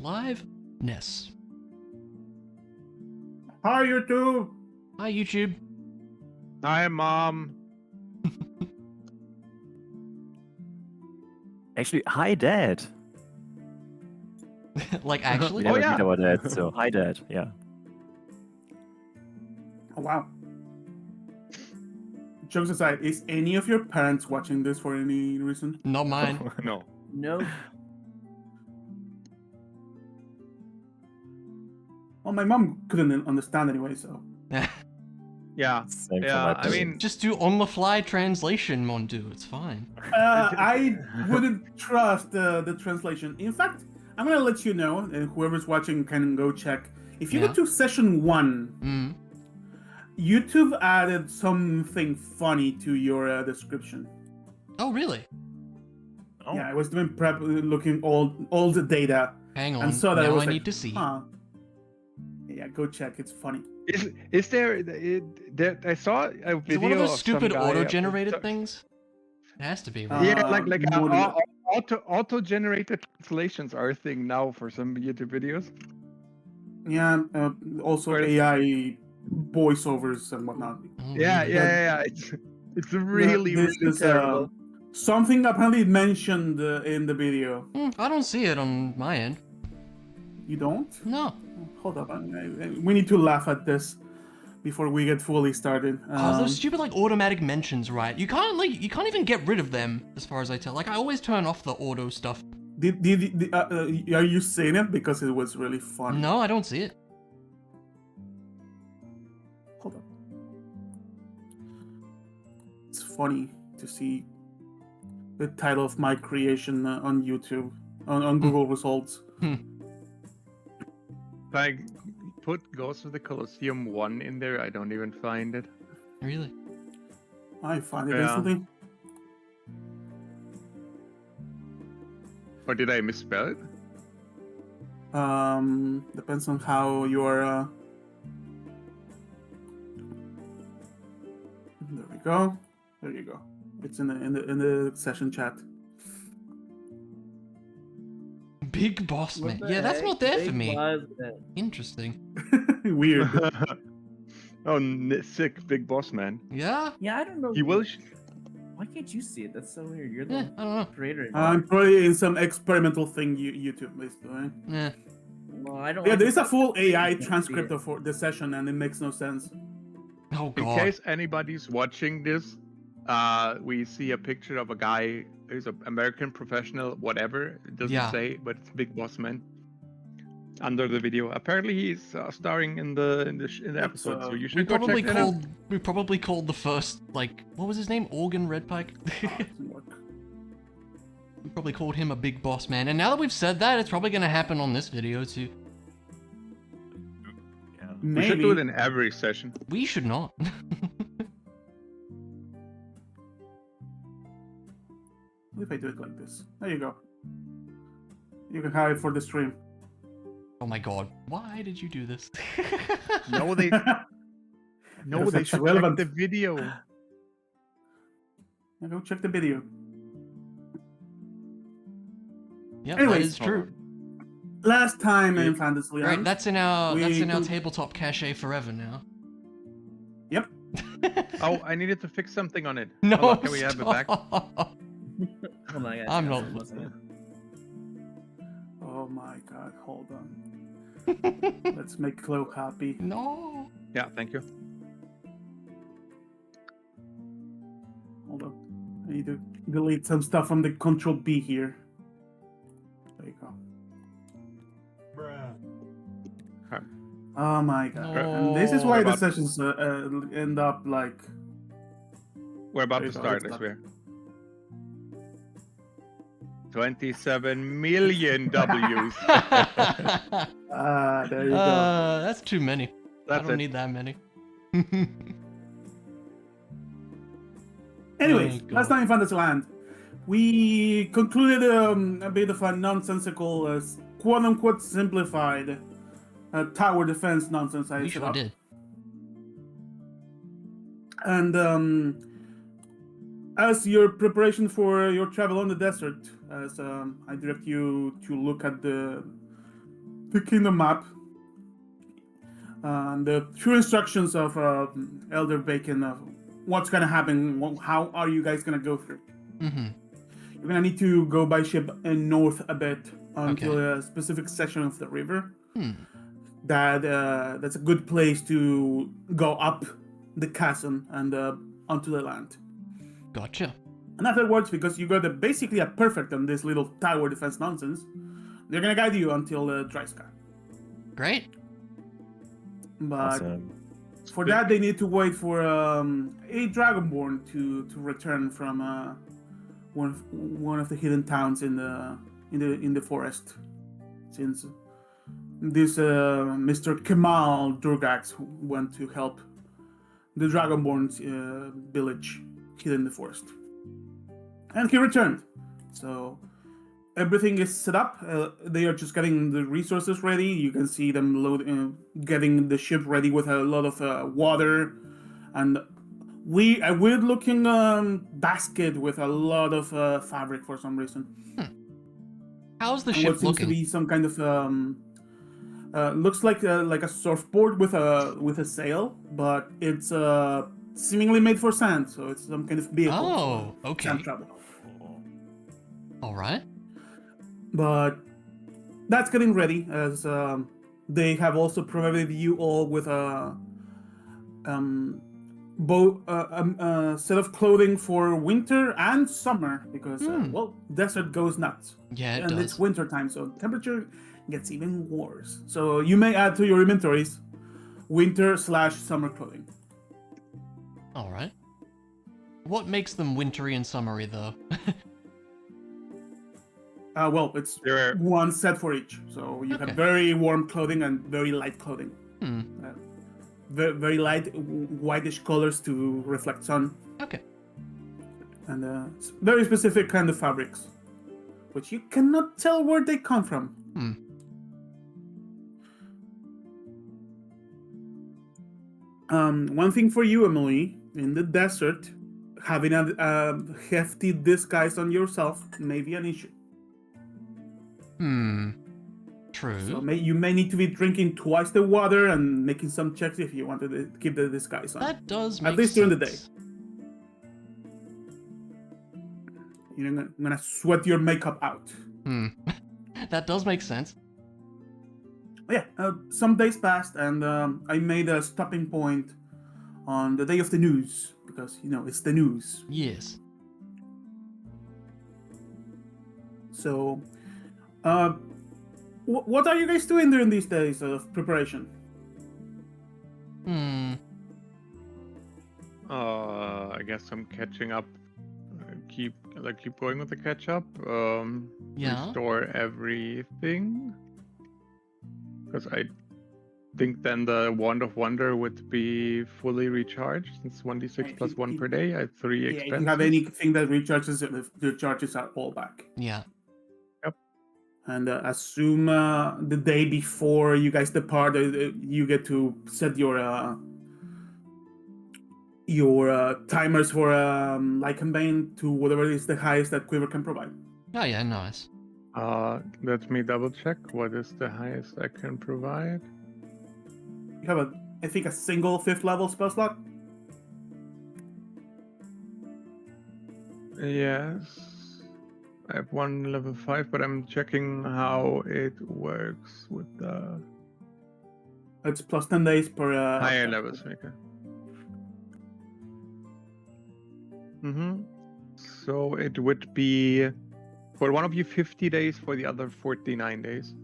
Liveness. Hi, YouTube. Hi, YouTube. Hi, Mom. Actually, hi, Dad. Like, actually? We never yeah. meet our dad, so hi, Dad. Yeah. Oh, wow. Jokes aside, is any of your parents watching this for any reason? Not mine. No. No. Well, my mom couldn't understand anyway, so. Yeah. Same for Yeah, my I parents. mean- Just do on-the-fly translation, Mondu. It's fine. I wouldn't trust the translation. In fact, I'm gonna let you know, and whoever's watching can go check. If you Yeah. go to session 1, Mm. YouTube added something funny to your description. Oh, really? Oh. Yeah, I was doing prep, looking all the data, Hang on. and saw that now I was I like, need to see. Huh. Yeah, go check. It's funny. Is there? I saw a video Is it one of those some stupid guy, auto-generated things? It has to be, right? Yeah, like Moria. auto-generated translations are a thing now for some YouTube videos. Yeah, also Or- AI voiceovers and whatnot. Oh, Yeah, really? yeah. It's really, This really is, terrible. something apparently mentioned in the video. I don't see it on my end. You don't? No. Hold up. We need to laugh at this before we get fully started. Oh, those stupid like automatic mentions, right? You can't even get rid of them, as far as I tell. Like I always turn off the auto stuff. Are you saying it because it was really funny? No, I don't see it. Hold up. It's funny to see the title of my creation on YouTube, on Google results. If I put Ghost of the Coliseum 1 in there, I don't even find it. Really? I find it Yeah. instantly. Or did I misspell it? Depends on how you're. There we go. There you go. It's in the session chat. Big Boss Man. What the Yeah, that's heck? not there for Big me. Boss Man. Interesting. Weird. Oh, sick big boss man. Yeah? Yeah, I don't know. He will. Why can't you see it? That's so weird. You're the Yeah, I don't know. creator. I'm probably in some experimental thing YouTube is doing. Yeah. Well, I don't. Yeah, like there is the a full fact that you AI can't see transcript it. of the session, and it makes no sense. Oh In god. case anybody's watching this, we see a picture of a guy who's an American professional, whatever. It doesn't Yeah. say, but it's Big Boss Man. Under the video, apparently he's starring in the episode, so you should go check that out. We probably called the first, like, what was his name? Organ Redpike? Doesn't work. We probably called him a Big Boss Man. And now that we've said that, it's probably gonna happen on this video too. Yeah. We should do it Maybe. in every session. We should not. What if I do it like this? There you go. You can have it for the stream. Oh my god. Why did you do this? No, they Because they it's should relevant. check the video. Yeah, go check the video. Yeah, that Anyways. is true. Last time in Fantasyland. Right, that's in our We- tabletop cache forever now. Yep. Oh, I needed to fix something on it. No, Hold on, can we have it back? stop. Oh my god. I'm not once listening. again. Oh my god, hold on. Let's make Chloe happy. No. Yeah, thank you. Hold on. I need to delete some stuff from the Control B here. There you go. Oh my god. And this is why No. the sessions end up like. We're about There to you go, start, it's I done. swear. 27 million W's. There you go. That's too many. I That's don't it. need that many. Anyways, Oh, God. last time in Fantasyland, we concluded a bit of a nonsensical, quote unquote simplified tower defense nonsense I We set sure up. did. And as your preparation for your travel on the desert, as I direct you to look at the the kingdom map. The true instructions of Elder Bacon of what's gonna happen. How are you guys gonna go through? Mm-hmm. You're gonna need to go by ship north a bit until Okay. a specific section of the river. Hmm. That's a good place to go up the chasm and onto the land. Gotcha. And afterwards, because you got basically a perfect on this little tower defense nonsense, they're gonna guide you until dry sky. Great. But Awesome. for that, they need to wait for a dragonborn to return from one of the hidden towns in the forest, since this Mr. Kemal Durgax went to help the Dragonborn's village hidden in the forest, and he returned. So everything is set up. They are just getting the resources ready. You can see them getting the ship ready with a lot of water and a weird-looking basket with a lot of fabric for some reason. How's the And ship what seems to looking? be some kind of looks like a surfboard with a sail, but it's seemingly made for sand, so it's some kind of vehicle Oh, for okay. sand travel. All right. But that's getting ready, as they have also provided you all with a set of clothing for winter and summer, because well, desert goes nuts. Yeah, it And it's does. winter time, so temperature gets even worse. So you may add to your inventories winter/summer clothing. All right. What makes them wintry and summery, though? Well, it's There are one set for each. So you Okay. have very warm clothing and very light clothing. Hmm. Very light whitish colors to reflect sun, Okay. and very specific kind of fabrics, which you cannot tell where they come from. Hmm. One thing for you, Emily, in the desert, having a hefty disguise on yourself may be an issue. Hmm. True. So you may need to be drinking twice the water and making some checks if you want to keep the disguise on. That does make At least sense. during the day. You're gonna sweat your makeup out. Hmm. That does make sense. Yeah, some days passed, and I made a stopping point on the day of the news, because, it's the news. Yes. So, what are you guys doing during these days of preparation? Hmm. I guess I'm catching up. Keep going with the catch up. Yeah. Restore everything. Because I think then the Wand of Wonder would be fully recharged. Since 1d6 plus 1 per day. I have 3 Yeah, expenses. if you have anything that recharges, the charges are all back. Yeah. And assume the day before you guys depart, you get to set your timers for Lycan Bane to whatever is the highest that Quiver can provide. Oh, yeah, nice. Let me double check. What is the highest I can provide? You have I think a single 5th level spell slot. Yes. I have one level 5, but I'm checking how it works with the It's plus 10 days per higher levels. Okay. So it would be for one of you 50 days, for the other 49 days.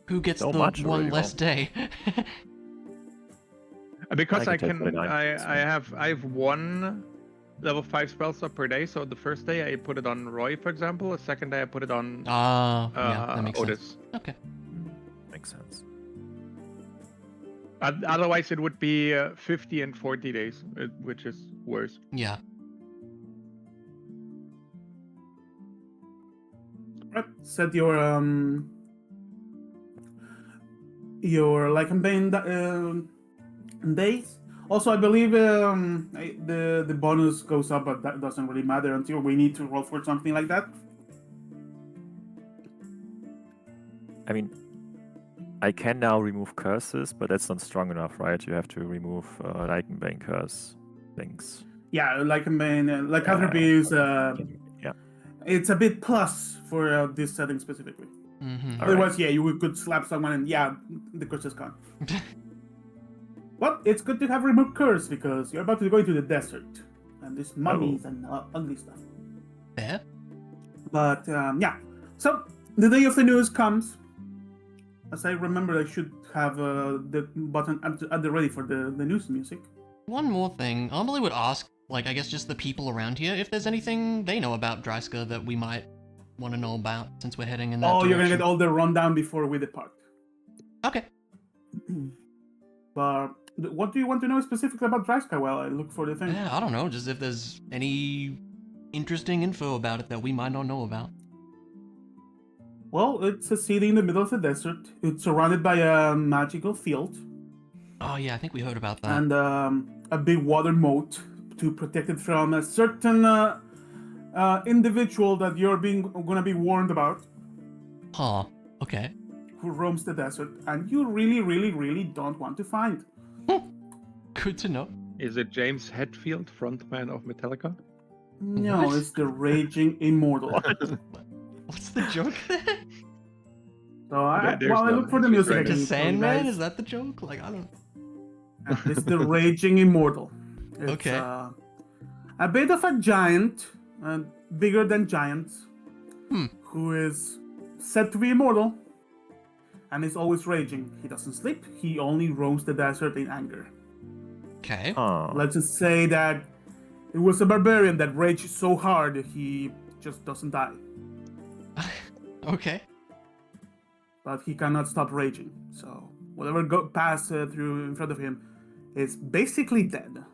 Who gets So the much one already, less day? Because I can take can, 49, that's I have one level 5 spell slot per day. So the first day I put it on Roy, for example. The second day I put it on Ah, yeah, that makes Otis. sense. Okay. Makes sense. Otherwise, it would be 50 and 40 days, which is worse. Yeah. Right. Set your Lycan Bane days. Also, I believe the bonus goes up, but that doesn't really matter until we need to roll for something like that. I mean, I can now remove curses, but that's not strong enough, right? You have to remove Lycanbane curse things. Yeah, like like Yeah, Lycanthropy is Yeah. it's a bit plus for this setting specifically. Mm-hmm. Otherwise, yeah, you could slap someone and yeah, the curse is gone. But it's good to have removed curse because you're about to go into the desert and there's mummies and ugly stuff. Fair. But yeah, so the day of the news comes. As I remember, I should have the button at the ready for the news music. One more thing. Amelie would ask, like, I guess just the people around here, if there's anything they know about Dryska that we might want to know about since we're heading in that direction. You're gonna get all the rundown before we depart. Okay. But what do you want to know specifically about Dryska while I look for the thing? Yeah, I don't know, just if there's any interesting info about it that we might not know about. Well, it's a city in the middle of the desert. It's surrounded by a magical field Oh yeah, I think we heard about that. and a big water moat to protect it from a certain individual that you're gonna be warned about, Huh. Okay. who roams the desert, and you really, really, really don't want to find. Good to know. Is it James Hetfield, frontman of Metallica? No, What? it's the Raging Immortal. What's the joke there? So There's while I no- look for the she's music, I right. To can tell you Sandman? guys, Is that the joke? Like, I don't... it's the Raging Immortal. It's, Okay. A bit of a giant, bigger than giants, Hmm. who is said to be immortal, and is always raging. He doesn't sleep. He only roams the desert in anger. Okay. Oh. Let's just say that it was a barbarian that raged so hard he just doesn't die. Okay. But he cannot stop raging. So whatever pass through in front of him is basically dead.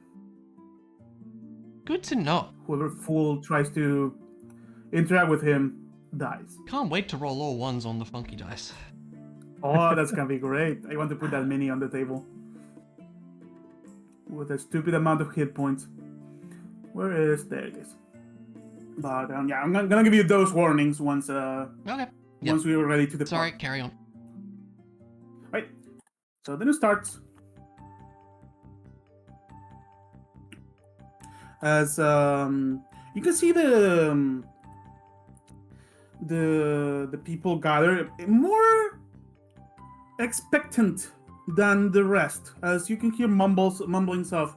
Good to know. Whoever fool tries to interact with him dies. Can't wait to roll all ones on the funky dice. Oh, that's gonna be great. I want to put that mini on the table. With a stupid amount of hit points. Where is... There it is. But yeah, I'm gonna give you those warnings once Okay. Yep. once we are ready to depart. Sorry, carry on. Right. So the news starts. As you can see the people gather more expectant than the rest, as you can hear mumblings of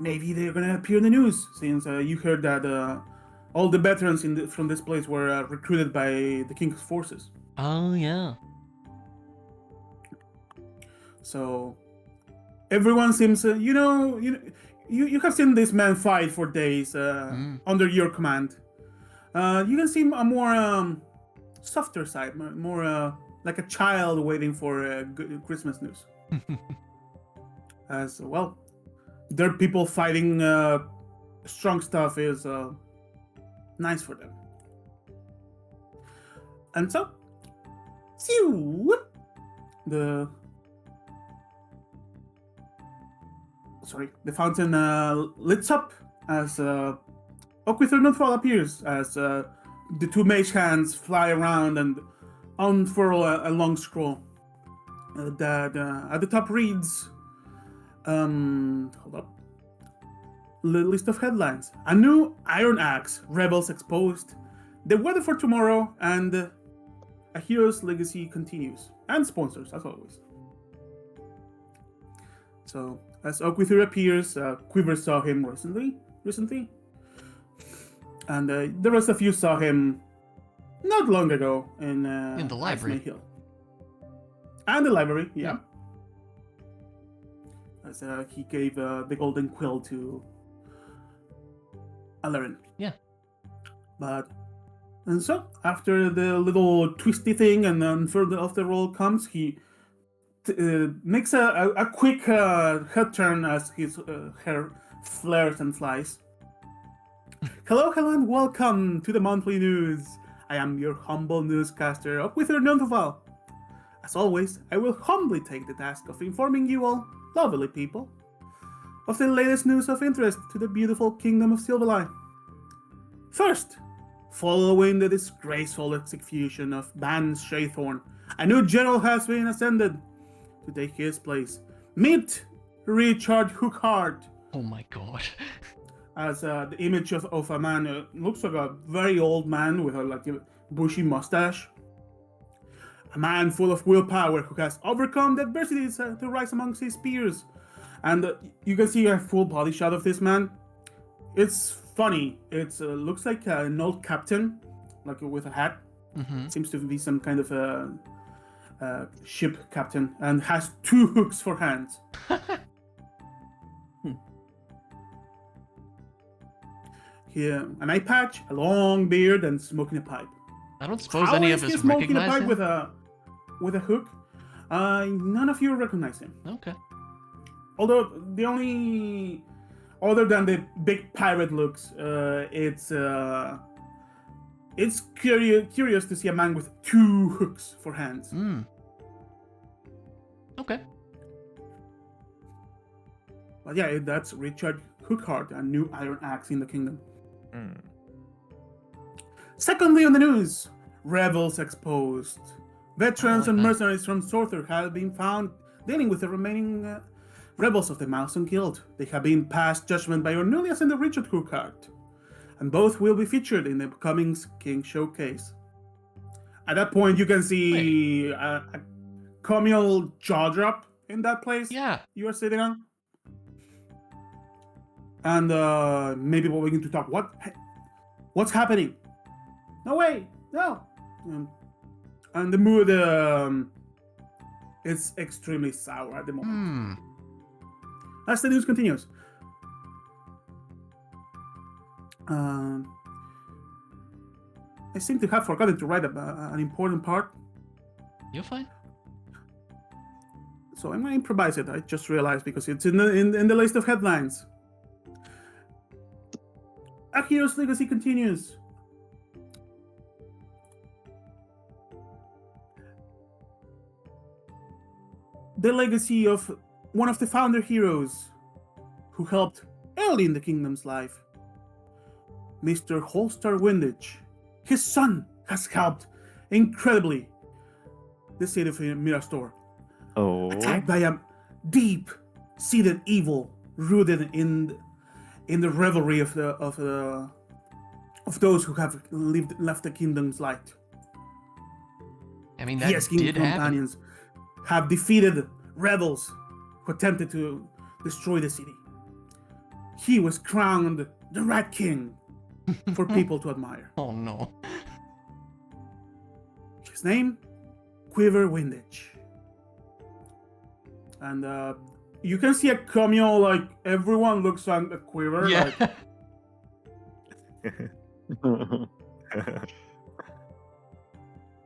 maybe they're gonna appear in the news, since you heard that all the veterans from this place were recruited by the king's forces. Oh, yeah. So everyone seems, you have seen this man fight for days under your command. You can see a more softer side, more like a child waiting for good Christmas news. As well, there are people fighting strong stuff is nice for them. And so, the fountain lights up as Oquithor Notfall appears, as the two mage hands fly around and unfurl a long scroll that at the top reads, hold up, list of headlines. A new Iron Axe, rebels exposed, the weather for tomorrow, and a hero's legacy continues. And sponsors, as always. So, as Oquithor appears, Quiver saw him recently. And the rest of you saw him not long ago in the library. Iceman Hill. And the library, yeah. As he gave the golden quill to Alarin. Yeah. And so, after the little twisty thing and then further off the roll comes, he makes a quick head turn as his hair flares and flies. Hello, and welcome to the monthly news. I am your humble newscaster, Oquithor Nontoval. As always, I will humbly take the task of informing you all, lovely people, of the latest news of interest to the beautiful kingdom of Silverline. First, following the disgraceful execution of Ban Shaythorn, A new general has been ascended to take his place. Meet Richard Hookheart. Oh my god. As the image of a man looks like a very old man with a bushy mustache. A man full of willpower who has overcome the adversities to rise amongst his peers. And you can see a full body shot of this man. It's funny. It looks like an old captain, like with a hat. Mm-hmm. Seems to be some kind of a ship captain, and has 2 hooks for hands. Here, an eye patch, a long beard, and smoking a pipe. I don't suppose How any is of he us smoking a recognize pipe him. with a hook? None of you recognize him. Okay. Although the only, other than the big pirate looks, it's curious to see a man with 2 hooks for hands. Mm. Okay. But yeah, that's Richard Hookheart, a new iron axe in the kingdom. Hmm. Secondly, on the news, rebels exposed. Veterans like and that. mercenaries from Sorthur have been found dealing with the remaining rebels of the Milestone Guild. They have been passed judgment by our newly ascended Richard Hookheart, and both will be featured in the upcoming King Showcase. At that point, you can see a communal jaw drop in that place Yeah. you are sitting on. And maybe we're going to talk. What's happening? No way, no. And the mood is extremely sour at the moment. Hmm. As the news continues, I seem to have forgotten to write an important part, You're fine. so I'm going to improvise it. I just realized because it's in the list of headlines. A Hero's Legacy continues. The legacy of one of the founder heroes who helped early in the kingdom's life, Mr. Holstar Windage. His son has helped incredibly the city of Mirastor, Oh. attacked by a deep-seated evil rooted in the revelry of those who have left the kingdom's light. I mean, He that as king did happen. companions have defeated rebels who attempted to destroy the city. He was crowned the Rat King for people to admire. Oh no. His name, Quiver Windage. And you can see a cameo, like everyone looks on a Quiver. Yeah. Like,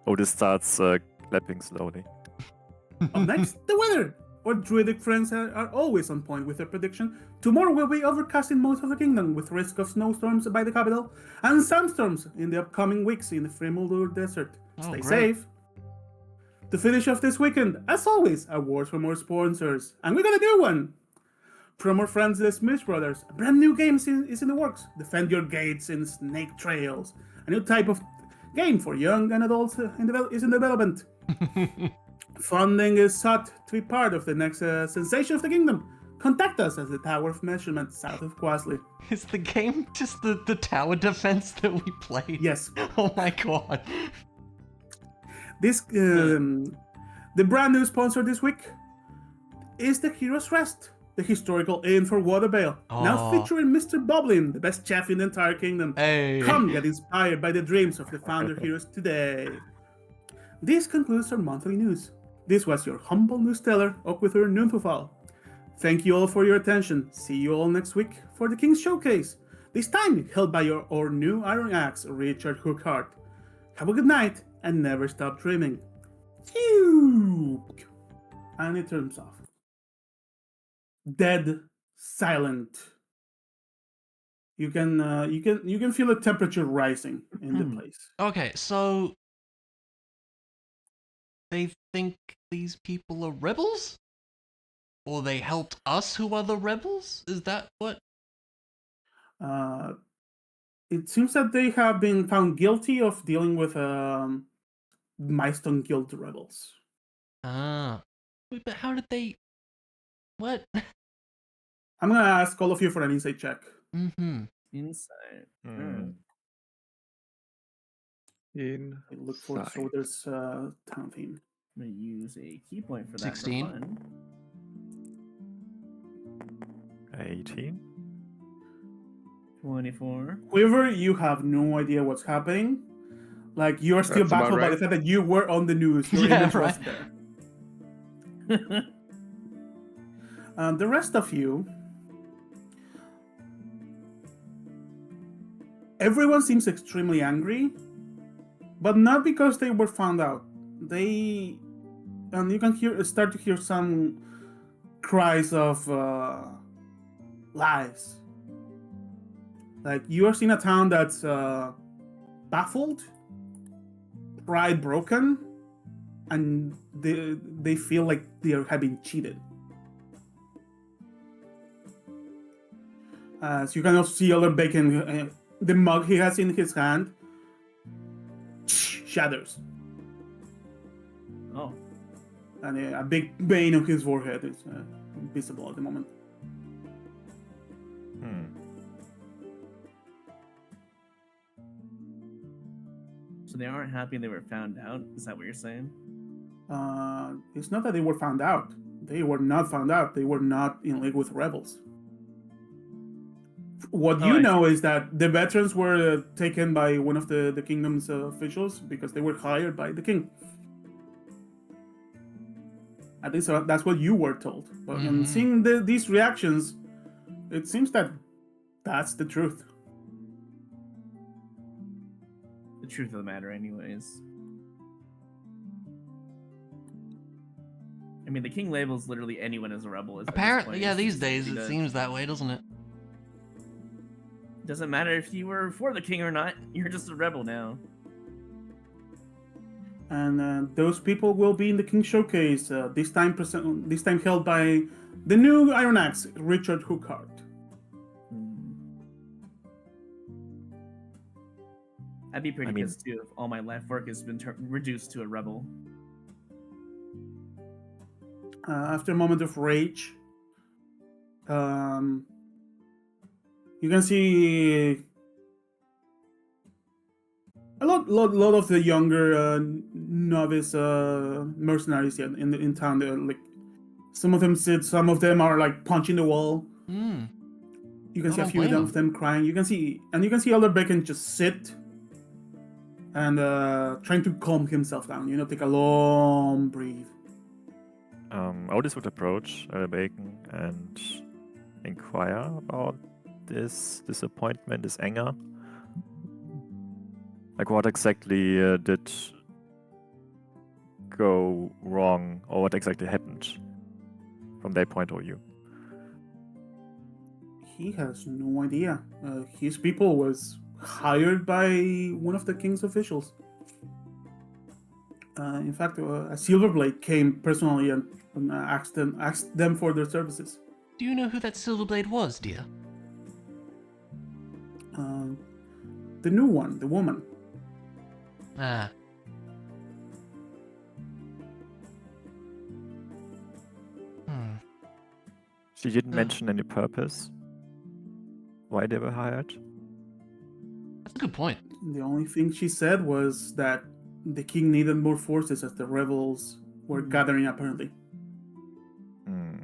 Otis starts clapping slowly. up next, the weather. Our druidic friends are always on point with their prediction. Tomorrow will be overcast in most of the kingdom, with risk of snowstorms by the capital and sandstorms in the upcoming weeks in the Fremuldur Desert. Oh, Stay great. safe. To finish off this weekend, as always, awards from our sponsors. And we're gonna do one! From our friends the Smith Brothers, a brand new game is in the works. Defend Your Gates in Snake Trails. A new type of game for young and adults is in development. Funding is sought to be part of the next sensation of the kingdom. Contact us at the Tower of Measurement south of Quasley. Is the game just the tower defense that we played? Yes, Oh my god. this the brand new sponsor this week is the Hero's Rest, the historical inn for Watervale. Now Oh. featuring Mr. Boblin, the best chef in the entire kingdom. Hey. Come get inspired by the dreams of the founder heroes today. This concludes our monthly news. This was your humble news teller, Okwither Nunthofal. Thank you all for your attention. See you all next week for the King's Showcase. This time held by our new Iron Axe, Richard Hookheart. Have a good night and never stop dreaming. Phew! And it turns off. Dead silent. You can feel the temperature rising in the place. Okay, so they think these people are rebels? Or they helped us who are the rebels? Is that what? It seems that they have been found guilty of dealing with Milestone Guild rebels. Ah. Wait, but how did they... What? I'm gonna ask all of you for an insight check. Mm-hmm. Inside. Hmm. Look for Inside. Soder's town theme. I'm gonna use a key point for that 16. for fun. 18. 24. Quiver, you have no idea what's happening. Like, you're still That's about baffled by the right. fact that you were on the news. Your Yeah, image was right. there. The rest of you, everyone seems extremely angry, but not because they were found out. And you can start to hear some cries of lies. Like, you are seeing a town that's baffled, pride broken, and they feel like they have been cheated. So you can also see Elder Bacon, the mug he has in his hand shatters, Oh. and a big vein on his forehead is visible at the moment. Hmm. So they aren't happy they were found out? Is that what you're saying? It's not that they were found out. They were not found out. They were not in league with rebels. What Oh, you I know is that the veterans were taken by one of the kingdom's officials because they were hired by the king. At least that's what you were told. But in seeing these reactions, it seems that that's the truth. The truth of the matter, anyways. I mean, the king labels literally anyone as a rebel. At this Apparently, point. yeah, It's these just days what he it does. seems that way, doesn't it? Doesn't matter if you were for the king or not. You're just a rebel now. And those people will be in the King Showcase this time held by the new Iron Axe, Richard Hookart. I'd be pretty I mean- pissed too if all my life work has been reduced to a rebel. After a moment of rage, you can see a lot of the younger novice mercenaries in town. They're like, some of them sit, some of them are like punching the wall. Hmm. You can I see a don't few blame of them crying. You can see Elder Bacon just sit and trying to calm himself down. Take a long breathe. Otis would approach Bacon and inquire about this disappointment, this anger. Like, what exactly did go wrong, or what exactly happened from their point of view? He has no idea. His people was hired by one of the king's officials. In fact, a Silverblade came personally and asked them for their services. Do you know who that Silverblade was, dear? The new one, the woman. Ah. Hmm. She didn't Ugh. mention any purpose why they were hired. That's a good point. The only thing she said was that the king needed more forces as the rebels were gathering, apparently. Hmm.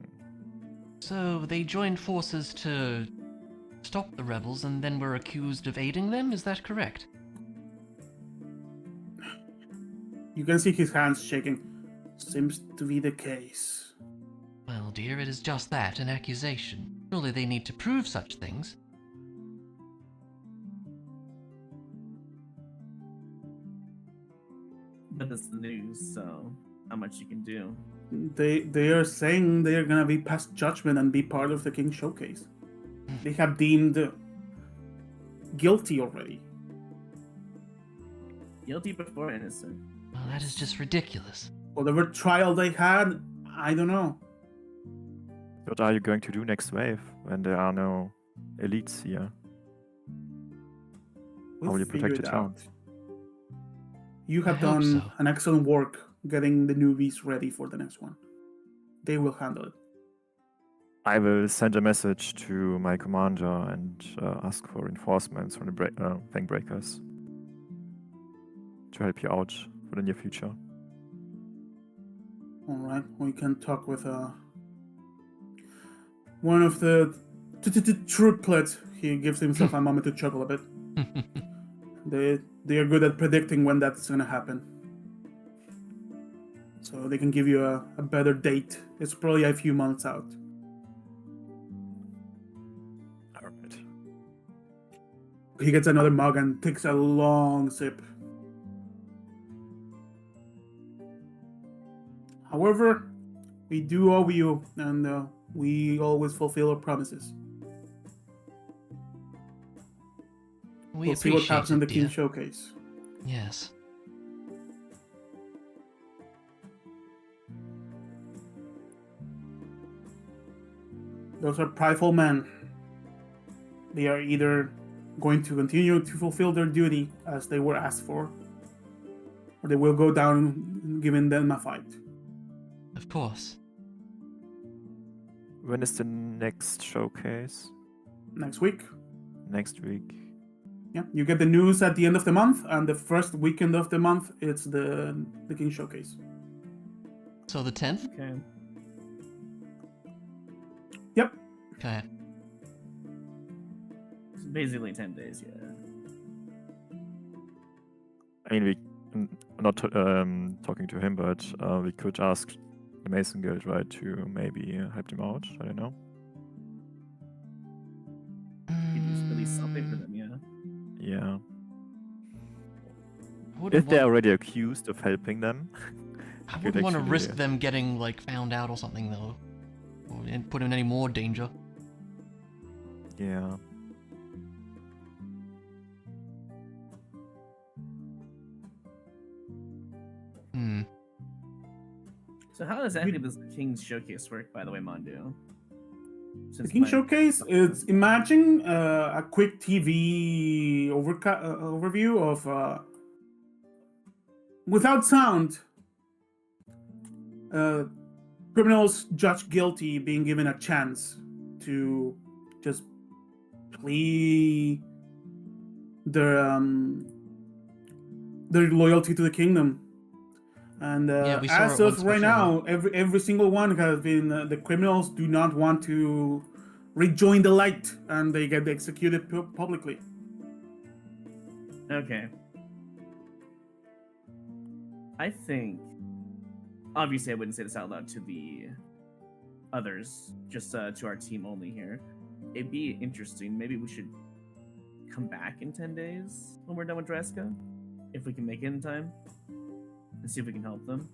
So they joined forces to stop the rebels and then were accused of aiding them? Is that correct? You can see his hands shaking. Seems to be the case. Well, dear, it is just that, an accusation. Surely they need to prove such things. But it's the news, so not much you can do. They are saying they are gonna be past judgment and be part of the King Showcase. They have deemed guilty already. Guilty before innocent. Well, that is just ridiculous. Whatever trial they had, I don't know. What are you going to do next wave when there are no elites here? We'll How will you figure protect it the town? out. You have I hope done so. an excellent work getting the newbies ready for the next one. They will handle it. I will send a message to my commander and ask for reinforcements from the bank breakers to help you out for the near future. All right, we can talk with one of the triplets. He gives himself a moment to chuckle a bit. They are good at predicting when that's gonna happen, so they can give you a better date. It's probably a few months out. All right. He gets another mug and takes a long sip. However, we do owe you, and we always fulfill our promises. We We'll see what appreciate happens in it, the dear. King Showcase. Yes. Those are prideful men. They are either going to continue to fulfill their duty as they were asked for, or they will go down giving them a fight. Of course. When is the next showcase? Next week. Next week. Yeah, you get the news at the end of the month, and the first weekend of the month, it's the King Showcase. So the 10th? Okay. Yep. Okay. It's basically 10 days, yeah. I mean, I'm not talking to him, but we could ask the Mason Guild, right, to maybe help them out. I don't know. You can just release something for them, yeah. Yeah. I wouldn't If they're want- already accused of helping them, I could wouldn't want to actually- risk them getting, like, found out or something, though. Or put in any more danger. yeah. Hmm. So how exactly does the King's Showcase work, by the way, Mondo? The Since King my- Showcase is imagine a quick TV overview of without sound. Criminals judged guilty being given a chance to just plea their loyalty to the kingdom. And Yeah, we saw as it of once right before. now, every single one has been the criminals do not want to rejoin the light, and they get executed publicly. Okay. I think, obviously, I wouldn't say this out loud to the others, just to our team only here. It'd be interesting. Maybe we should come back in 10 days when we're done with Dreska, if we can make it in time, and see if we can help them.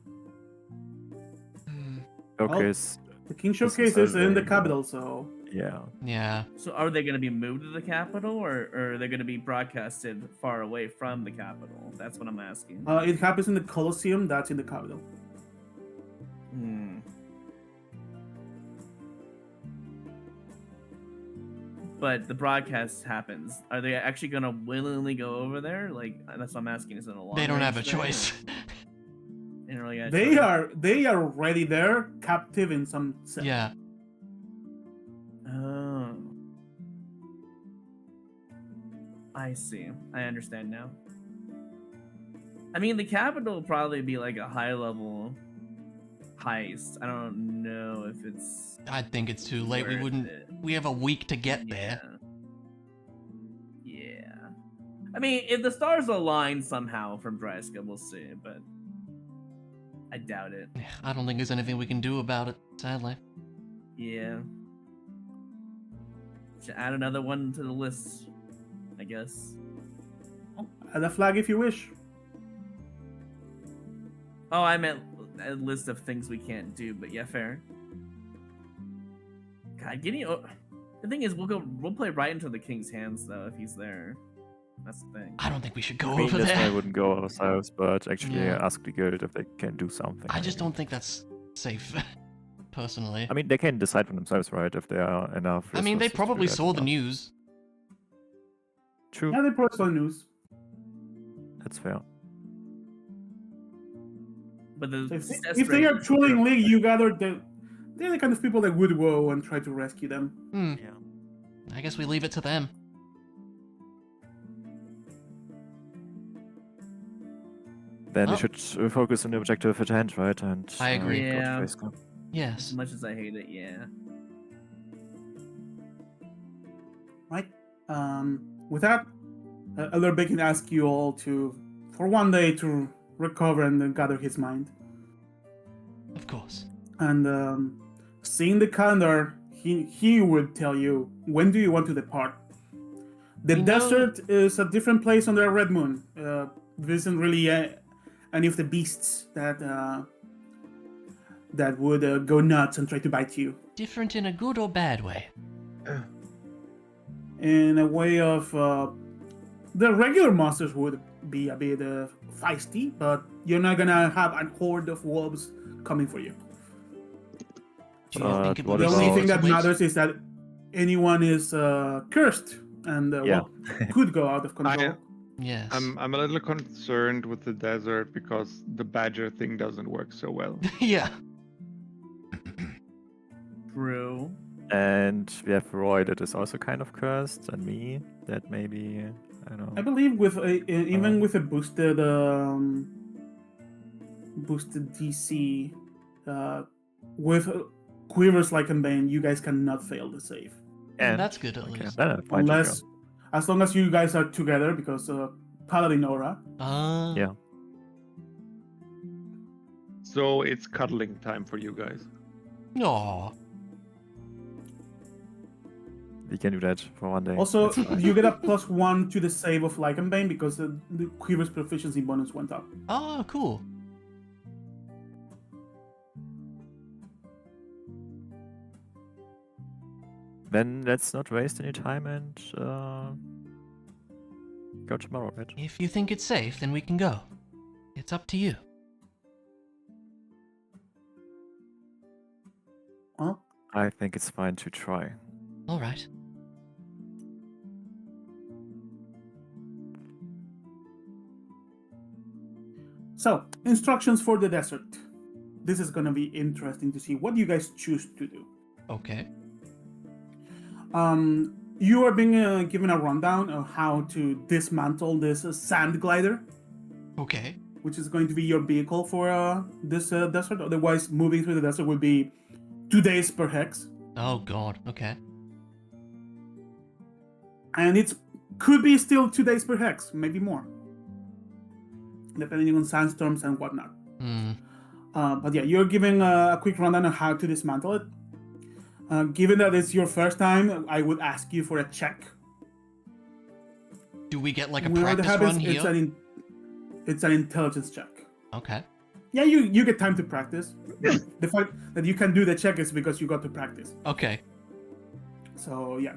Hmm. Okay. The King is Showcase is in the available. capital, so Yeah. Yeah. So are they going to be moved to the capital, or are they going to be broadcasted far away from the capital? That's what I'm asking. it happens in the Coliseum. That's in the capital. Hmm. But the broadcast happens. Are they actually gonna willingly go over there? Like that's what I'm asking. Is it a long? They don't have a range thing, choice. or- They don't really got a They choice? are already there, captive in some sense. Yeah. Oh. I see. I understand now. I mean, the capital will probably be like a high level heist. I don't know if it's. I think it's too late. We worth wouldn't. it. We have a week to get there. Yeah. I mean, if the stars align somehow from Dryska, we'll see, but I doubt it. I don't think there's anything we can do about it, sadly. Yeah. Should add another one to the list, I guess. Add a flag if you wish. Oh, I meant a list of things we can't do, but yeah, fair. God, the thing is, we'll play right into the king's hands though if he's there. That's the thing. I don't think we should go I mean, over that's why I there. wouldn't go ourselves, but actually Yeah. ask the guild if they can do something. I just maybe. don't think that's safe, personally. I mean, they can decide for themselves, right? If there are enough. I mean, they resources to probably do that saw or the not. news. True. Yeah, they probably saw news. That's fair. But the So if success if they rate are is truly in zero. league, they're the kind of people that would go and try to rescue them. Hmm. Yeah. I guess we leave it to them. Then we Well- should focus on the objective at hand, right? And I agree. go to Yeah. Grayskull. As Yes. much as I hate it, yeah. Right. With that, Elder Bacon asks you all for one day to recover and then gather his mind. Of course. And seeing the calendar, he would tell you, when do you want to depart? The We know- desert is a different place under a red moon. There isn't really any of the beasts that would go nuts and try to bite you. Different in a good or bad way? In a way of the regular monsters would be a bit feisty, but you're not gonna have a horde of wolves coming for you. Do you think it what would The be only safer thing to that wait? matters is that anyone is cursed and Yeah. could go out of control. Yes. I'm a little concerned with the desert because the badger thing doesn't work so well. Yeah. True. And we have Roy that is also kind of cursed, and me that maybe I don't I know. believe with even with a boosted DC, with quivers like a bane, you guys cannot fail the save. And That's good at least. Fine, Unless, as long as you guys are together, because Paladin Aura. Yeah. So it's cuddling time for you guys. Aw. We can do that for one day. Also, That's fine. you get a +1 to the save of Lycanbane because the quiver's proficiency bonus went up. Oh, cool. Then let's not waste any time and go tomorrow, right? If you think it's safe, then we can go. It's up to you. Well, I think it's fine to try. All right. so instructions for the desert. This is gonna be interesting to see what you guys choose to do. Okay. You are being given a rundown of how to dismantle this sand glider, Okay. which is going to be your vehicle for this desert. Otherwise, moving through the desert would be 2 days per hex, Oh god. Okay. and it could be still 2 days per hex, maybe more, depending on sandstorms and whatnot. Hmm. But yeah, you're giving a quick rundown on how to dismantle it. Given that it's your first time, I would ask you for a check. Do we get like a Whenever that practice run happens, here? it's an intelligence check. Okay. Yeah, you get time to practice. The fact that you can do the check is because you got to practice. Okay. So yeah,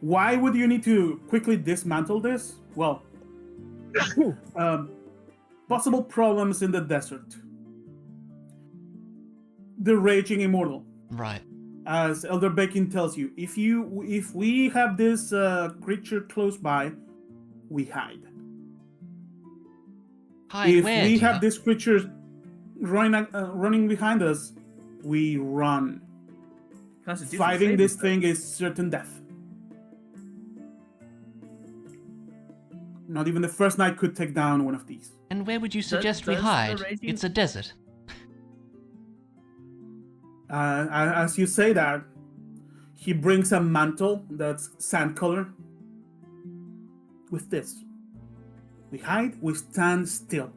why would you need to quickly dismantle this? Well, possible problems in the desert. The raging immortal. Right. As Elder Bacon tells you, if we have this creature close by, we hide. Hi, If where, we dear? have this creature running behind us, we run. Constitution Fighting saving this throw. thing is certain death. Not even the first night could take down one of these. And where would you suggest we does the hide? raging- It's a desert. As you say that, he brings a mantle that's sand color. With this, we hide, we stand still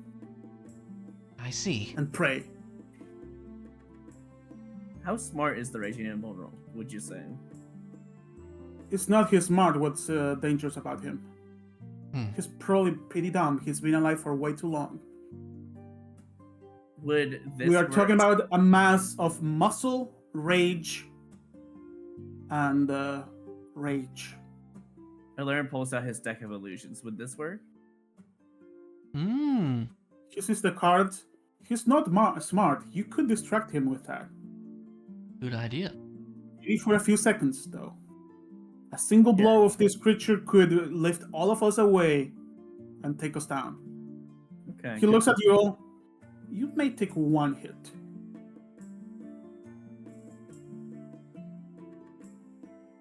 I see. and pray. How smart is the raging immortal, would you say? It's not his smart what's dangerous about him. He's probably pretty dumb. He's been alive for way too long. Would this We are work? talking about a mass of muscle, rage, and rage. Alarin pulls out his deck of illusions. Would this work? Hmm. He sees the cards. He's not smart. You could distract him with that. Good idea. Maybe for a few seconds, though. A single blow of this creature could lift all of us away and take us down. Okay. He looks at you all. you may take one hit.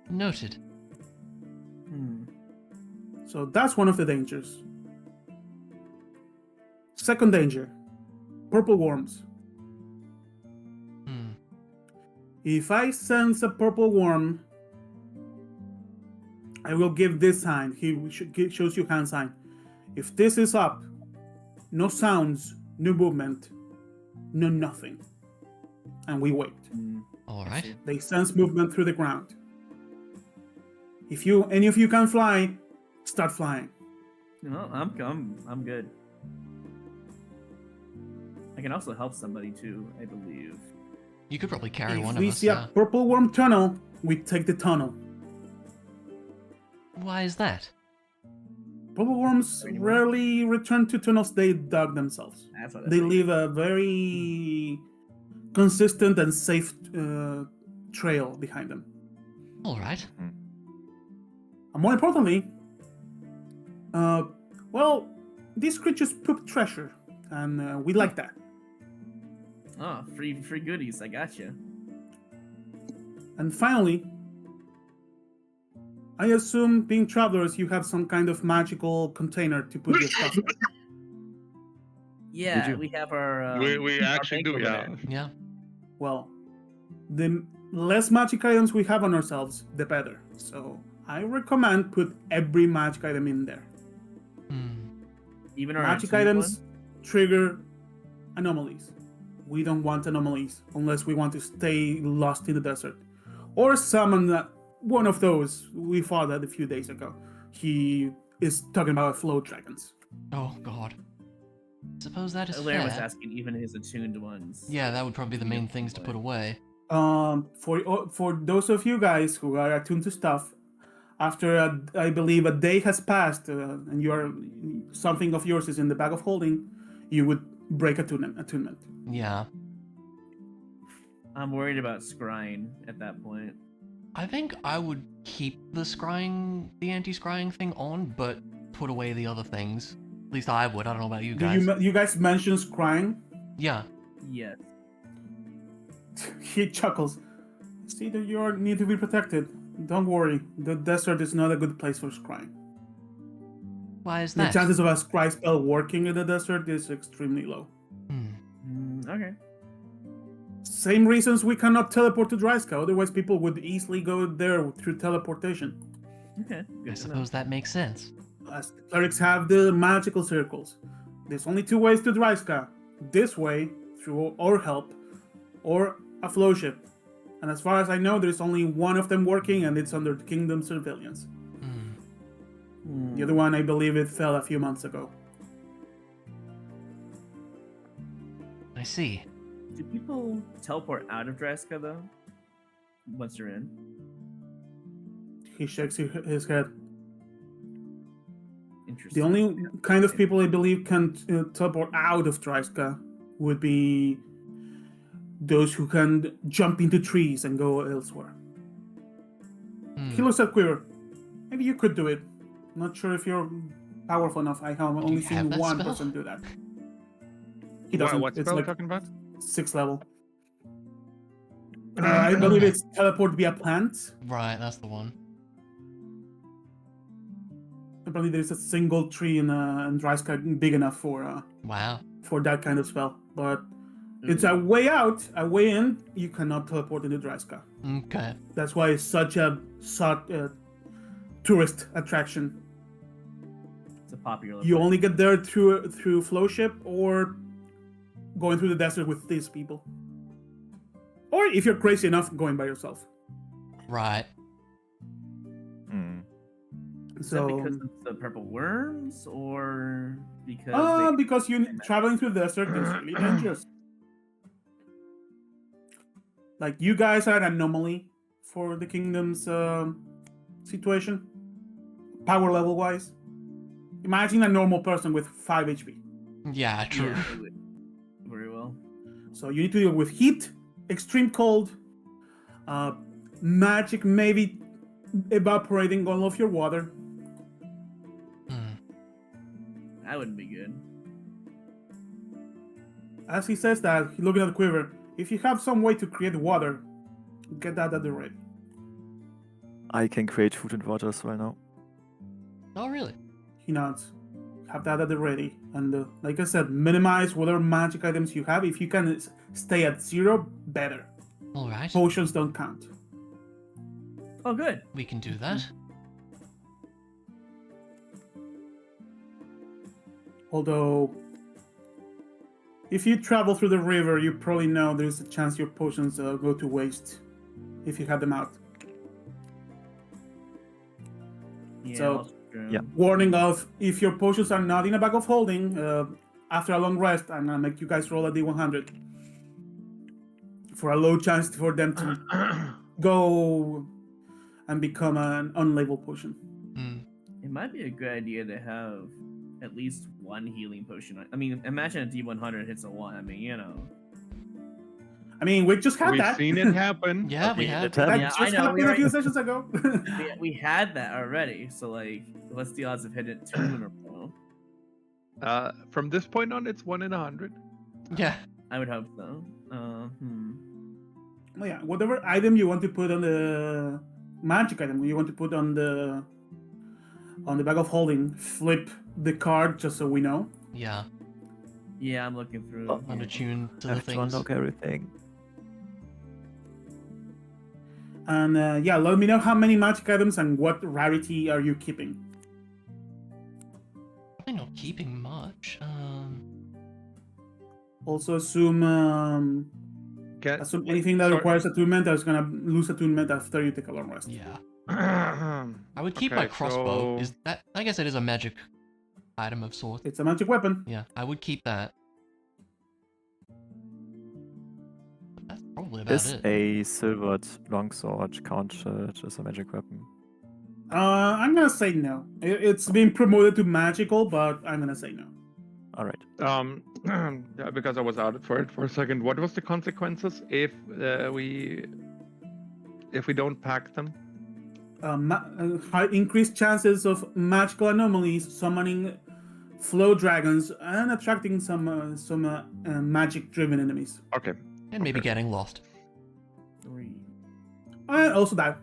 Noted. Hmm. So that's one of the dangers. Second danger, purple worms. Hmm. If I sense a purple worm, I will give this sign. Shows you hand sign. If this is up, no sounds, no movement, no nothing. And we wait. All I right. see. They sense movement through the ground. If any of you can fly, start flying. No, I'm good. I can also help somebody too, I believe. You could probably carry If one we of us. see Yeah. a purple worm tunnel, we take the tunnel. Why is that? Purple worms Anyone? rarely return to tunnels they dug themselves. That's what I They think. leave a very consistent and safe trail behind them. All right. And more importantly, well, these creatures poop treasure, and we like that. Oh, free goodies. I got you. And finally, I assume, being travelers, you have some kind of magical container to put your stuff in. Yeah, you? we have our. We our actually bank do, over yeah. there. Yeah. Well, the less magic items we have on ourselves, the better. So I recommend put every magic item in there. Hmm. Even our Magic attuned items one? trigger anomalies. We don't want anomalies unless we want to stay lost in the desert. Or summon one of those we fought at a few days ago. He is talking about float dragons. Oh God. Suppose that is Larry was fair. asking even his attuned ones. Yeah, that would probably be the Yeah, main things to put away. For those of you guys who are attuned to stuff, after I believe a day has passed and something of yours is in the bag of holding, you would break attunement. Yeah. I'm worried about scrying at that point. I think I would keep the anti-scrying thing on, but put away the other things. At least I would. I don't know about you guys. You guys mentioned scrying? Yeah. Yes. He chuckles. See that you need to be protected. Don't worry, the desert is not a good place for scrying. Why is The that? chances of a scry spell working in the desert is extremely low. Okay. Same reasons we cannot teleport to Dryska, otherwise people would easily go there through teleportation. Okay. Good I to know. suppose that makes sense. As the clerics have the magical circles. There's only two ways to Dryska. This way, through our help, or a flow ship. And as far as I know, there's only one of them working, and it's under the kingdom surveillance. The other one, I believe it fell a few months ago. I see. Do people teleport out of Draska though? Once you're in? He shakes his head. Interesting. The only kind of people I believe can teleport out of Dryska would be those who can jump into trees and go elsewhere. He looks at Quiver. Maybe you could do it. Not sure if you're powerful enough. I have only you have seen that one spell? person do that. He doesn't. What It's spell are we like talking about? 6th level. I believe it's teleport via plant. Right, that's the one. I believe there's a single tree in Dryska big enough for Wow. that kind of spell. But it's a way out, a way in. You cannot teleport into Dryska. Okay. That's why it's such a sought tourist attraction. It's a popular. You place. only get there through flow ship or going through the desert with these people. Or if you're crazy enough, going by yourself. Right. Is So that because of the purple worms, or because? because traveling through the desert is really dangerous. Like, you guys are an anomaly for the kingdom's situation, power level wise. Imagine a normal person with 5 HP. Yeah, true. Yeah, they would. Very well. So you need to deal with heat, extreme cold, magic maybe evaporating all of your water. That wouldn't be good. as he says that, he's looking at the quiver. If you have some way to create water, get that at the ready. I can create food and water as well now. Oh, really? He nods. Have that at the ready. And like I said, minimize whatever magic items you have. If you can stay at 0, better. All right. Potions don't count. Oh, good. We can do that. Although, if you travel through the river, you probably know there's a chance your potions go to waste if you have them out. Yeah. So, that's true. yeah. Warning of, if your potions are not in a bag of holding, after a long rest, I'm gonna make you guys roll a d100 for a low chance for them to go and become an unlabeled potion. Mm. It might be a good idea to have at least one healing potion. I mean, imagine a D100 hits a 1. I mean, you know. I mean, we just had We've that. seen it happen. Yeah, we mean, had. it happened. Yeah, That I just know, happened we a few already- sessions ago. We had that already, so like, what's the odds of hitting it 2 in a row? From this point on, it's 1 in 100. Yeah. I would hope so. Well, yeah, whatever item you want to put on the magic item, you want to put on the bag of holding, flip the card just so we know. Yeah. Yeah, I'm looking through. Oh, Under tune to I the have to things. unlock everything. And yeah, let me know how many magic items and what rarity are you keeping. Probably not keeping much. Also assume Can, anything that sorry. requires attunement that's gonna lose attunement after you take a long rest. Yeah. I would keep my Okay, crossbow. so- Is that? I guess it is a magic item of sorts. It's a magic weapon. Yeah, I would keep that. But that's probably about Is it. a silvered longsword counted as a magic weapon? I'm gonna say no. It's been promoted to magical, but I'm gonna say no. Alright. Yeah, because I was out for it for a second. What was the consequences if we don't pack them? High increased chances of magical anomalies, summoning flow dragons, and attracting some magic-driven enemies. Okay. And maybe Okay. getting lost. 3. And also that.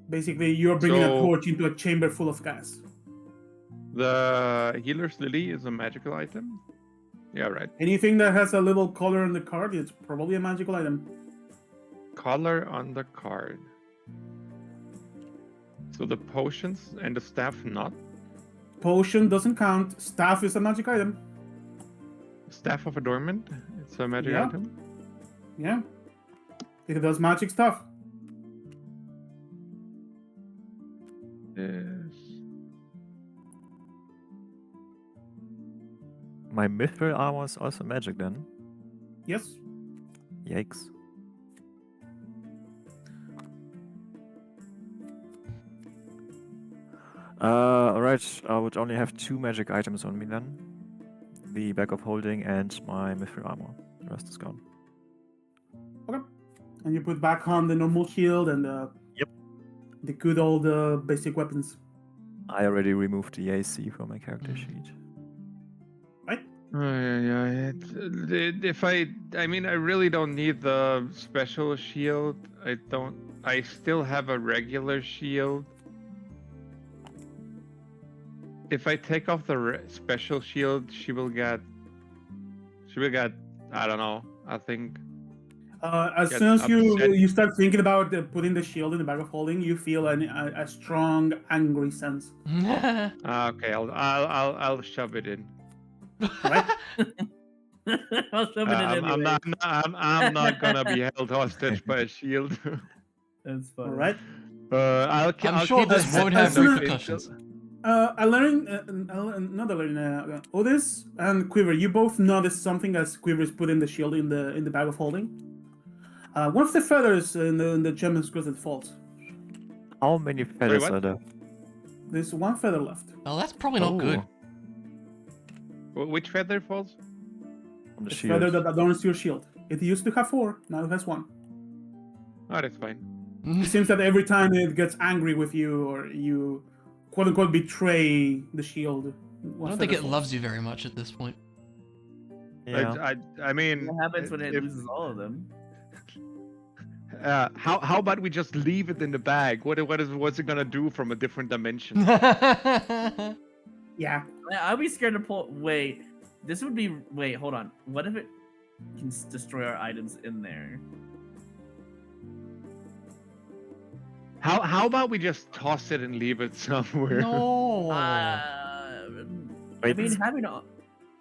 Basically, you're bringing a So- torch into a chamber full of gas. The healer's lily is a magical item. Yeah, right. Anything that has a little color on the card, it's probably a magical item. Color on the card. So the potions and the staff not. Potion doesn't count. Staff is a magic item. Staff of Adornment. It's a magic Yeah. item. Yeah. It does magic stuff. Yes. My mithril armor is also magic then. Yes. Yikes. Alright, I would only have 2 magic items on me then. The bag of holding and my mithril armor. The rest is gone. And you put back on the normal shield and Yep. the good old basic weapons. I already removed the AC from my character sheet. Yeah. If I mean, I really don't need the special shield. I still have a regular shield. If I take off the special shield, she will get. I don't know. I think. As Get soon as upset. you start thinking about putting the shield in the bag of holding, you feel a strong, angry sense. Okay, I'll shove it in. Right? I'll shove it in anyway. I'm not gonna be held hostage by a shield. That's funny. All right. I'll I'm sure keep this it won't at have soon as- repercussions. Otis and Quiver, you both notice something as Quiver is putting the shield in the bag of holding. One of the feathers in the gem's crystal falls. How many feathers what? are there? There's one feather left. Well, that's probably not good. Which feather falls? On the The shield. feather that adorns your shield. It used to have 4, now it has 1. Oh, that's fine. It seems that every time it gets angry with you or you quote unquote betray the shield. I don't think it loves you very much at this point. Yeah. I mean, What happens when it if- loses all of them? how about we just leave it in the bag? What's it gonna do from a different dimension? Yeah. I'd be scared to pull. Wait, this would be. Wait, hold on. What if it can destroy our items in there? How about we just toss it and leave it somewhere? No. I Wait, mean, it's having a. I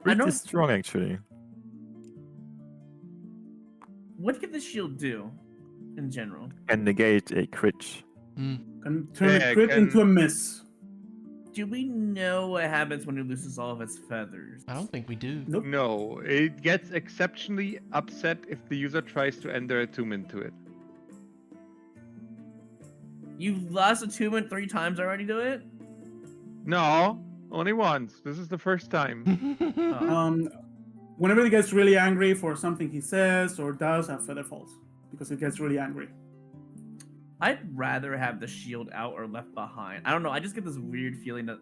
pretty don't. strong actually. What can the shield do, in general? Can negate a crit. Can turn Yeah, a crit can- into a miss. Do we know what happens when it loses all of its feathers? I don't think we do. Nope. No, it gets exceptionally upset if the user tries to end their attunement to it. You've lost attunement 3 times already to it? No, only once. This is the first time. Whenever he gets really angry for something he says or does, a feather falls because it gets really angry. I'd rather have the shield out or left behind. I don't know. I just get this weird feeling that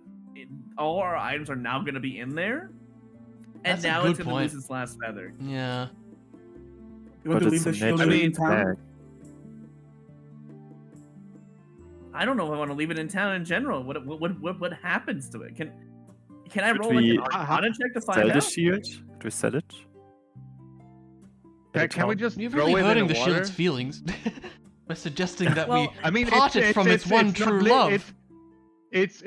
all our items are now going to be in there, and That's a now good it's going to point. lose its last feather. Yeah. You want But to it's leave the a shield magic in town? bag. I don't know if I want to leave it in town in general. What happens to it? Can I Could roll like we an Arcana check to Sell find the out? shield? Do we sell it? Can we just You're throw really it hurting in the the water? shield's feelings by suggesting that Well, we I mean, part it from its one not true li- love. It's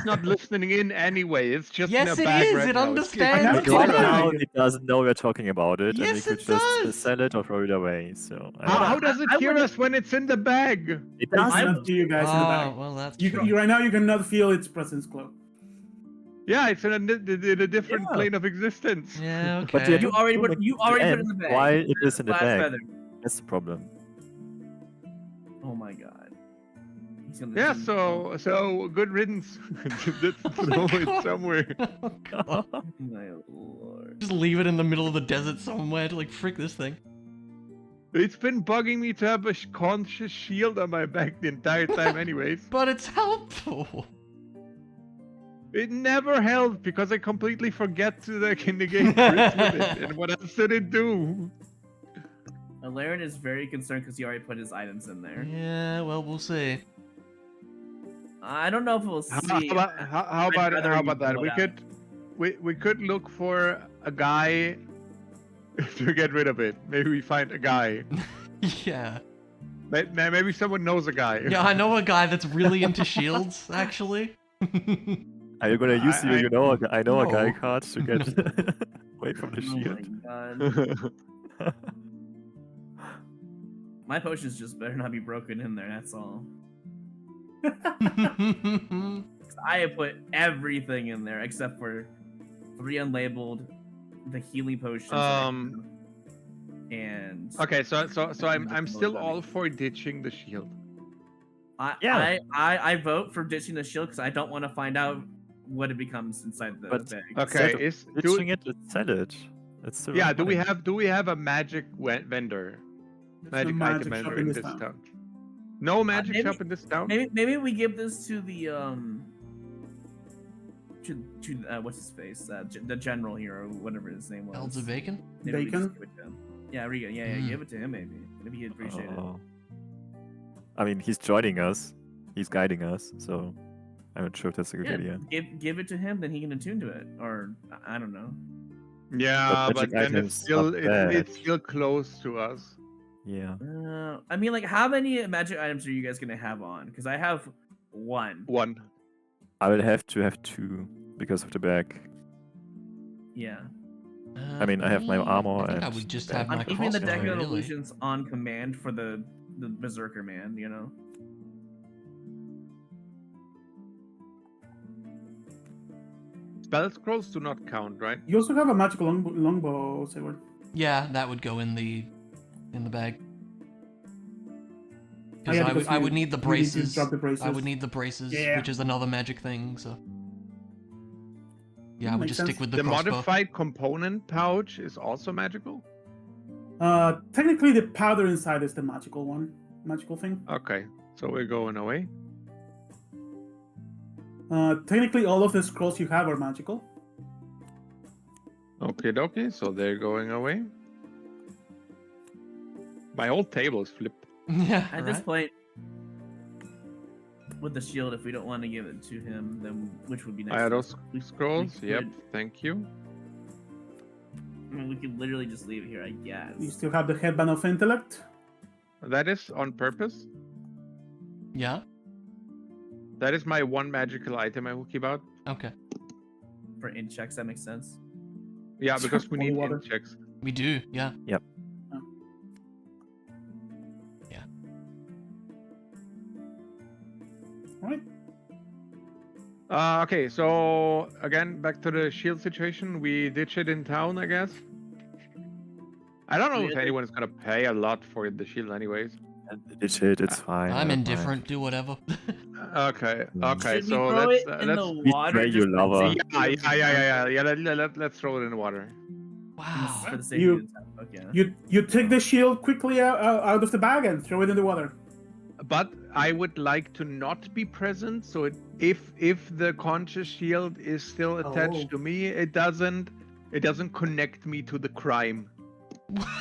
not listening in anyway. It's just in Yes, a it bag is. right It now. understands I have it's a Right bag. now, it doesn't know we're talking about it, and we Yes, could it just does. sell it or throw it away. So I How, don't how know. does it I hear would- us when it's in the bag? It It doesn't. cannot see you guys in the bag. Oh, well, that's You, true. right now you cannot feel its presence, Clo. Yeah, it's in a different Yeah. plane of existence. Yeah, But okay. You already put it in the bag. Why it is in the Last bag? feather. That's the problem. Oh my god. He's gonna Yeah, do- so good riddance. Just throw it somewhere. Oh, God. My lord. Just leave it in the middle of the desert somewhere to like frick this thing. It's been bugging me to have a conscious shield on my back the entire time, anyways. But it's helpful. It never helped because I completely forget to negate crits with it. And what else did it do? Laren is very concerned because he already put his items in there. Yeah, well, we'll see. I don't know if we'll see. How about rather you that? pull We it could we could look for a guy to get rid of it. Maybe we find a guy. Yeah. Maybe someone knows a guy. Yeah, I know a guy that's really into shields, actually. Are you gonna use I- I know a guy No. card to get away from the Oh my shield? god. My potions just better not be broken in there, that's all. 'Cause I have put everything in there except for 3 unlabeled, the healing potions, and Okay, so I'm still all for ditching the shield. I vote for ditching the shield because I don't want to find out what it becomes inside the But- bag. Okay, Instead is of ditching it, sell it. It's the yeah. right Do we money. have a magic vendor? There's no Magic item magic shop vendor in in this this town. town. No magic maybe- shop in this town. Maybe we give this to the what's his face, the general here or whatever his name was. Elder Bacon? Maybe we just Bacon? give it to him. Yeah, Riga. Yeah, Hmm. give it to him. Maybe he'd appreciate it. Oh. I mean, he's joining us. He's guiding us, so I'm not sure if that's a good Yeah, idea. give it to him, then he can attune to it, or I don't know. Yeah, But but magic then it's items still not bad. it's still close to us. Yeah. I mean, like, how many magic items are you guys gonna have on? Because I have one. One. I will have to have 2 because of the bag. Yeah. I mean, I have my armor I think I and would just bag. have my I'm keeping the crossbow, deck of really. illusions on command for the berserker man. You know. Spell scrolls do not count, right? You also have a magical longbow, Sigurd. Yeah, that would go in the bag. Oh, yeah, Because I would need the you need to braces. drop the braces. I would need the braces, Yeah. which is another magic thing. So yeah, I would Makes just sense. stick with the The crossbow. modified component pouch is also magical. Technically, the powder inside is the magical thing. Okay, so we're going away. Technically, all of the scrolls you have are magical. Okay, dokie. So they're going away. My whole table is flipped. Yeah, At this right? point, with the shield, if we don't want to give it to him, then which would be nice. I have for those us, we scrolls. Yep. could- Thank you. I mean, we could literally just leave it here, I guess. You still have the headband of intellect. That is on purpose. Yeah? That is my one magical item I will keep out. Okay. For int checks, that makes sense. Yeah, because we Holy need water. int checks. We do, yeah. All right. Okay, so again, back to the shield situation. We ditch it in town, I guess. I don't know if Really? anyone's gonna pay a lot for the shield, anyways. It's it. It's fine. I I'm don't indifferent, do whatever. Okay, okay. Should we So throw let's it in let's the We water? pray you just for lover. the yeah, safety of the yeah. Let's throw it in the water. Wow. For the safety You- of the town. Okay. You take the shield quickly out of the bag and throw it in the water. But I would like to not be present. So if the conscious shield is still attached Oh. to me, it doesn't connect me to the crime.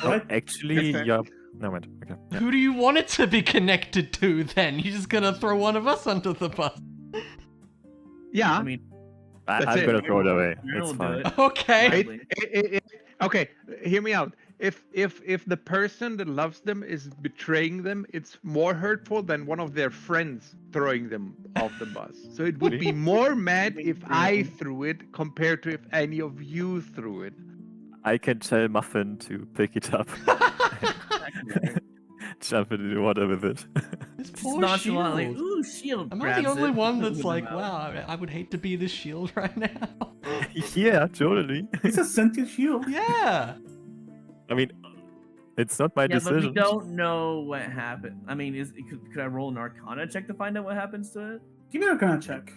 Oh, Right? actually, fair. yeah. No, wait. Okay. Yeah. Who do you want it to be connected to then? You're just gonna throw one of us under the bus. Yeah. I mean, That's I'm it. gonna throw it away. Aaron It's will do fine. it. Okay. Right. Okay, hear me out. If the person that loves them is betraying them, it's more hurtful than one of their friends throwing them off the bus. So it would be more mad if I threw it compared to if any of you threw it. I can tell Muffin to pick it up, jump into the water with it. This Just poor nonchalantly, shield. ooh, shield. Am I grabs the only it one with that's the like, mouth. wow, I would hate to be this shield right now? Yeah, totally. It's a sentient shield. Yeah. I mean, it's not my Yeah, but we decision. don't know what happened. I mean, could I roll an Arcana check to find out what happens to it? Give me a kind of check.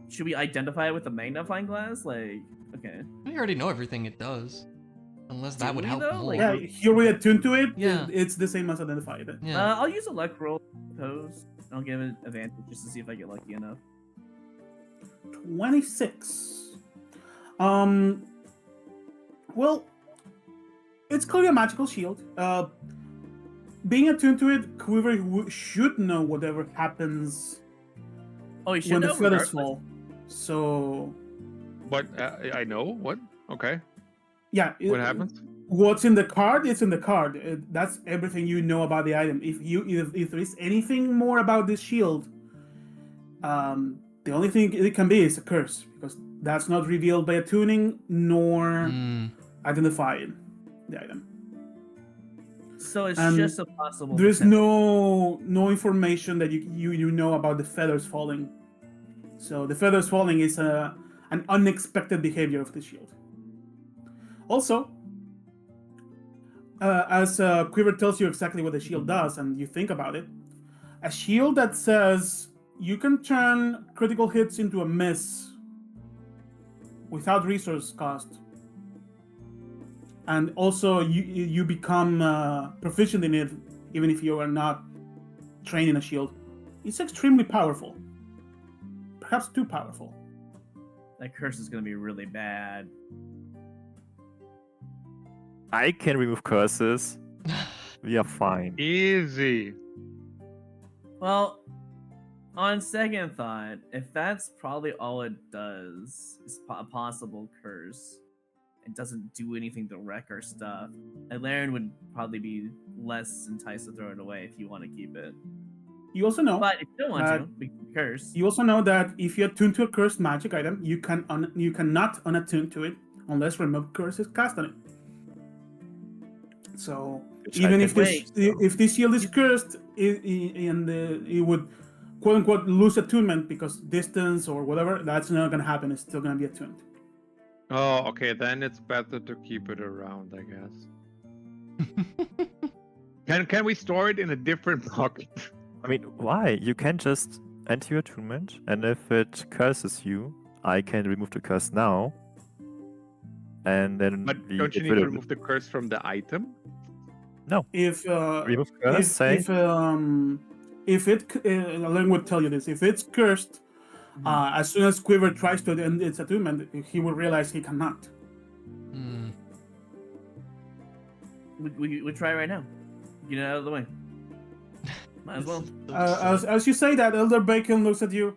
Should we identify it with a magnifying glass? Like, okay. We already know everything it does. Unless that Do would we, help though? more. Like, Yeah, here we attuned to it. Yeah. It's the same as identified. Yeah. I'll use a luck roll, I suppose. I'll give it advantage just to see if I get lucky enough. 26. Well, it's clearly a magical shield. Being attuned to it, Quiver should know whatever happens Oh, you should when know the feathers regardless. fall. So, But I know what. Okay, yeah. what happens? What's in the card is in the card. That's everything you know about the item. If there is anything more about this shield, the only thing it can be is a curse, because that's not revealed by attuning nor Mm. identifying the item. So it's And just a possible. There is potential. no information that you know about the feathers falling. So the feathers falling is an unexpected behavior of the shield. Also, as Quiver tells you exactly what the shield does, and you think about it, a shield that says you can turn critical hits into a miss without resource cost, and also you become proficient in it even if you are not trained in a shield. It's extremely powerful, perhaps too powerful. That curse is going to be really bad. I can remove curses. We are fine. Easy. Well, on second thought, if that's probably all it does, is a possible curse, it doesn't do anything to wreck our stuff, Laren would probably be less enticed to throw it away if you want to keep it. You also know But if you don't want Uh, to, we can curse. You also know that if you attune to a cursed magic item, you cannot unattune to it unless remove curse is cast on it. So Which even I if can- this shield is cursed, it would quote unquote lose attunement because distance or whatever, that's not gonna happen. It's still gonna be attuned. Oh, okay. Then it's better to keep it around, I guess. Can we store it in a different pocket? I mean, why? You can just enter your attunement, and if it curses you, I can remove the curse now. And then But we don't you get need rid to of remove the curse from the item? If remove curse, say if it Len would tell you this, if it's cursed, As soon as Quiver tries to end its attunement, he will realize he cannot. Hmm. We try right now. Get it out of the way. Might as well. As you say that, Elder Bacon looks at you.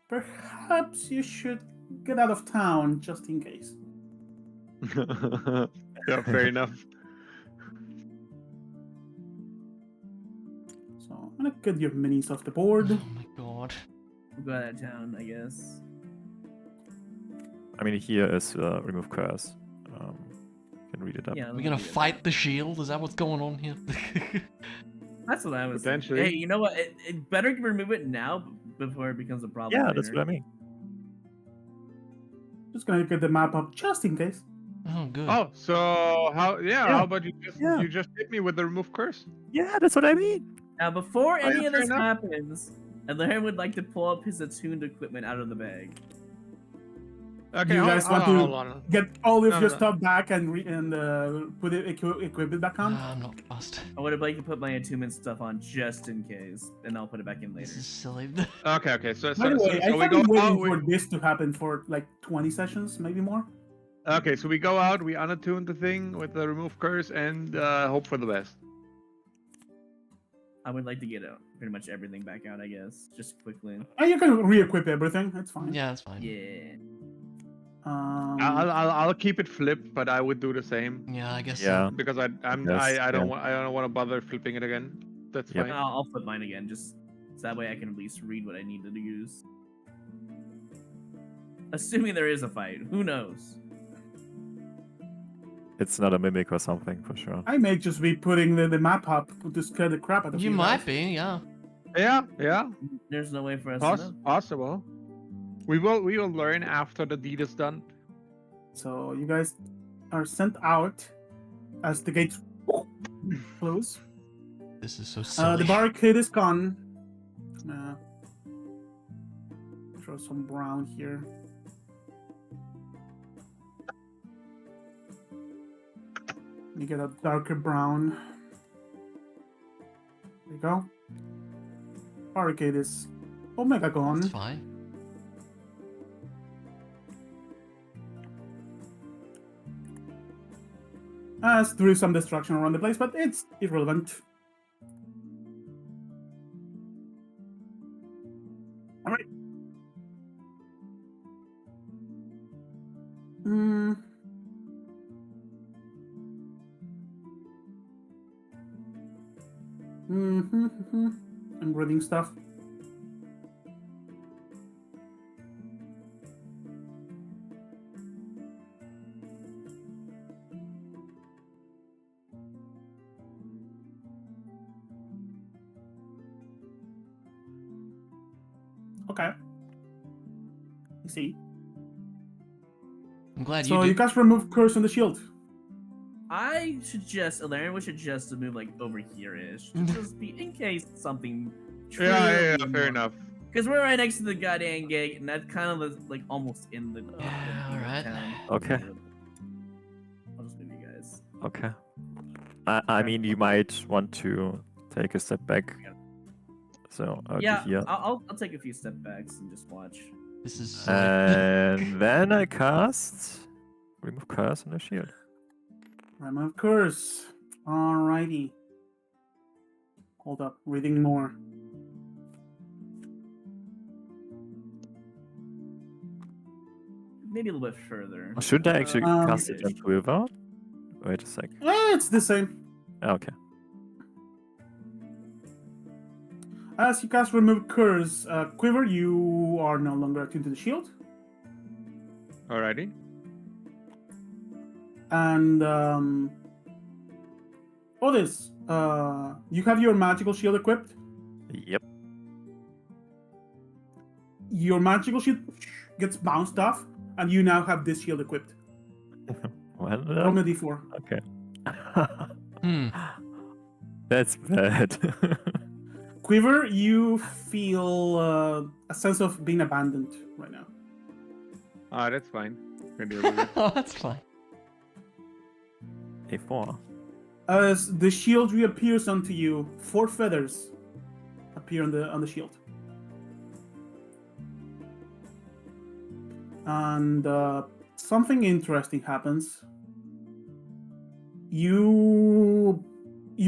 Perhaps you should get out of town just in case. Yeah, fair enough. So I'm gonna get your minis off the board. Oh my god. We'll go out of town, I guess. I mean, here is remove curse. Can read it up. Yeah. We're gonna fight the shield? Is that what's going on here? That's what I was Potentially. thinking. Hey, you know what? It better remove it now before it becomes a problem. Yeah, later. that's what I mean. Just gonna get the map up just in case. Oh, good. Oh, so how? Yeah, Yeah. how about Yeah. you just hit me with the remove curse? Yeah, that's what I mean. Now, before Oh, any yeah, of fair this enough. happens, Elaine would like to pull up his attuned equipment out of the bag. Okay, You hold, guys hold want on, to hold on. get all of No, your no. stuff back and put it equipment back on? I'm not fussed. I would have liked to put my attunement stuff on just in case, and I'll put it back in later. This is silly. Okay, so By the way, so we I've go been waiting out. for this to happen for like 20 sessions, maybe more. Okay, so we go out, we unattune the thing with the remove curse, and hope for the best. I would like to get pretty much everything back out, I guess, just quickly. And you can re-equip everything. That's fine. Yeah, that's fine. Yeah. I'll keep it flipped, but I would do the same Yeah, I guess Yeah. so. because I don't yeah. want to bother flipping it again. That's Yep. fine. I'll flip mine again, just so that way I can at least read what I need to use. Assuming there is a fight, who knows? It's not a mimic or something for sure. I may just be putting the map up to scare the crap out of You you might guys. be, yeah. Yeah, There's no way for us to know. possible. We will learn after the deed is done. So you guys are sent out as the gates close. This is so silly. The barricade is gone. Throw some brown here. You get a darker brown. There you go. Barricade is Omega gone. It's fine. As there is some destruction around the place, but it's irrelevant. Alright. I'm reading stuff. Okay. I see. I'm glad So you you did. guys remove curse on the shield. I suggest, Ilarion would suggest to move like over here-ish, just be in case something. Yeah, fair enough. Because we're right next to the goddamn gate, and that's kind of like almost in the. Yeah, in the alright. town. Okay. I'll just move you guys. Okay. I mean, you might want to take a step back. So I'll Yeah, be here. I'll take a few step backs and just watch. This is silly. And then I cast remove curse on the shield. Remove curse. Alrighty. Hold up, reading more. Maybe a little bit further. Or should I actually cast it ish. on Quiver? Wait a sec. It's the same. Okay. As you cast remove curse, Quiver, you are no longer attuned to the shield. Alrighty. And Otis, you have your magical shield equipped. Yep. Your magical shield gets bounced off, and you now have this shield equipped. Well, Roll me a d4. okay. Hmm. That's bad. Quiver, you feel a sense of being abandoned right now. Ah, that's fine. Can deal with it. Oh, that's fine. A4. As the shield reappears onto you, 4 feathers appear on the shield. and something interesting happens. You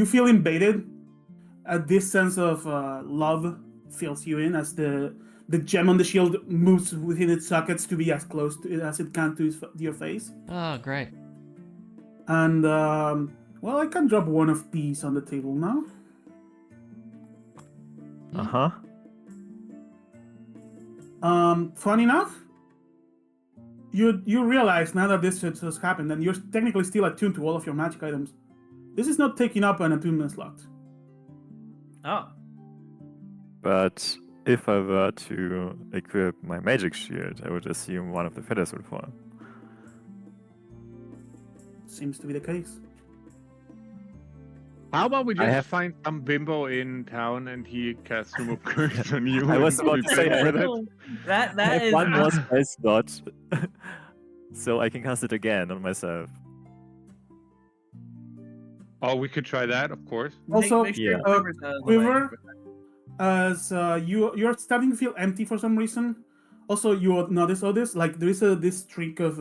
feel invaded. This sense of love fills you in as the gem on the shield moves within its sockets to be as close as it can to your face. Oh, great. And well, I can drop one of these on the table now. Uh-huh. Fun enough, you realize now that this has happened, and you're technically still attuned to all of your magic items. This is not taking up an attunement slot. Oh, But if I were to equip my magic shield, I would assume one of the feathers would fall. Seems to be the case. How about we just have- find some bimbo in town and he casts remove curse on you? I was and about we to say play that. with it? that I that have is one more spell slot, so I can cast it again on myself. Oh, we could try that, of course. Also, make sure yeah. Quiver's out of the way. Quiver, as you're starting to feel empty for some reason. Also, you notice all this, like there is this streak of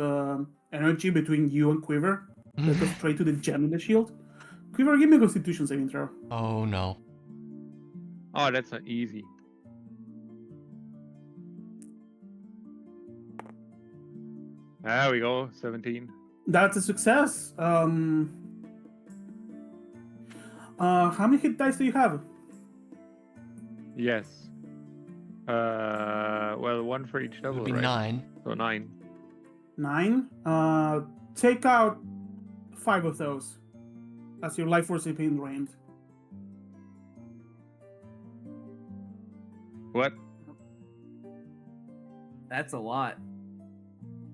energy between you and Quiver that goes straight to the gem in the shield. Quiver, give me a Constitution saving throw. Oh no. Oh, that's not easy. There we go, 17. That's a success. How many hit dice do you have? Yes. Well, one for each It double, would be right? 9. So 9. 9. Take out 5 of those as your life force is being drained. What? That's a lot.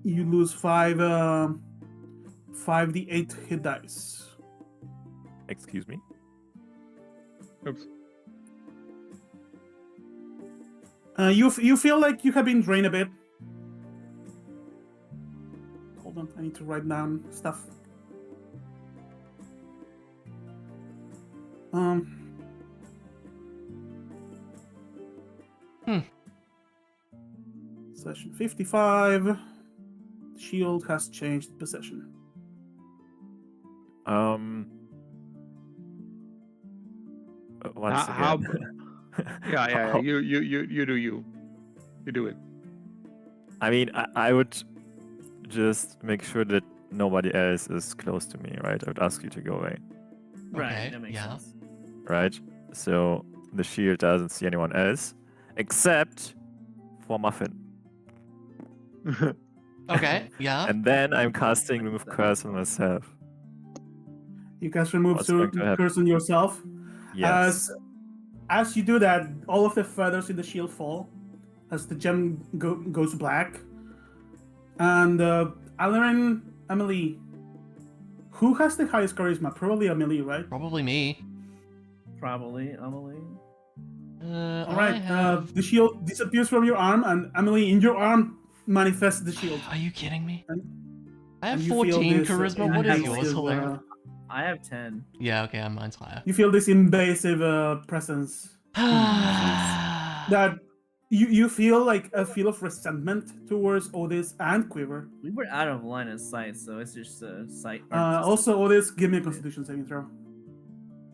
You lose 5d8 hit dice. Excuse me? Oops. You feel like you have been drained a bit. Hold on, I need to write down stuff. Session 55. Shield has changed possession. Once How- again. Yeah. How- You do you. You do it. I mean, I would just make sure that nobody else is close to me, right? I would ask you to go away, Right, Okay, that makes yeah. sense. right? So the shield doesn't see anyone else, except for Muffin. Okay, yeah. And then I'm casting Remove Curse on myself. You guys remove What's going to happen? curse on yourself. Yes. As you do that, all of the feathers in the shield fall as the gem goes black. And Alarin, Emily, who has the highest charisma? Probably Emily, right? Probably me. Probably, Emily. All right. The shield disappears from your arm, and Emily, in your arm, manifests the shield. Are you kidding me? And- I have And you feel 14 this, charisma. What is invasive, yours, Hilaire? I have 10. Yeah, okay, mine's higher. You feel this invasive presence that you feel like a feel of resentment towards Otis and Quiver. We were out of line of sight, so it's just a sight. Also, Otis, give me a Constitution saving throw.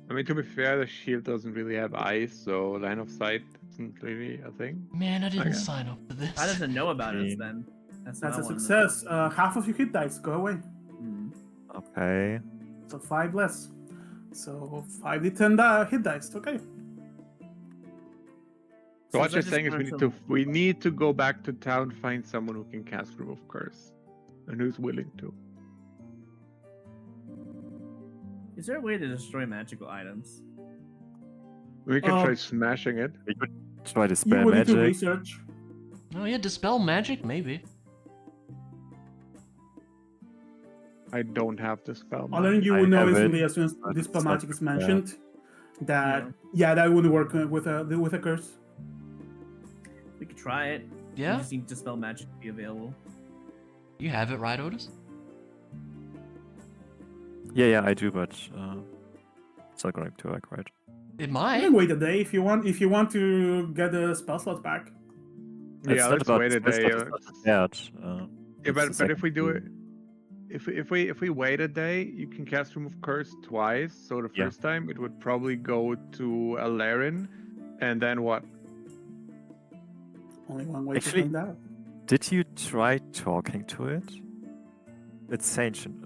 I mean, to be fair, the shield doesn't really have eyes, so line of sight isn't really a thing. Man, I didn't Okay. sign up for this. How doesn't know about us 15. then? That's what I a wanna know. success. Half of your hit dice go away. Hmm. Okay. So 5 less. So 5d10 hit dice. Okay. So what is you're that saying is just we need to go back to town, find someone who can cast Remove Curse, and who's willing to. Is there a way to destroy magical items? We can try smashing it. We could try to You spell will need to magic. research. Oh yeah, dispel magic, maybe. I don't have the spell. Alarin, you I will know have it, instantly as soon as but dispel it's not- magic is yeah. mentioned that that would work with a curse. We could try it. We Yeah? just need dispel magic to be available. You have it right, Otis? Yeah, I do, but it's not going to work, right? It You might. can wait a day if you want. If you want to get the spell slot back. It's Yeah, not let's about wait a this, day. but it's not bad. Yeah, It's the but if we second do it, thing. if we wait a day, you can cast Remove Curse twice. So the Yeah. first time it would probably go to Alarin, and then what? Only one way Actually- to find out. Did you try talking to it? It's sentient.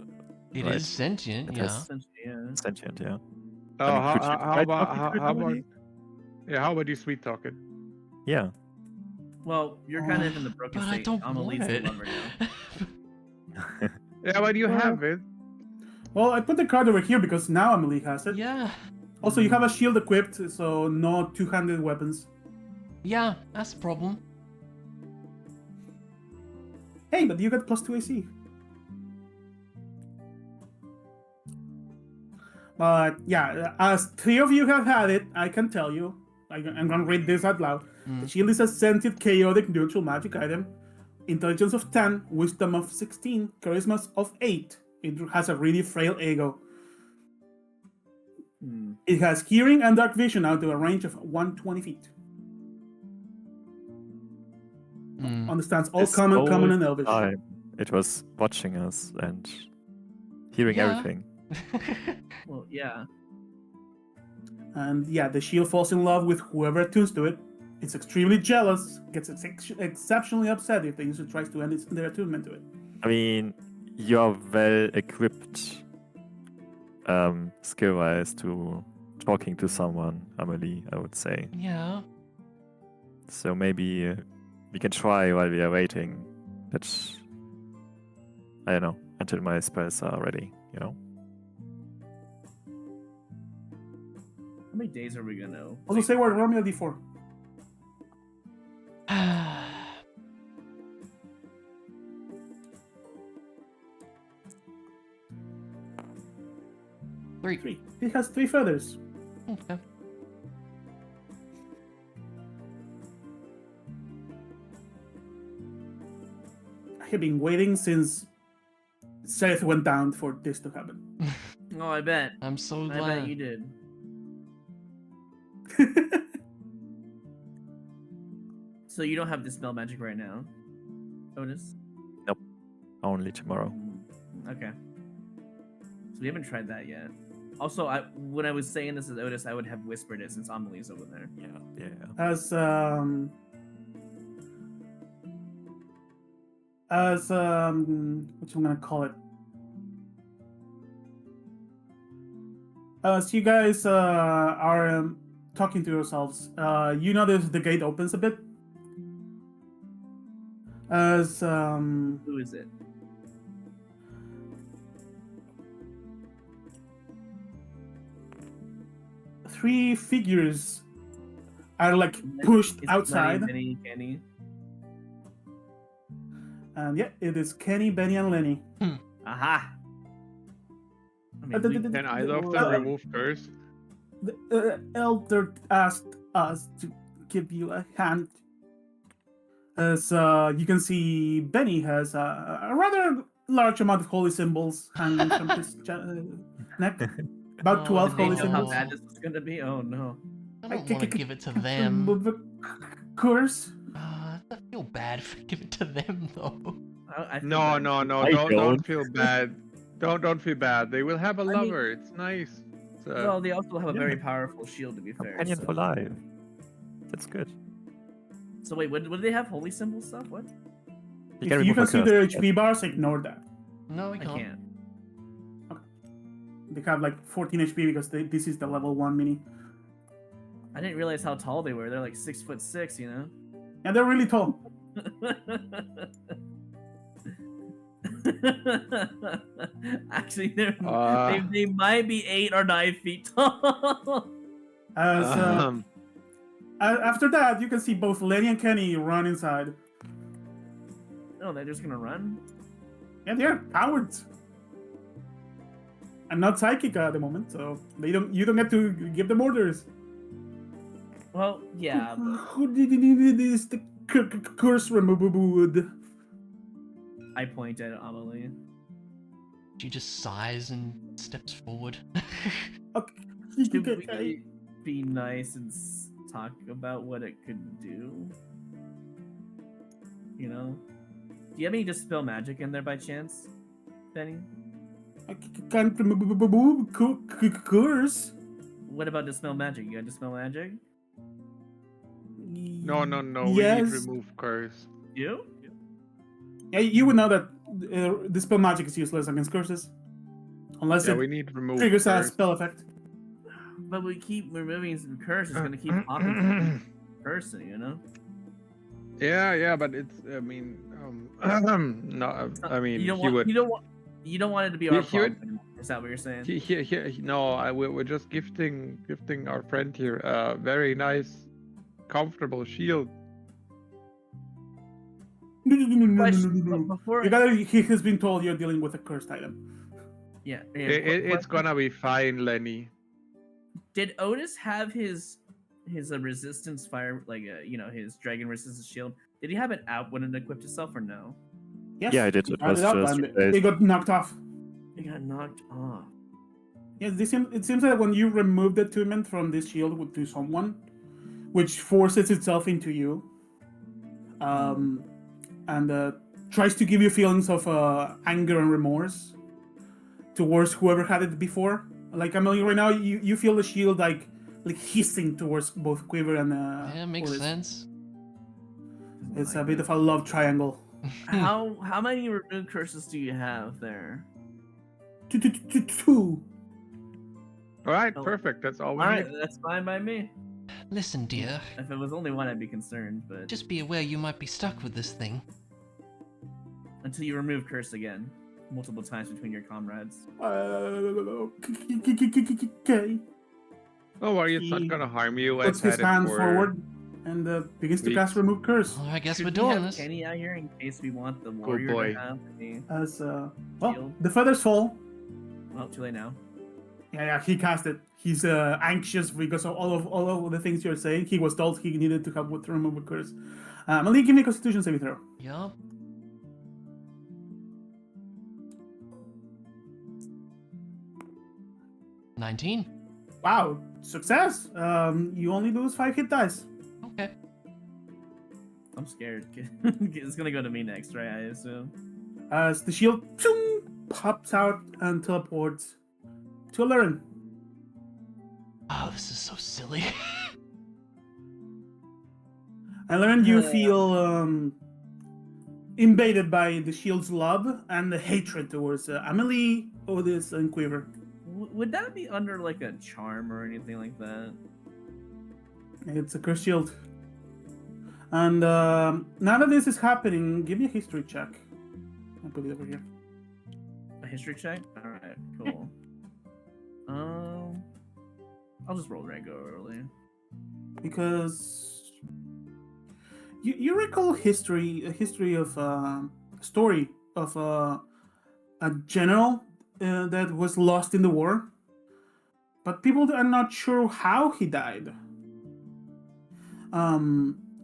It right? is sentient, It yeah. has- Essentially, yeah. Sentient, yeah. Oh, I mean, how, could you how, try how about talking to it how about already? yeah? How about you sweet talk it? Yeah. Well, you're kind of in the broken But I state. don't Amelie's want the it. lover now. Yeah, but you have it. Well, I put the card over here because now Amelie has it. Yeah. Also, you have a shield equipped, so no two-handed weapons. Yeah, that's the problem. Hey, but you got +2 AC. But yeah, as 3 of you have had it, I can tell you. I'm gonna read this out loud. The shield is a sentient, chaotic, neutral magic item. Intelligence of 10, Wisdom of 16, Charisma of 8. It has a really frail ego. It has hearing and dark vision out to a range of 120 feet. Understands all This common, whole and elvish. time, it was watching us and hearing Yeah. everything. Well, yeah. And yeah, the shield falls in love with whoever attunes to it. It's extremely jealous, gets exceptionally upset if the user tries to end their attunement to it. I mean, you're well equipped, skill-wise, to talking to someone, Amelie, I would say. Yeah. So maybe we can try while we are waiting. That's, I don't know, until my spells are ready, you know? How many days are we gonna? Also, say word, roll me a d4. Three. 3. It has 3 feathers. Okay. I have been waiting since Seth went down for this to happen. Oh, I bet. I'm so I glad. bet you did. So you don't have dispel magic right now, Otis? Only tomorrow. Okay. So we haven't tried that yet. Also, when I was saying this as Otis, I would have whispered it since Amelie's over there. Yeah. As what you gonna call it? As you guys are talking to yourselves, you notice the gate opens a bit. As Who is it? three figures are like pushed It's outside. Lenny, Kenny. And yeah, it is Kenny, Benny, and Lenny. Aha! I mean, Can either of them remove curse? The elder asked us to give you a hand. As you can see, Benny has a rather large amount of holy symbols hanging from his neck. About Oh, 12 did they holy know how symbols. bad this was gonna be? Oh no. I don't want to give it to them. Curse. I feel bad if I give it to them though. I feel No, bad. no, no! I Don't don't. feel bad. Don't feel bad. They will have a mean- lover. It's nice. So, Well, they also have a Yeah. very powerful shield, to be fair. Companion So. for life. That's good. So wait, what do they have? Holy symbol stuff? What? If you remove can a see curse, their but- HP bars, ignore that. No, we I can't. can't. They have like 14 HP because this is the level 1 mini. I didn't realize how tall they were. They're like 6'6", you know. And they're really tall. Actually, Uh. they might be 8 or 9 feet tall. As um, after that, you can see both Lenny and Kenny run inside. Oh, they're just gonna run. And they're cowards. I'm not psychic at the moment, so you don't get to give them orders. Well, yeah. But Who did this the curse removed? I point at Amelie. She just sighs and steps forward. Should we be nice and talk about what it could do? you know. Do you have any dispel magic in there by chance, Benny? I can't remove curse. What about dispel magic? You got dispel magic? No. We Yes. need remove curse. You? Yeah, you would know that dispel magic is useless against curses, unless Yeah, it we need remove triggers a curse. spell effect. But we keep removing some curse. It's gonna keep popping from each person, you know. Yeah, but it's. I mean, no. I mean, you don't he want. would. You don't want it to be He- our he would- problem. Is that what you're saying? No, we're just gifting our friend here a very nice, comfortable shield. No. Before, He has been told you're dealing with a cursed item. yeah, It's gonna be fine, Lenny. Did Otis have his resistance fire, like his dragon resistance shield? Did he have it out when it equipped itself or no? Yes. Yeah, I did. he It had was up just and replaced. it got knocked off. It got knocked off. Yes, it seems that when you remove the attunement from this shield to someone, which forces itself into you, and tries to give you feelings of anger and remorse towards whoever had it before. Like Emily, right now you feel the shield like hissing towards both Quiver and Yeah, makes Otis. sense. It's a bit of a love triangle. How many remove curses do you have there? Two. All right, Oh. perfect. That's all we All need. right, that's fine by me. Listen, dear, If it was only one, I'd be concerned, but just be aware you might be stuck with this thing. until you remove curse again, multiple times between your comrades. Okay. Don't worry, it's not He gonna harm you. Puts his hand forward and begins to cast weeks. remove curse. Well, I guess Should we're we doing have this. Kenny out here in case we want the warrior boy. to have the... As well, Shield. the feathers fall. Well, too late now. Yeah, he cast it. He's anxious because of all of the things you're saying. He was told he needed to help with remove a curse. Malik, give me a Constitution saving throw. Yup. $19. Wow, success. You only lose 5 hit dice. Okay. I'm scared. It's gonna go to me next, right? I assume. As the shield pops out and teleports to Laren. Oh, this is so silly. And Laren, you feel invaded by the shield's love and the hatred towards Amelie, Otis, and Quiver. Would that be under like a charm or anything like that? It's a cursed shield. And now that this is happening, give me a history check. I'll put it over here. A history check? Alright, cool. I'll just roll regularly. Because you recall a history of a story of a general that was lost in the war, but people are not sure how he died.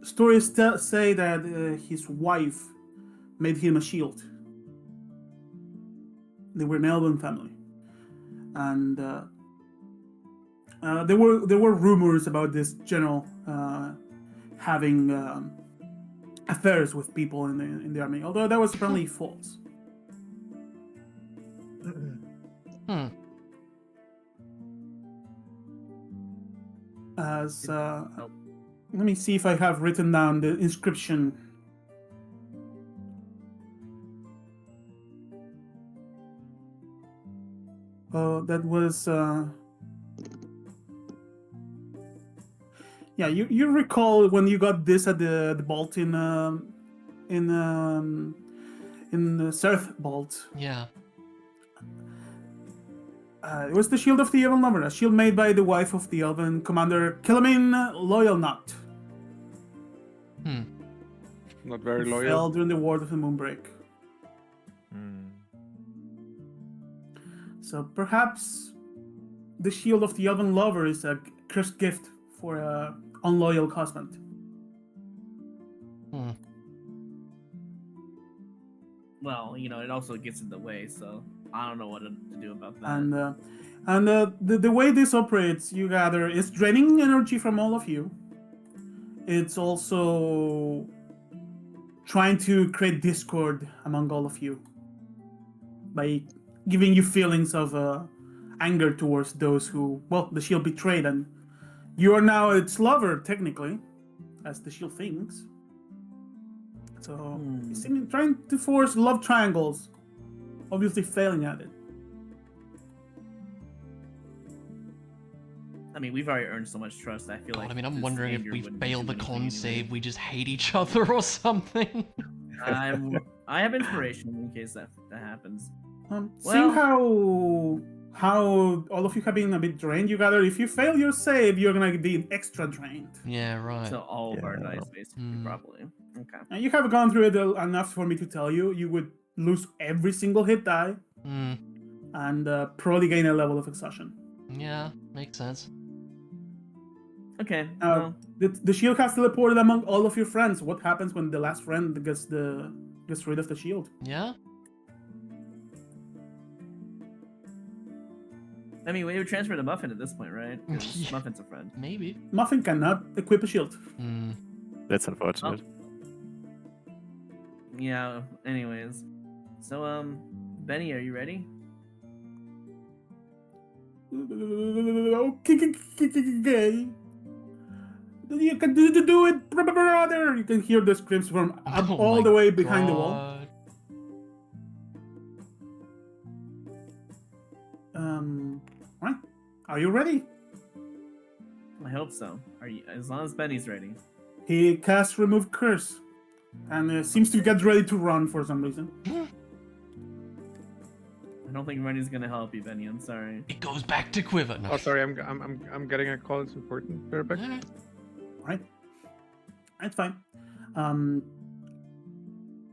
Stories say that his wife made him a shield. They were an elven family, and there were rumors about this general having affairs with people in the army, although that was apparently false. As let me see if I have written down the inscription. That was yeah. You recall when you got this at the vault in the Surf Vault. Yeah. It was the shield of the Elven Lover, a shield made by the wife of the Elven commander Killamin Loyalnut. Not very Who loyal. fell during the War of the Moonbreak. So perhaps the shield of the Elven Lover is a cursed gift for a unloyal husband. Well, it also gets in the way, so I don't know what to do about that. And the way this operates, you gather, is draining energy from all of you. It's also trying to create discord among all of you by giving you feelings of anger towards those who, well, the shield betrayed, and you are now its lover, technically, as the shield thinks. So, he's trying to force love triangles, obviously failing at it. I mean, we've already earned so much trust. I feel God, like. I mean, I'm this wondering if anger we wouldn't fail do the anything con anyway. save, we just hate each other or something. I have inspiration in case that happens. Seeing how all of you have been a bit drained, you gather if you fail your save, you're gonna be extra drained. Yeah, right. So all of our Yeah. dice, basically, probably. Okay. And you have gone through it enough for me to tell you, you would lose every single hit die and probably gain a level of exhaustion. Yeah, makes sense. Okay. The shield has teleported among all of your friends. What happens when the last friend gets rid of the shield? Yeah? I mean, we would transfer to Muffin at this point, right? 'Cause Yeah. Muffin's a friend. Maybe. Muffin cannot equip a shield. That's unfortunate. Yeah. Anyways, so Benny, are you ready? Okay. You can do it, brother. You can hear the screams from Oh all my the way behind the wall. God. Right. Are you ready? I hope so. Are you? As long as Benny's ready. He casts Remove Curse and seems to get ready to run for some reason. I don't think Benny's gonna help you, Benny. I'm sorry. It goes back to Quiver. No. Oh, sorry, I'm getting a call. It's important. Bear back. Alright. Right. That's fine.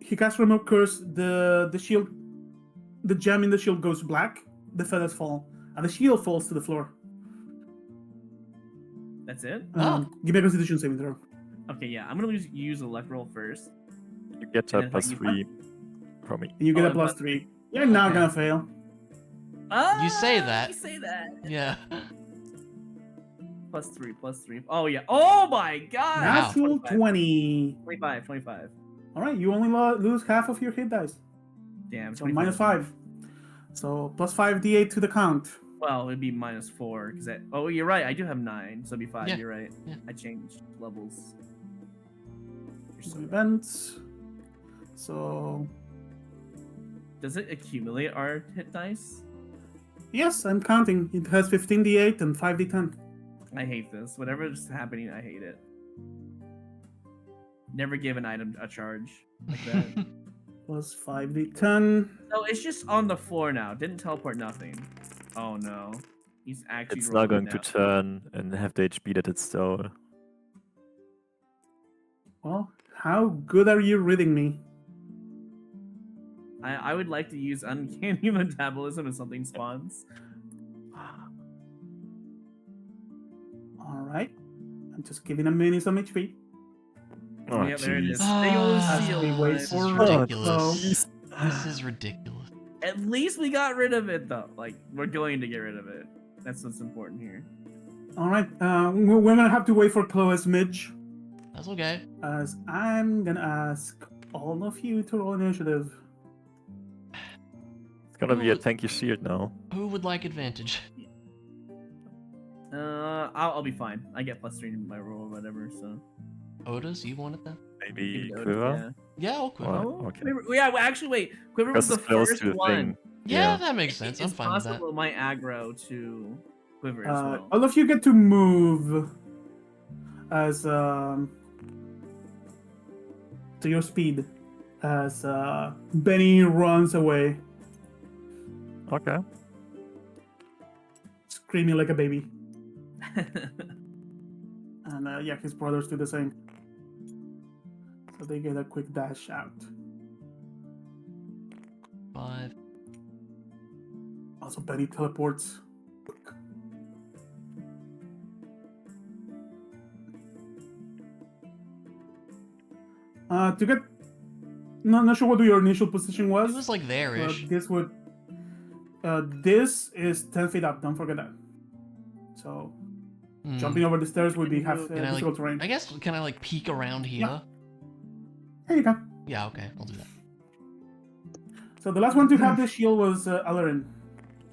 He casts Remove Curse. The shield, the gem in the shield goes black. The feathers fall, and the shield falls to the floor. That's it? Give me a Constitution saving throw. Okay, yeah. I'm gonna use Electro first. You get And a if plus I- 3 from me. And you get Oh, a plus but- 3. You're not Okay. gonna fail. You say that. You say that. Yeah. Plus 3, plus 3. Oh, yeah. Oh, my God. Wow. Natural 20. 25. All right, you only lose half of your hit dice. Damn. So minus 5. So plus 5d8 to the count. Well, it'd be minus 4 because oh, you're right. I do have 9, so it'd be 5. Yeah. You're right. Yeah. I changed levels. You're so So right. events. So Does it accumulate our hit dice? yes, I'm counting. It has 15d8 and 5d10. I hate this. Whatever's happening, I hate it. Never give an item a charge like that. Plus 5d10. No, it's just on the floor now. Didn't teleport nothing. Oh no. He's actually It's not rolling going to now. turn and have the HP that it stole. Well, how good are you reading me? I would like to use uncanny metabolism if something spawns. All right. I'm just giving a mini some HP. Oh, Yeah, there it is. jeez. Big old Ah, seal we line. waste- We're Oh, ridiculous. so- This is ridiculous. At least we got rid of it though. Like we're going to get rid of it. That's what's important here. All right. We're gonna have to wait for Chloe's Midge, That's okay. as I'm gonna ask all of you to roll initiative. It's gonna be a tanky shield now. Who would like advantage? I'll be fine. I get plus 3 in my roll or whatever. So Otis, you wanted that? Maybe Give it to Otis, Quiver? Yeah, I'll quit. Or- Oh, okay. Quiver, yeah. Well, actually, wait. Quiver was Because the it's close first to the one. thing. Yeah, Yeah. that makes sense. I'm It's fine with that. possible my aggro to Quiver as well. All of you get to move as to your speed as Benny runs away, Okay. screaming like a baby. And yeah, his brothers do the same. So they get a quick dash out. 5. Also, Benny teleports. To get, not sure what your initial position was. It was like there-ish. This would, this is 10 feet up. Don't forget that. So Hmm. jumping over the stairs would be half Can I, difficult terrain. I guess, can I like peek around here? There you go. Yeah, okay, I'll do that. So the last one to have the shield was Alarin.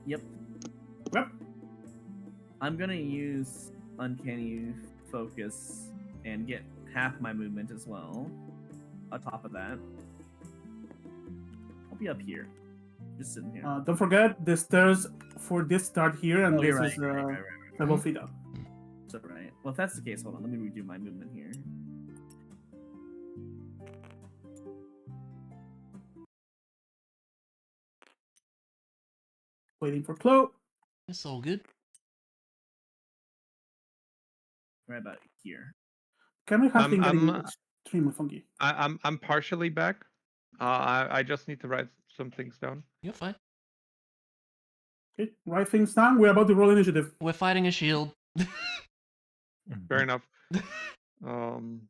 Yep. Yep. I'm gonna use Uncanny Focus and get half my movement as well. On top of that, I'll be up here, just sitting here. Don't forget the stairs for this start here, and Oh, this you're right, is right. several feet up. So right. Well, if that's the case, hold on. Let me redo my movement here. Waiting for Chloe. It's all good. Right about here. Camera has been getting I'm extremely funky. I'm partially back. I just need to write some things down. You're fine. Okay, write things down. We're about to roll initiative. We're fighting a shield. Fair enough. Um,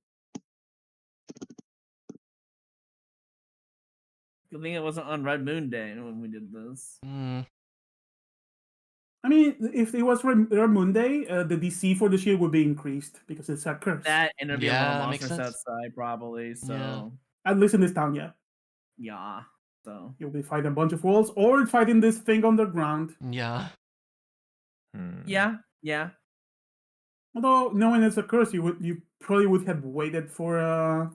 Good thing it wasn't on Red Moon Day when we did this. I mean, if it was Red Moon Day, the DC for the shield would be increased because it's a curse. That and there'd be a Yeah, lot of that makes monsters sense. outside probably. So At least in this town, yeah. yeah. So You'll be fighting a bunch of wolves or fighting this thing underground. Yeah. yeah. Although knowing it's a curse, you probably would have waited for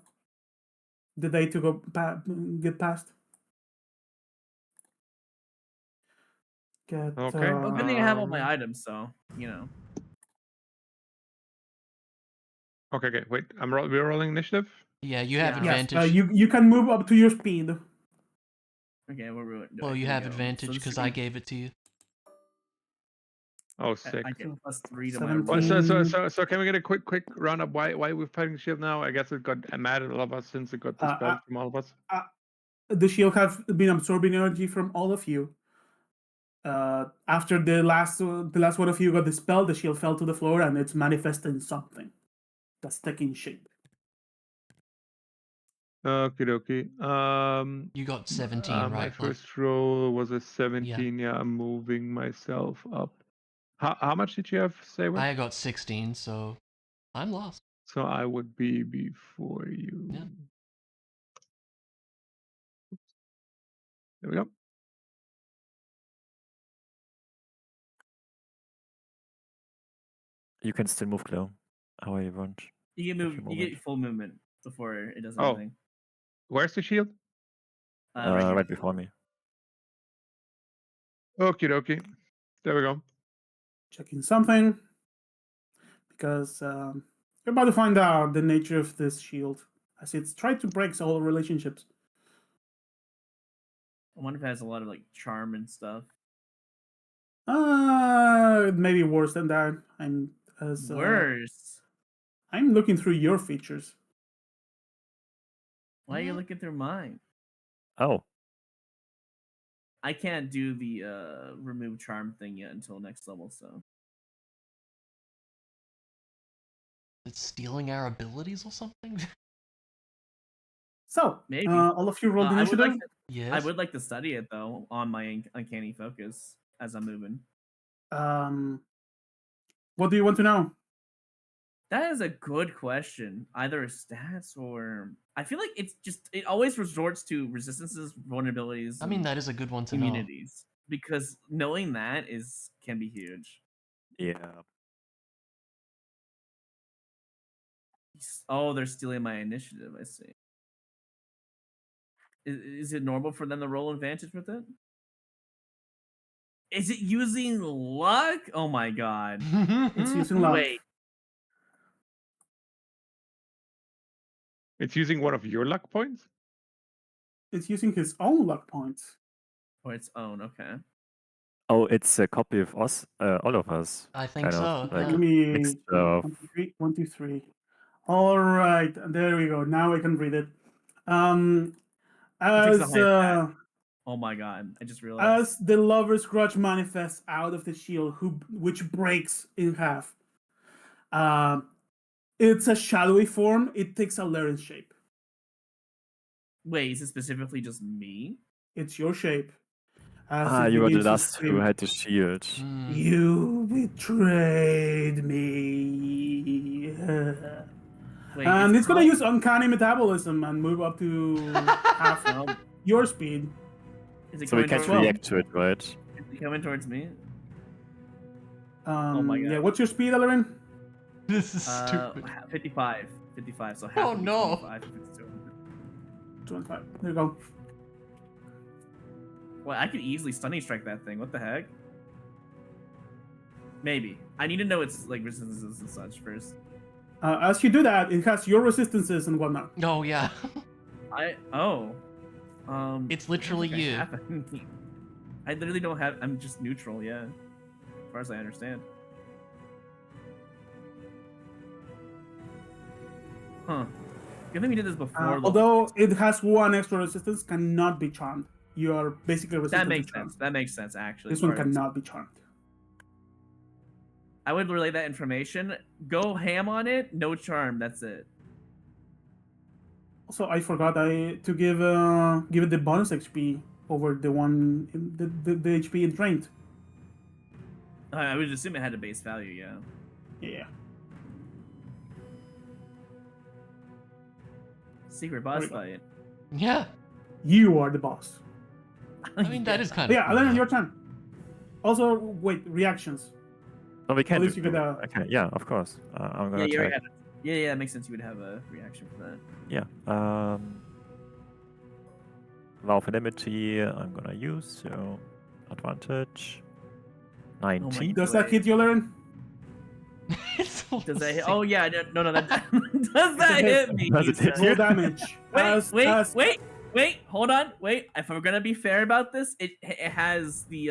the day to go get past. Get, Okay. Well, good thing I have all my items, so you know. Okay. Wait. We're rolling initiative. Yeah, you have Yeah. advantage. you can move up to your speed. Okay, we're ruined. Well, you have advantage because I gave it to you. Oh, sick. I get +3 to my 17. roll. So can we get a quick roundup? Why we're fighting shield now? I guess it got mad at all of us since it got dispelled from all of us. The shield has been absorbing energy from all of you. After the last one of you got dispelled, the shield fell to the floor and it's manifesting something that's taking shape. Okie dokie. You got 17, my right? Bud? first roll was a 17. Yeah, I'm moving myself up. How much did you have, Saber? I got 16, so I'm lost. So I would be before you. Yeah. There we go. You can still move, Chloe, however you want. You can If move. you You move get it. full movement before it does Oh. anything. Where's the shield? Right here. Right before me. Okie dokie. There we go. Checking something because you're about to find out the nature of this shield as it's tried to break all relationships. I wonder if it has a lot of like charm and stuff. Maybe worse than that. Worse. I'm looking through your features. Why are you looking through mine? Oh, I can't do the remove charm thing yet until next level, so It's stealing our abilities or something? So, maybe all of you rolled I would initiative. like to, Yes. I would like to study it though on my uncanny focus as I'm moving. What do you want to know? That is a good question. Either stats or I feel like it always resorts to resistances, vulnerabilities. I mean, and that is a good one to know. immunities because knowing that can be huge. yeah. Oh, they're stealing my initiative. I see. Is it normal for them to roll advantage with it? Is it using luck? Oh my god. It's using luck. Wait. It's using one of your luck points? It's using his own luck points. Or its own, okay. Oh, it's a copy of us, all of us. I think kind so. of, like Yeah. Let me mixture of 1, 2, 3. All right, there we go. Now I can read it. It takes the As highest stat. Oh my god! I just realized. as the lover's grudge manifests out of the shield, which breaks in half. It's a shadowy form. It takes a Laren shape. Wait, is it specifically just me? It's your shape. As it you were the begins to last who scream, had the shield. You betrayed me. Wait, And it's gonna called- use uncanny metabolism and move up to half Um, your speed. is it So we coming can't towards react to it, right? Is it coming towards me? My God. Yeah, what's your speed, Alarin? This is stupid. 55. 55, so half Oh, would be no. 25 if it's 200. 25. There you go. Well, I could easily stunning strike that thing. What the heck? Maybe. I need to know its like resistances and such first. As you do that, it has your resistances and whatnot. Oh yeah. It's It's literally you. I literally don't have. I'm just neutral. Yeah, as far as I understand. Huh. Good thing we did this before. Although it has one extra resistance, cannot be charmed. You are basically resistant that makes to charm. sense. That makes sense. Actually, This one Sorry. cannot be charmed. I would relay that information. Go ham on it. No charm. That's it. Also, I forgot to give it the bonus HP over the one the HP it drained. I would assume it had a base value. Yeah. Yeah. Secret boss There we fight. Yeah. You are the boss. I mean that is kind of. Yeah, cool, Alarin, though. your turn. Also, wait, reactions. No, we can't. least you could, Okay, yeah, of course. I'm Yeah, gonna you already attack. had it. Yeah, that makes sense. You would have a reaction for that. Yeah. Vow of Enmity, I'm gonna use, so advantage. 19. Does that hit you, Alarin? It's all Does the that hit? same. Oh yeah, no, that does that hit me? Does it hit Jesus. Roll damage. Wait, hold on, wait. If we're gonna be fair about this, it has the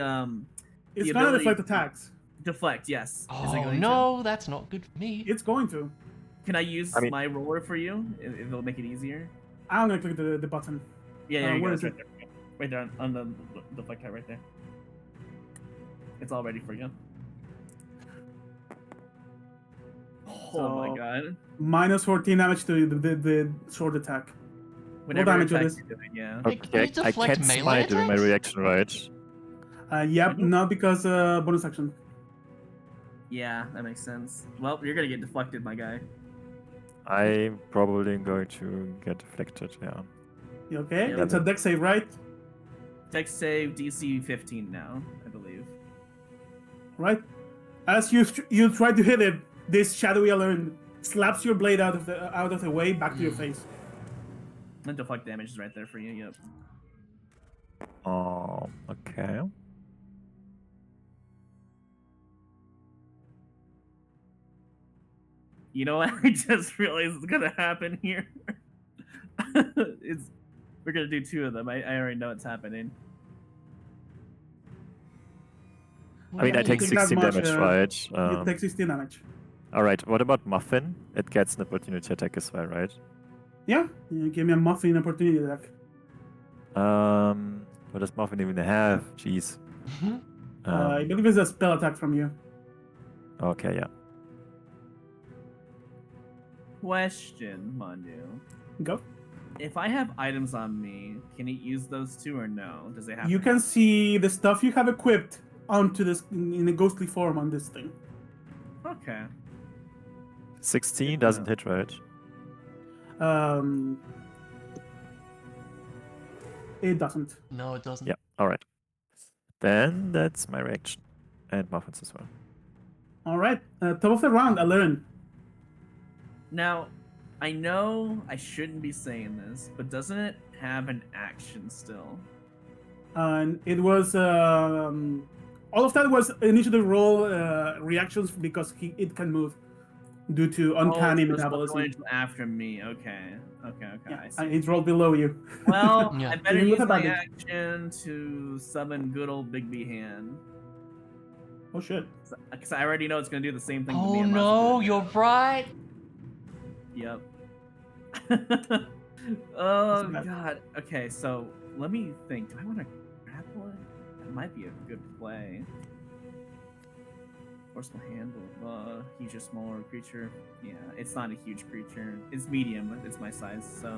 It's the gonna ability- deflect attacks. deflect. Yes. Is it Oh going to? no, that's not good for me. It's going to. Can I use I mean- my roller for you? If it'll make it easier. I'm gonna click the button. Yeah, there you where go. is It's right there on the deflect tab right there. It's all ready for you. Oh my So- god. Minus 14 damage to the sword attack. Whatever damage attack it is? you're doing, yeah. Wait, can Okay, you I deflect can't melee smite during my attacks? reaction, right? Yep, Mhm. not because bonus action. Yeah, that makes sense. Well, you're gonna get deflected, my guy. I'm probably going to get deflected, yeah. You okay? Yeah, It's a dex save, right? Dex save DC 15 now, I believe. Right. As you try to hit it, this shadowy Alarin slaps your blade out of the way back to your face. And deflect damage is right there for you. Yep. Okay. You know what? I just realized it's gonna happen here. We're gonna do two of them. I already know it's happening. I mean, I take think that 16 much, damage, right? You take 16 damage. Alright, what about Muffin? It gets an opportunity attack as well, right? Yeah, you give me a muffin opportunity attack. What does Muffin even have? Jeez. I believe it's a spell attack from you. Okay, yeah. Question, Mandu. Go. If I have items on me, can it use those two or no? Does it have? You to can have- see the stuff you have equipped onto this in a ghostly form on this thing. Okay. 16 doesn't hit, right? It doesn't. No, it doesn't. Yeah, alright. Then that's my reaction. And Muffin's as well. All right. Top of the round, Alarin. Now, I know I shouldn't be saying this, but doesn't it have an action still? And it was all of that was initiative roll reactions because it can move due to uncanny so it's metabolism. going to after me. Okay. Yeah, I see. and it's rolled below you. Well, Yeah. I better Even with use my advantage. action to summon good old Big B Hand. Oh shit. Because I already know it's going to do the same thing to me. Oh I might as well no, do it you're now. right. Yep. Oh Isn't that- god. Okay, so let me think. Do I want to grapple it? That might be a good play. Forceful handle. He's a smaller creature. Yeah, it's not a huge creature. It's medium, but it's my size, so.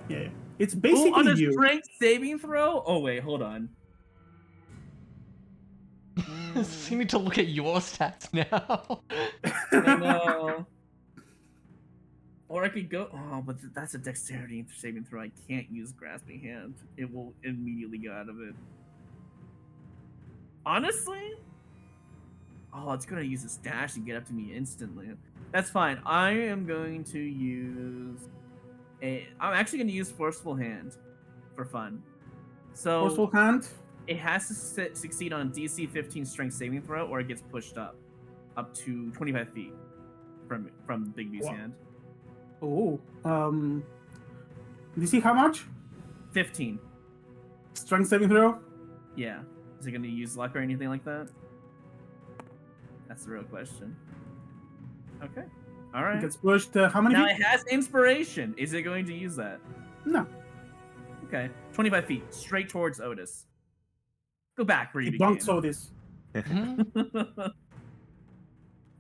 Yeah. It's Ooh, on basically a you. strength saving throw? Oh wait, hold on. So you need to look at your stats now. I know. Or I could go. Oh, but that's a dexterity saving throw. I can't use grasping hand. It will immediately go out of it. Honestly, oh, it's gonna use its dash and get up to me instantly. That's fine. I am going to use I'm actually going to use forceful hand for fun. So Forceful hand. it has to succeed on DC 15 strength saving throw, or it gets pushed up to 25 feet from Big B's Wow. hand. Oh. DC how much? 15. Strength saving throw. Yeah. Is it going to use luck or anything like that? That's the real question. Okay. All It right. gets pushed. How many Now feet? it has inspiration. Is it going to use that? No. Okay. 25 feet straight towards Otis. Go back where you It began. bunks Otis. Mhm.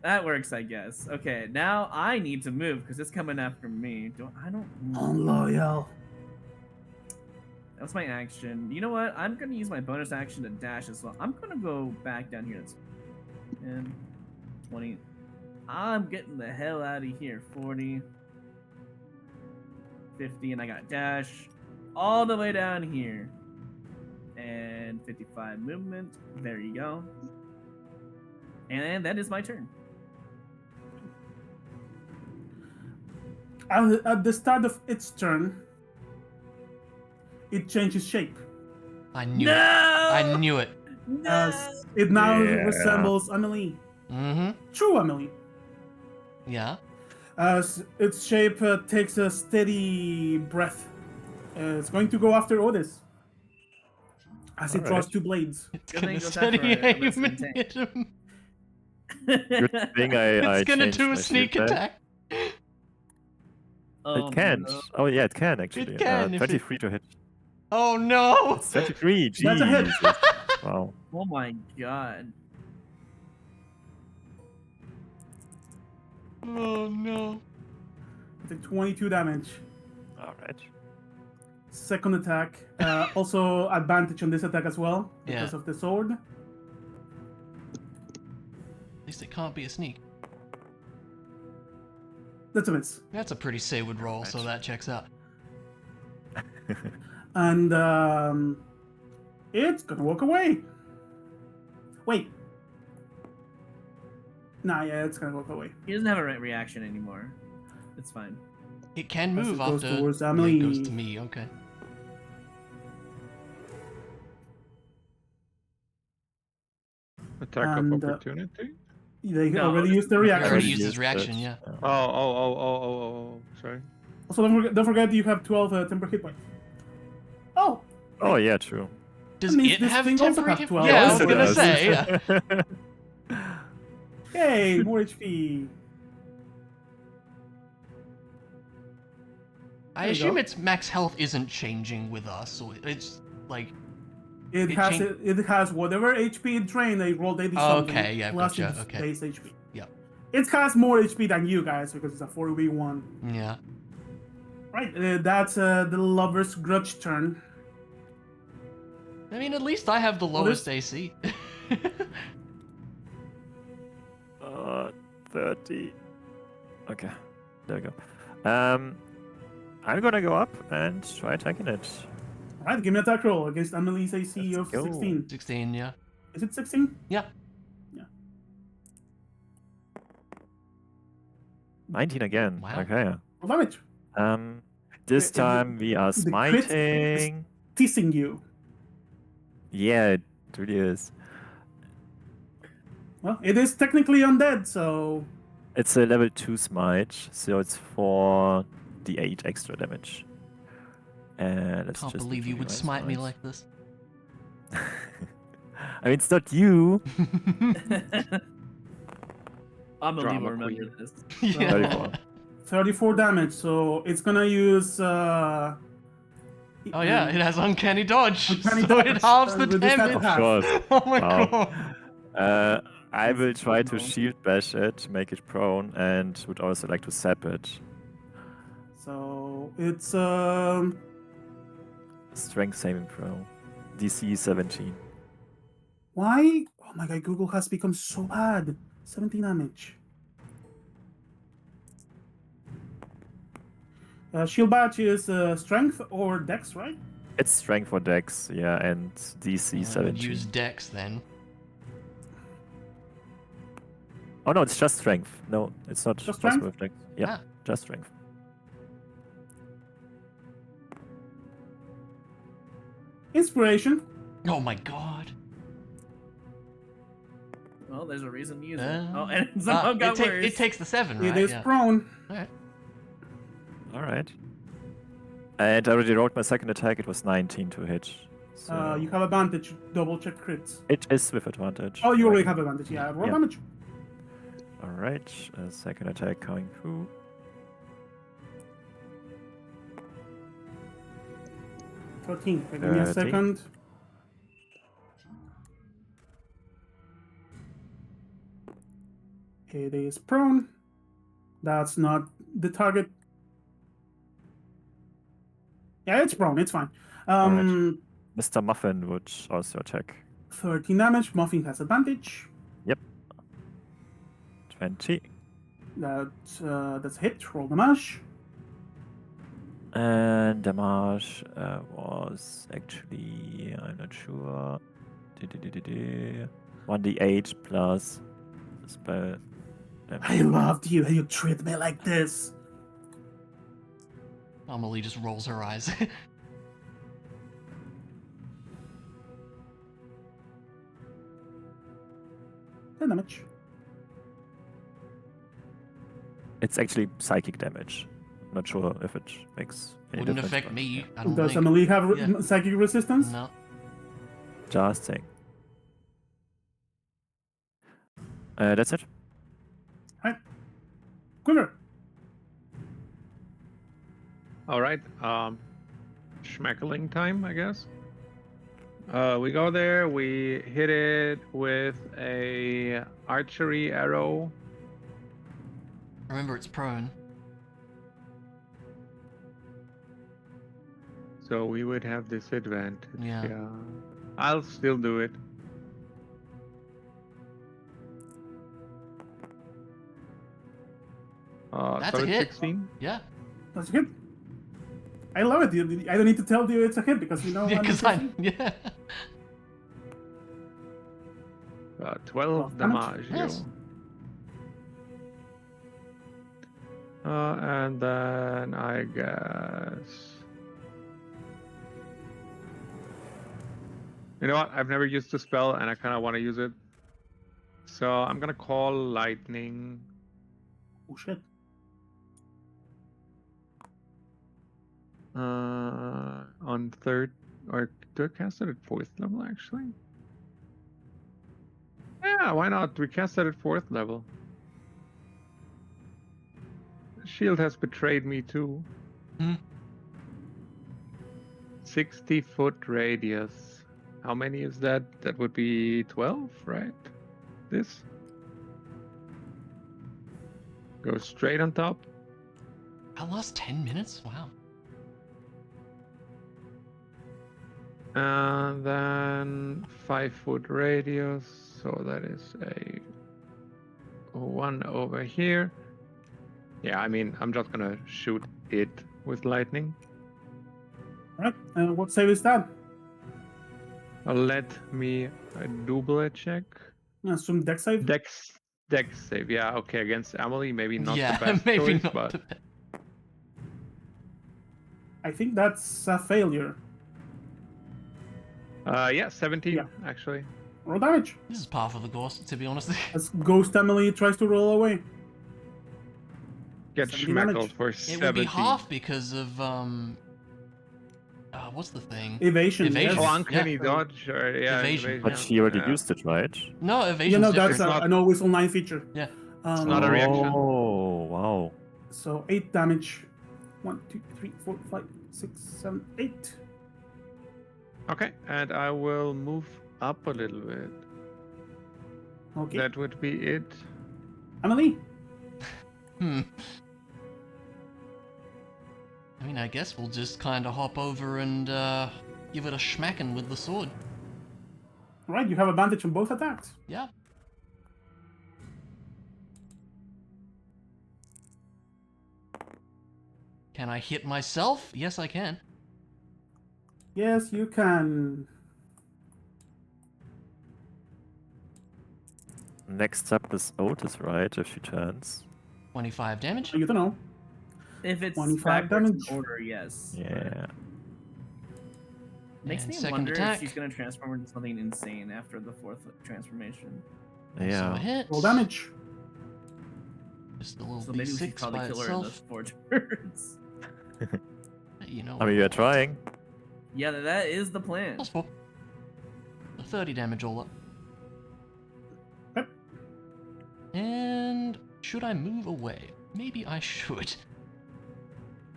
That works, I guess. Okay, now I need to move because it's coming after me. I don't. Unloyal. That's my action. You know what? I'm gonna use my bonus action to dash as well. I'm gonna go back down here. That's 10, 20. I'm getting the hell out of here. 40, 50, and I got dash all the way down here. And 55 movement. There you go. And that is my turn. At the start of its turn, it changes shape. I knew No! it. I knew it. No! As it now Yeah. resembles Amelie. Mm-hmm. True Amelie. Yeah. As its shape takes a steady breath. It's going to go after Otis. As it draws Alright. 2 blades. It's Good gonna thing it goes steady after a aim resident and tank. hit him. Good thing I It's gonna changed do my a sneak shield back. attack. Oh, It can. no. Oh yeah, it can actually. can if it- 23 to hit. Oh no! It's 23. That's a hit. Jesus. Wow. Oh my god. Oh no. I take 22 damage. Alright. Second attack. Also advantage on this attack as well. Because Yeah. of the sword. At least it can't be a sneak. That's a miss. That's a pretty Saywood roll, so that checks out. And it's gonna walk away. Wait. Nah, yeah, it's gonna walk away. He doesn't have a right reaction anymore. It's fine. It can As move it goes after. towards Yeah, it goes Amelie. to me. Okay. Attack And, of opportunity. They No, already this- used their I reaction. already Already used his used reaction. it. Yeah. Oh. Sorry. Also, don't forget you have 12 temper hit points. Oh, Oh yeah, true. Does means it this have thing also temporary has hit? 12. Yeah, I was Also gonna does. say. Yeah. hey, more HP. I There you assume go. its max health isn't changing with us, so it's like. It It has changed- it has whatever HP it drained. They rolled 80 Oh, something. okay, yeah, plus gotcha, its okay. base HP. Yep. It has more HP than you guys because it's a 4v1. Yeah. Right, that's the lover's grudge turn. I mean, at least I have the Well, lowest this- AC. 30. Okay, there we go. I'm gonna go up and try attacking it. Alright, give me an attack roll against Amelie's AC Let's of go. 16. 16, yeah. Is it 16? Yeah. 19 again. Wow. Okay. Roll damage. This the- time we are the crit is- smiting. Teasing you. Yeah, it really is. Well, it is technically undead, so It's a level 2 smite, so it's for the 8 extra damage. And let's Can't just believe you do would my smite me smite. like this. I mean, it's not you. Amelie will Drama remember queen. this. Yeah. 34. 34 damage. So it's gonna use. Oh yeah, it has uncanny dodge, Uncanny so dodge, it halves the with this type damage. of half. course. Oh my Wow. god. I will try to phenomenal. shield bash it, make it prone, and would also like to sap it. So it's Strength saving throw. DC 17. why? Oh my god, Google has become so bad. 17 damage. Shield badge is strength or dex, right? It's strength for dex, yeah, and DC I would 17. use Dex then. Oh no, it's just strength. No, it's not Just possible strength? with dex. Yeah, Ah. just strength. Inspiration. Oh my god. Well, there's a reason to use it. Oh, and it Ah, somehow got worse. it takes the 7, It right? is Yeah. prone. Alright. Alright. And I already rolled my second attack, it was 19 to hit. So You have advantage. Double check crits. it is with advantage. Oh, you already Right. have advantage. Yeah, roll Yeah. damage. Alright, second attack coming through. Okay, give me a 13. second. It is prone. That's not the target. Yeah, it's prone. It's fine. Alright. Mr. Muffin would also attack. 13 damage. Muffin has advantage. 20. That's a hit. Roll damage. And damage was actually, I'm not sure. 1d8 plus spell damage. I loved you. You treat me like this. Amelie just rolls her eyes. 10 damage. It's actually psychic damage. Not sure if it makes any Wouldn't difference. affect but me. yeah. I don't Does think. Emily have Yeah. psychic resistance? No. Just saying. That's it. Quiver. All right. Schmeckling time, I guess. We go there. We hit it with a archery arrow. Remember, it's prone. So we would have disadvantage. Yeah. I'll still do it. That's so a it's hit. 16. Yeah. That's a hit. I love it. I don't need to tell you it's a hit because you know. Yeah, I'm because assisting. yeah. 12 damage. Yes. And then I guess. You know what? I've never used the spell and I kind of want to use it. So I'm going to call lightning. Oh shit. On third, or do I cast it at fourth level actually? Yeah, why not? We cast it at fourth level. Shield has betrayed me too. 60-foot radius. How many is that? That would be 12, right? This goes straight on top. I lost 10 minutes? Wow. And then 5-foot radius, so that is a 1 over here. Yeah, I mean, I'm just gonna shoot it with lightning. Alright. What save is that? Let me double a check. Assume dex save. Dex save. Yeah, okay, against Emily, maybe not yeah, the best maybe choice, not. but The best. I think that's a failure. yeah, 17 Yeah. actually. Roll damage. This is par for the course, to be honest. As Ghost Emily tries to roll away. Get 17 schmeckled damage. for It 17. would be half because of what's the thing? Evasion. Evasion. Oh, Yes. uncanny Yeah. dodge, or yeah, Evasion. But she already yeah. used it, right? No, evasion. You know that's It's not- an always online feature. Yeah. It's not a reaction. Oh, wow. So 8 damage. 1, 2, 3, 4, 5, 6, 7, 8. Okay, and I will move up a little bit. Okay. That would be it. Emily. Hmm. I mean, I guess we'll just kind of hop over and give it a schmacking with the sword. Alright, you have advantage on both attacks. Yeah. Can I hit myself? Yes, I can. Yes, you can. Next up is Otis, right? If she turns. 25 damage. You don't know. If it's 25 backwards in damage. order, yes. Yeah. Makes And me second wonder attack. if she's gonna transform into something insane after the fourth transformation. So a Yeah. hit. Roll damage. Just a little So maybe we should D6 probably by kill her in the itself. 4 turns. You know. I mean, we are what? trying. Yeah, that is the plan. Plus 4. So 30 damage all up. Yep. And should I move away? Maybe I should.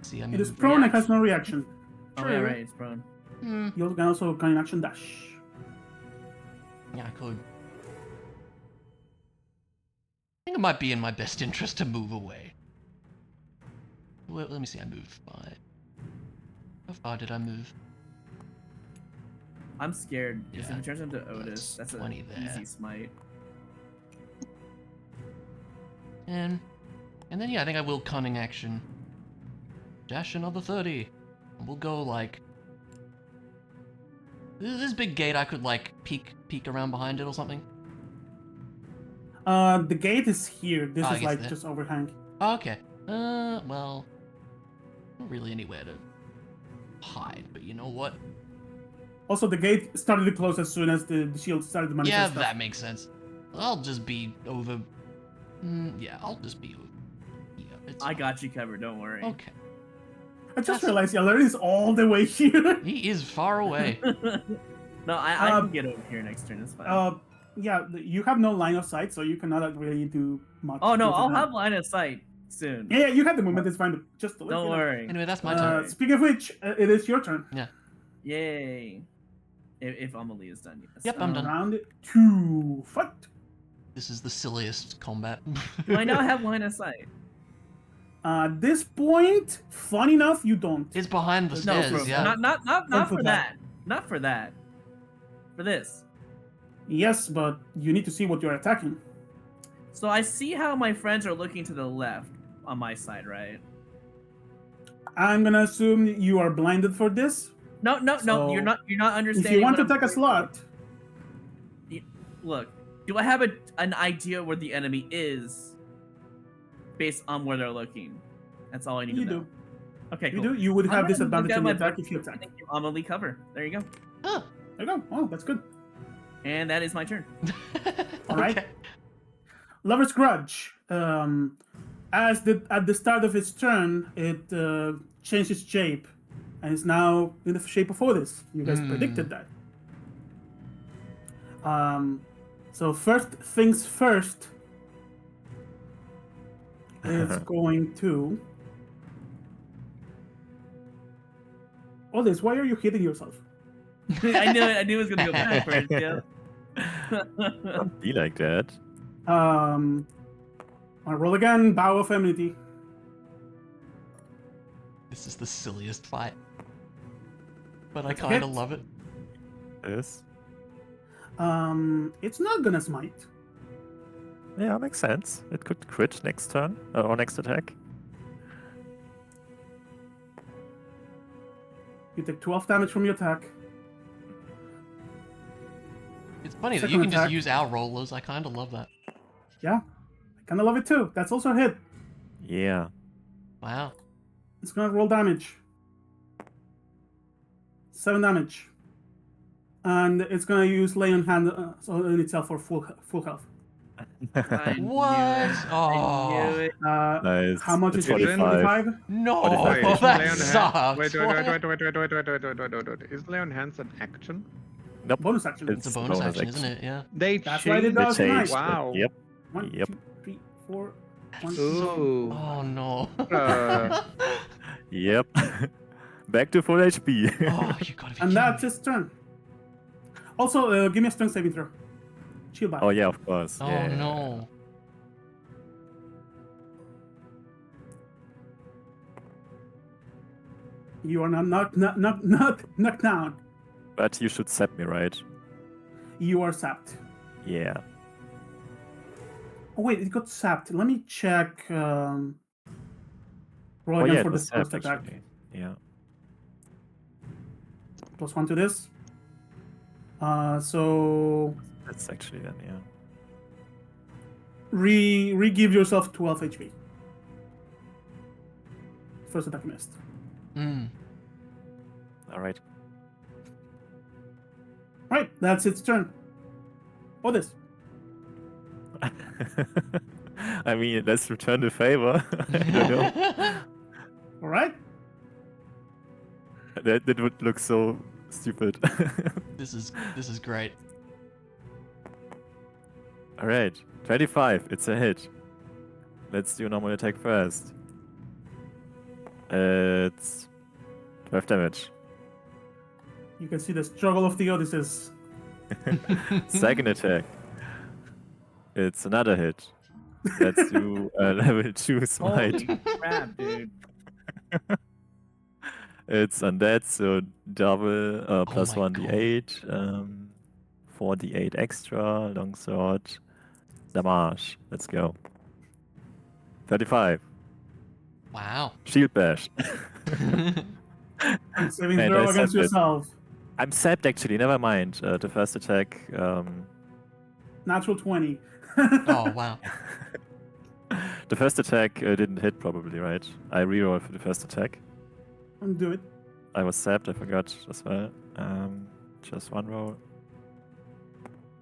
See, I It is moved. prone and has no reaction. Oh yeah, right, it's prone. You can also can action dash. Yeah, I could. I think it might be in my best interest to move away. Let me see, I moved 5. How far did I move? I'm scared because Yeah, if it turns into that's Otis, that's an 20 there. easy smite. And then yeah, I think I will cunning action. Dash another 30. And we'll go like this big gate. I could like peek around behind it or something. The gate is here. This I is guess like that- just overhang. Oh, okay. Well, not really anywhere to hide, but you know what? Also, the gate started to close as soon as the shield started to manifest. Yeah, stuff. that makes sense. I'll just be over. Yeah, I'll just be over. Yeah, it's I fine. got you covered. Don't worry. Okay. I just That's- realized Yeller is all the way here. He is far away. No, I can get over here next turn. It's fine. Yeah, you have no line of sight, so you cannot really do much. Oh no, with I'll it. have line of sight soon. Yeah, you have the movement. It's fine. But just to let Don't you know. worry. Anyway, that's my turn. Speaking of which, it is your turn. Yay! If Amelie is done, yes. Yep, I'm done. Round 2, fight. This is the silliest combat. Do I now have line of sight? At this point, fun enough, you don't. It's behind the No, stairs. bro, Yeah. Not for for that. that. Not for that. For this. Yes, but you need to see what you're attacking. So I see how my friends are looking to the left on my side, right? I'm gonna assume you are blinded for this. No, So, you're not understanding. If you want to what I'm attack a doing. slot, Look, do I have an idea where the enemy is based on where they're looking? That's all I need you to know. do. Okay, You cool. do. You would I'm have gonna disadvantage look at on the my attack book if you attack. Thank you, Amelie cover. There you go. Huh. There you go. Oh, that's good. And that is my turn. All right. Okay. Lover's Grudge. At the start of its turn, it changed its shape, and is now in the shape of Otis. You guys predicted that. So first things first. It's going to. Otis, why are you hitting yourself? I knew it was gonna go backwards. Yeah. Don't be like that. I roll again. Bow of Enmity. Oh, This is the silliest fight. But I That's a kind of hit. love it. Yes. It's not gonna smite. Yeah, makes sense. It could crit next turn or next attack. You take 12 damage from your attack. It's funny that Second you can attack. just use our rollers. I kind of love that. Yeah, I kind of love it too. That's also a hit. Yeah. Wow. It's gonna roll damage. 7 damage. And it's gonna use lay on hand on itself for full health. I knew What? it. I Oh. knew it. Nice. How much It's is it? 45. No, 45. Wait, is that Lay on Hands- sucks. Wait, What? Is Lay on Hands an action? Nope. Bonus action. It's a bonus action, isn't it? Yeah. They That's why they changed. do They it changed. tonight. Wow. Yep. 1, Yep. 2, 3, 4. 1, Ooh. Oh no. Uh, Yep. Back to full HP. Oh, you gotta be And kidding that's me. his turn. Also, give me a strength saving throw. Shield back. Oh yeah, of course. Oh yeah. no. You are knocked down. But you should set me right. You are sapped. Yeah. Oh wait, it got sapped. Let me check. Roll Oh again yeah, for it the was first saved, attack. actually. Yeah. +1 to this. So That's actually then, yeah. re-give yourself 12 HP. First attack missed. Mm. All right. Right, that's its turn. Oh, this. I mean, let's return the favor. I don't know. All right. That would look so stupid. This is great. All right, 25. It's a hit. Let's do normal attack first. It's 12 damage. You can see the struggle of the Odysseus. Second attack. It's another hit. Let's do level 2 smite. Holy crap, dude. It's undead, so double plus my 1d8. 4d8 extra, longsword, damage. Let's go. 35. Wow. Shield bash. Saving And throw I against said it. yourself. I'm sapped actually, never mind. The first attack. Natural 20. Oh wow. The first attack didn't hit, probably, right? I reroll for the first attack. Do it. I was sapped, I forgot as well. Just one roll.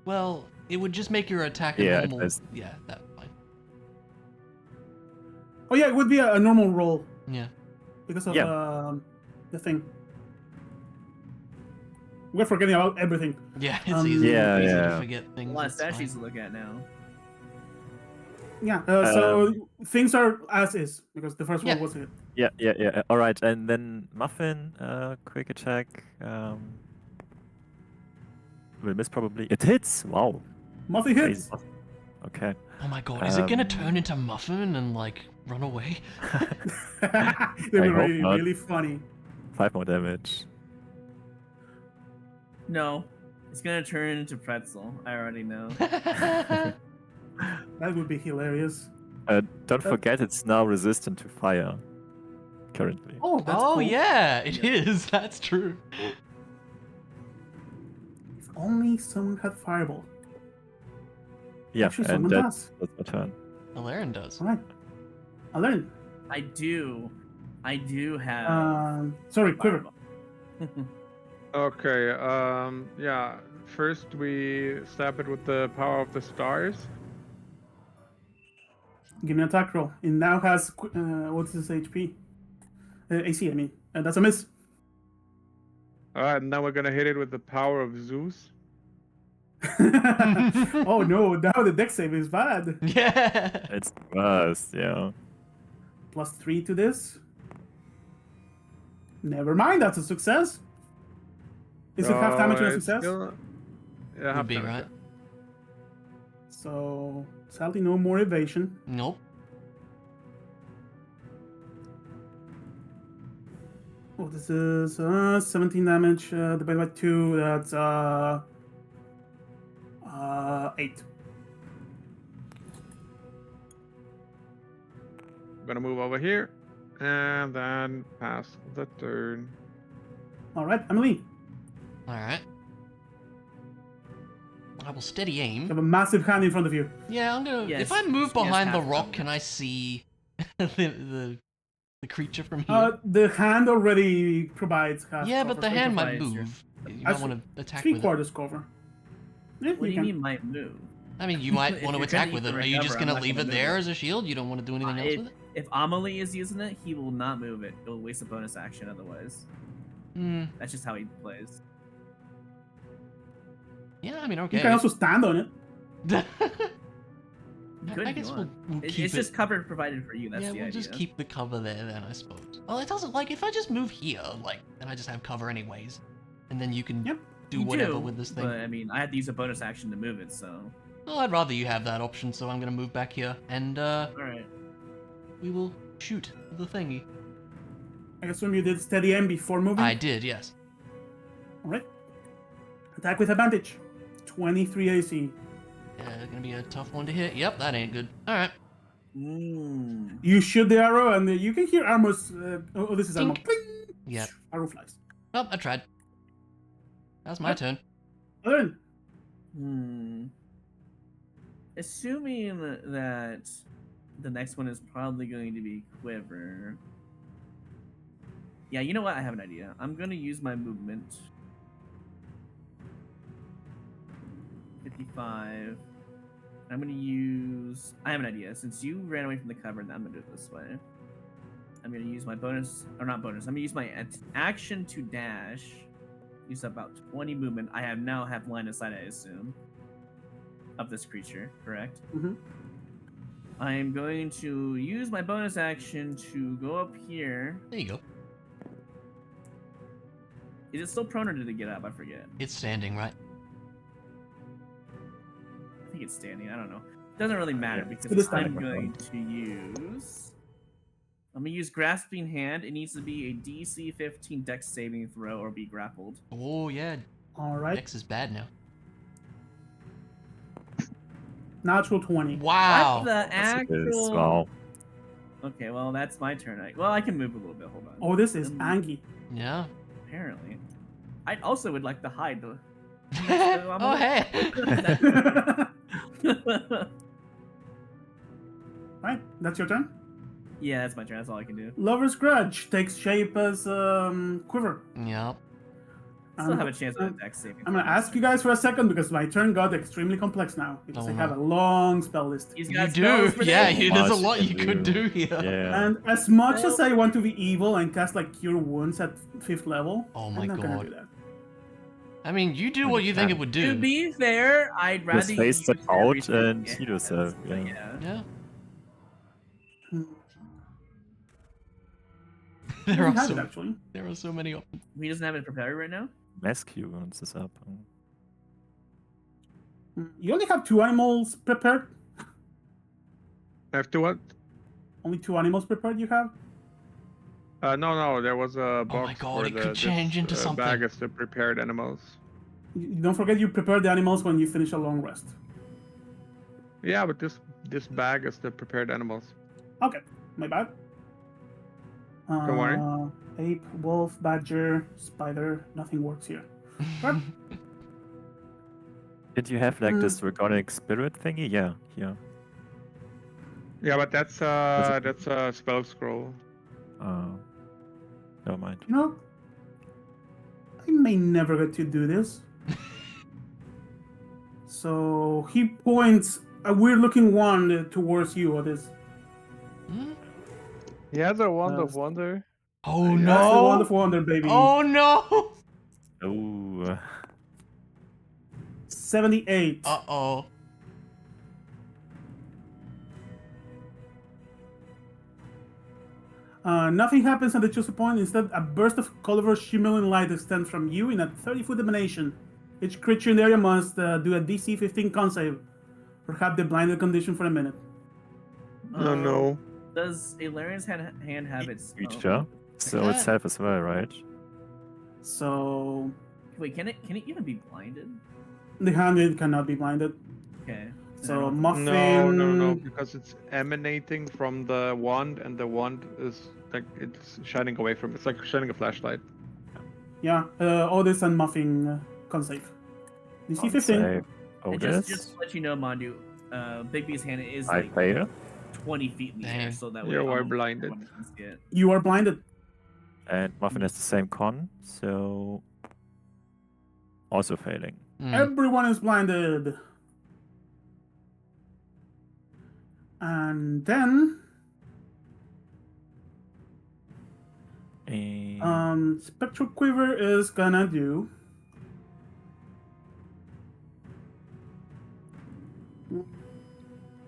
Well, it would just make your attack a Yeah, it normal. does. Yeah, that's fine. Oh yeah, it would be a normal roll Yeah. because of Yeah. the thing. We're forgetting about everything. Yeah, it's Um, easy. Yeah, easy yeah. to forget A things. lot of it's fine. statues to look at now. Yeah. So things are as is because the first Yeah. roll was it. Yeah. All right, and then Muffin, quick attack. Will miss probably. It hits. Wow. Muffy Crazy hits. Muffin. Okay. Oh my god, is it gonna Um, turn into Muffin and like run away? They'd be I hope really, not. really funny. 5 more damage. No, it's gonna turn into pretzel. I already know. That would be hilarious. Don't forget, it's now resistant to fire. Currently. Oh, that's oh cool. yeah, it is. That's true. If only someone had fireball. Yeah, Actually, and someone does. that's my turn. Valerian does. All right. I learned. I do have. Sorry, quiver. Okay, yeah. First we stab it with the power of the stars. Give me an attack roll. It now has what's his HP? AC. I mean, that's a miss. Alright, now we're gonna hit it with the power of Zeus. Oh no! Now the dex save is bad. Yeah. It's worst, yeah. +3 to this. Never mind. That's a success. Is it half damage and a it's success? still- Yeah, Would half be damage, right. So sadly, no more evasion. Nope. Oh, this is 17 damage divided by 2. That's 8. I'm gonna move over here and then pass the turn. All right, Emily, All right. I will steady aim. you have a massive hand in front of you. Yeah, I'm gonna. Yes, if I move she has behind the half rock, cover. can I see the creature from here? The hand already provides half yeah, cover, but the so hand it's might provides your- move. You might Actually, want to attack three with it. quarters cover. Yeah, What do you can. mean might move? I mean, you might If want to you're attack gonna with use it. the Are you just recover, I'm gonna not leave gonna it there move as a shield? You don't want to do anything else if, with it? if Amelie is using it, he will not move it. It'll waste a bonus action otherwise. Hmm. That's just how he plays. Yeah, I mean, You okay. can also stand on it. You I could if guess you we'll want. keep It's it. just cover provided for you. That's Yeah, the we'll idea. just keep the cover there then, I suppose. Well, it doesn't like if I just move here, like, then I just have cover anyways, and then you can Yep. do You whatever do, with this thing. But I mean, I had to use a bonus action to move it, so. Well, I'd rather you have that option, so I'm gonna move back here, and Alright. we will shoot the thingy. I assume you did steady aim before moving. I did, yes. All right. Attack with advantage. 23 AC. Gonna be a tough one to hit. Yep, that ain't good. All right. Mm. You shoot the arrow, and you can hear armors. This is armor. Dink. Cling! Yep. Arrow flies. Oh, I tried. That was my turn. Other Assuming that the next one is probably going to be Quiver. Yeah, you know what? I have an idea. I'm going to use my movement. 55. I'm going to use... I have an idea. Since you ran away from the cover, I'm going to do it this way. I'm going to use my bonus... Or not bonus. I'm going to use my action to dash. Use about 20 movement. I now have line of sight, I assume, of this creature, correct? Mm-hmm. I am going to use my bonus action to go up here. There you go. Is it still prone or did it get up? I forget. It's standing, right? I think it's standing. I don't know. Doesn't really matter It because is I'm standing. going to use... I'm going to use Grasping Hand. It needs to be a DC 15 Dex saving throw or be grappled. Oh, yeah. All right. Dex is bad now. Natural 20. Wow. What the Yes, it is. actual... Wow. Okay, well, that's my turn. Well, I can move a little bit. Hold on. Oh, this is Angie. Yeah. Apparently. I also would like to hide the... Oh, hey. Right, that's your turn. Yeah, that's my turn. That's all I can do. Lover's Grudge takes shape as Quiver. Yep. Still have a chance at a Dex saving. I'm gonna ask you guys for a second because my turn got extremely complex now because Oh, I have no. a long spell list. He's You got do. spells for Yeah, days. there's a Much lot you you can could do. do here. Yeah. And as much as I want to be evil and cast like Cure Wounds at 5th level, Oh my I'm not gonna God. do that. I mean, you do what you think it would To do. be fair, I'd rather Just face you the use couch everything and it heal has, yourself, but yeah. Yeah. Hmm. I There don't are have it so actually. there are so many options. He doesn't have it prepared right now? Mask you once this up. You only have 2 animals prepared. After what? Only 2 animals prepared. You have. No, there was a Oh my box God, for it could change into something. bag as the prepared animals. Don't forget you prepare the animals when you finish a long rest. Yeah, but this bag is the prepared animals. Okay, my bad. Don't worry. Ape, wolf, badger, spider. Nothing works here. Right. Did you have like this draconic spirit thingy? Yeah, here. Yeah, but that's a spell scroll. Never mind. You know, I may never get to do this. So he points a weird-looking wand towards you, Otis. Hmm? He has a wand Uh, of wonder. Oh Yeah. That's the wand of no! wonder, baby. Oh no! Oh, 78. Uh-oh. Nothing happens at the chosen point. Instead, a burst of colorful shimmering light extends from you in a 30-foot emanation. Each creature in the area must do a DC 15 con save, or have the blinded condition for a minute. Oh no. Does Ilarian's hand have its... creature. So that- itself as well, right? So Wait, can it even be blinded? the hand cannot be blinded. Okay. So Then Muffin. No, because it's emanating from the wand, and the wand is like it's shining away from. It's like shining a flashlight. Yeah, Otis and Muffin con save. DC Con 15. save. and Otis. just to let you know, Mandu, Bigby's hand is I like fail. 20 feet in the air, Dang. so that way You are almost blinded. everyone can see it. You are blinded. And Muffin has the same con, so also failing. Hmm. Everyone is blinded. And then And Spectral Quiver is gonna do.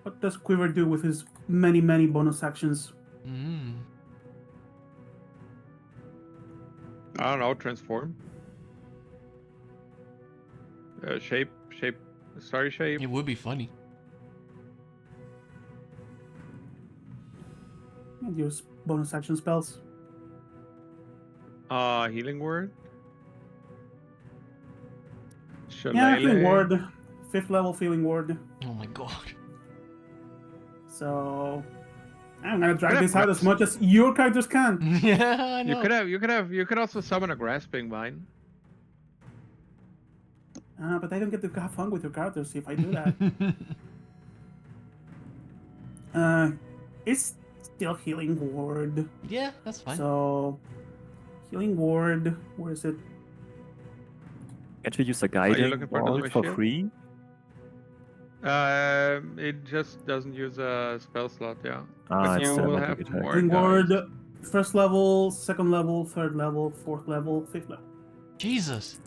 What does Quiver do with his many bonus actions? Hmm. I don't know. Transform. Shape, starry shape. It would be funny. And use bonus action spells. Healing word. Yeah, Feeling Shillelagh. Word. 5th level Feeling Word. Oh my God. So I'm gonna drag Could this have out as grasp. much as your characters can. Yeah, I You know. you could also summon a grasping vine. But I don't get to have fun with your characters if I do that. It's still healing ward. Yeah, that's fine. So healing ward. Where is it? Can't we use the you guiding looking for it as bolt my for shield? free? It just doesn't use a spell slot, yeah. Ah, But it's you the will magic have attack. more Healing guys. ward. First level, second level, third level, fourth level, fifth level. Jesus.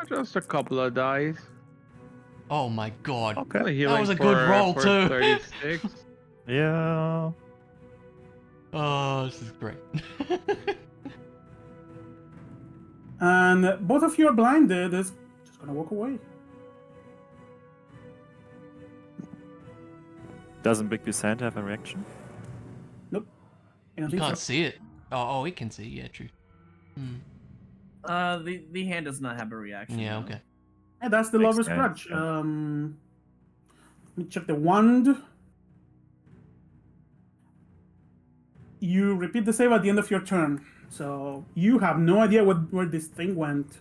Just a couple of dice. Oh my god. Okay. The healing was a good roll, for too. 36. Yeah. Oh, this is great. And both of you are blinded. It's just gonna walk away. Doesn't Big Santa have a reaction? I don't You think can't so. see it. Oh, it can see. Yeah, true. The hand does not have a reaction. Yeah, no. okay. Yeah, that's the Makes lover's sense, grudge. yeah. Let me check the wand. You repeat the save at the end of your turn. So you have no idea where this thing went.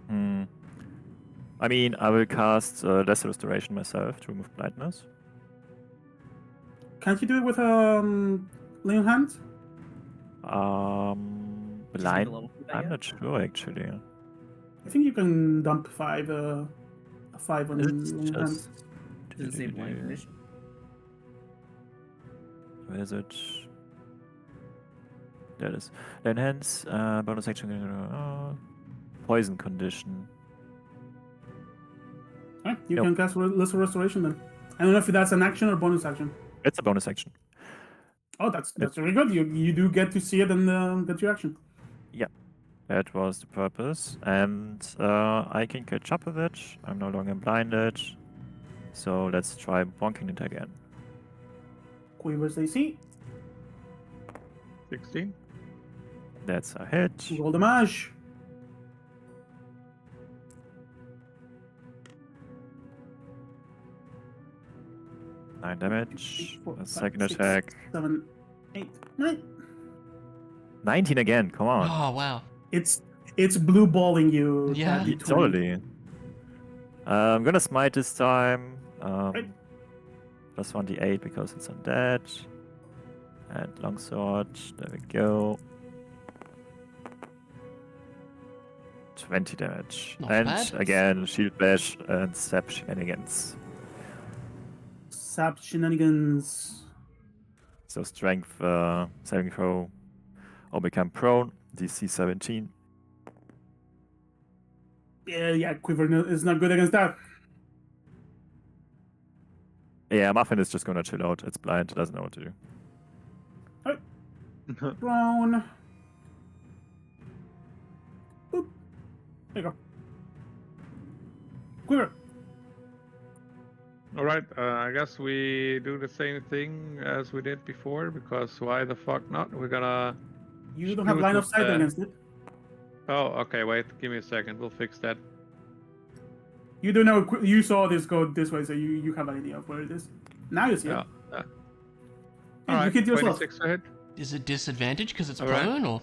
Hmm. I mean, I will cast Lesser Restoration myself to remove blindness. Can't you do it with Leon Hand? Just need a Blind. level for that I'm yet? not sure actually. I think you can dump a 5 on It's Leon Hand. just. Does it say blind condition? Where is it? There it is. Then hence, bonus action, poison condition. Alright, you Yep. can cast Lesser Restoration then. I don't know if that's an action or bonus action. It's a bonus action. Oh, that's very good. You do get to see it and get your action. That was the purpose. And I can catch up with it. I'm no longer blinded. So let's try bonking it again. Quivers AC. 16. That's a hit. Roll the mash. Nine damage. Four, A five, second six, attack. 7, 8, 9. 19 again. Come on. Oh, wow. It's blue balling you. Yeah. that D20. Totally. I'm gonna smite this time. Right. Plus 1d8 because it's undead. And longsword. There we go. 20 damage. Not and bad. again, shield bash and sap shenanigans. Sap shenanigans. So strength saving throw or become prone. DC 17. Yeah, Quiver is not good against that. Yeah, Muffin is just gonna chill out. It's blind. It doesn't know what to do. Prone. Boop. There you go. Quiver. Alright, I guess we do the same thing as we did before, because why the fuck not? We're gonna... You don't have shoot line of with sight the- against it. Oh, okay, wait, give me a second, we'll fix that. You do know you saw this go this way, so you have an idea of where it is. Now you see Yeah. it. yeah. Yeah, Alright, you hit yourself. 26 to hit. Is it disadvantage because it's Alright. prone, or?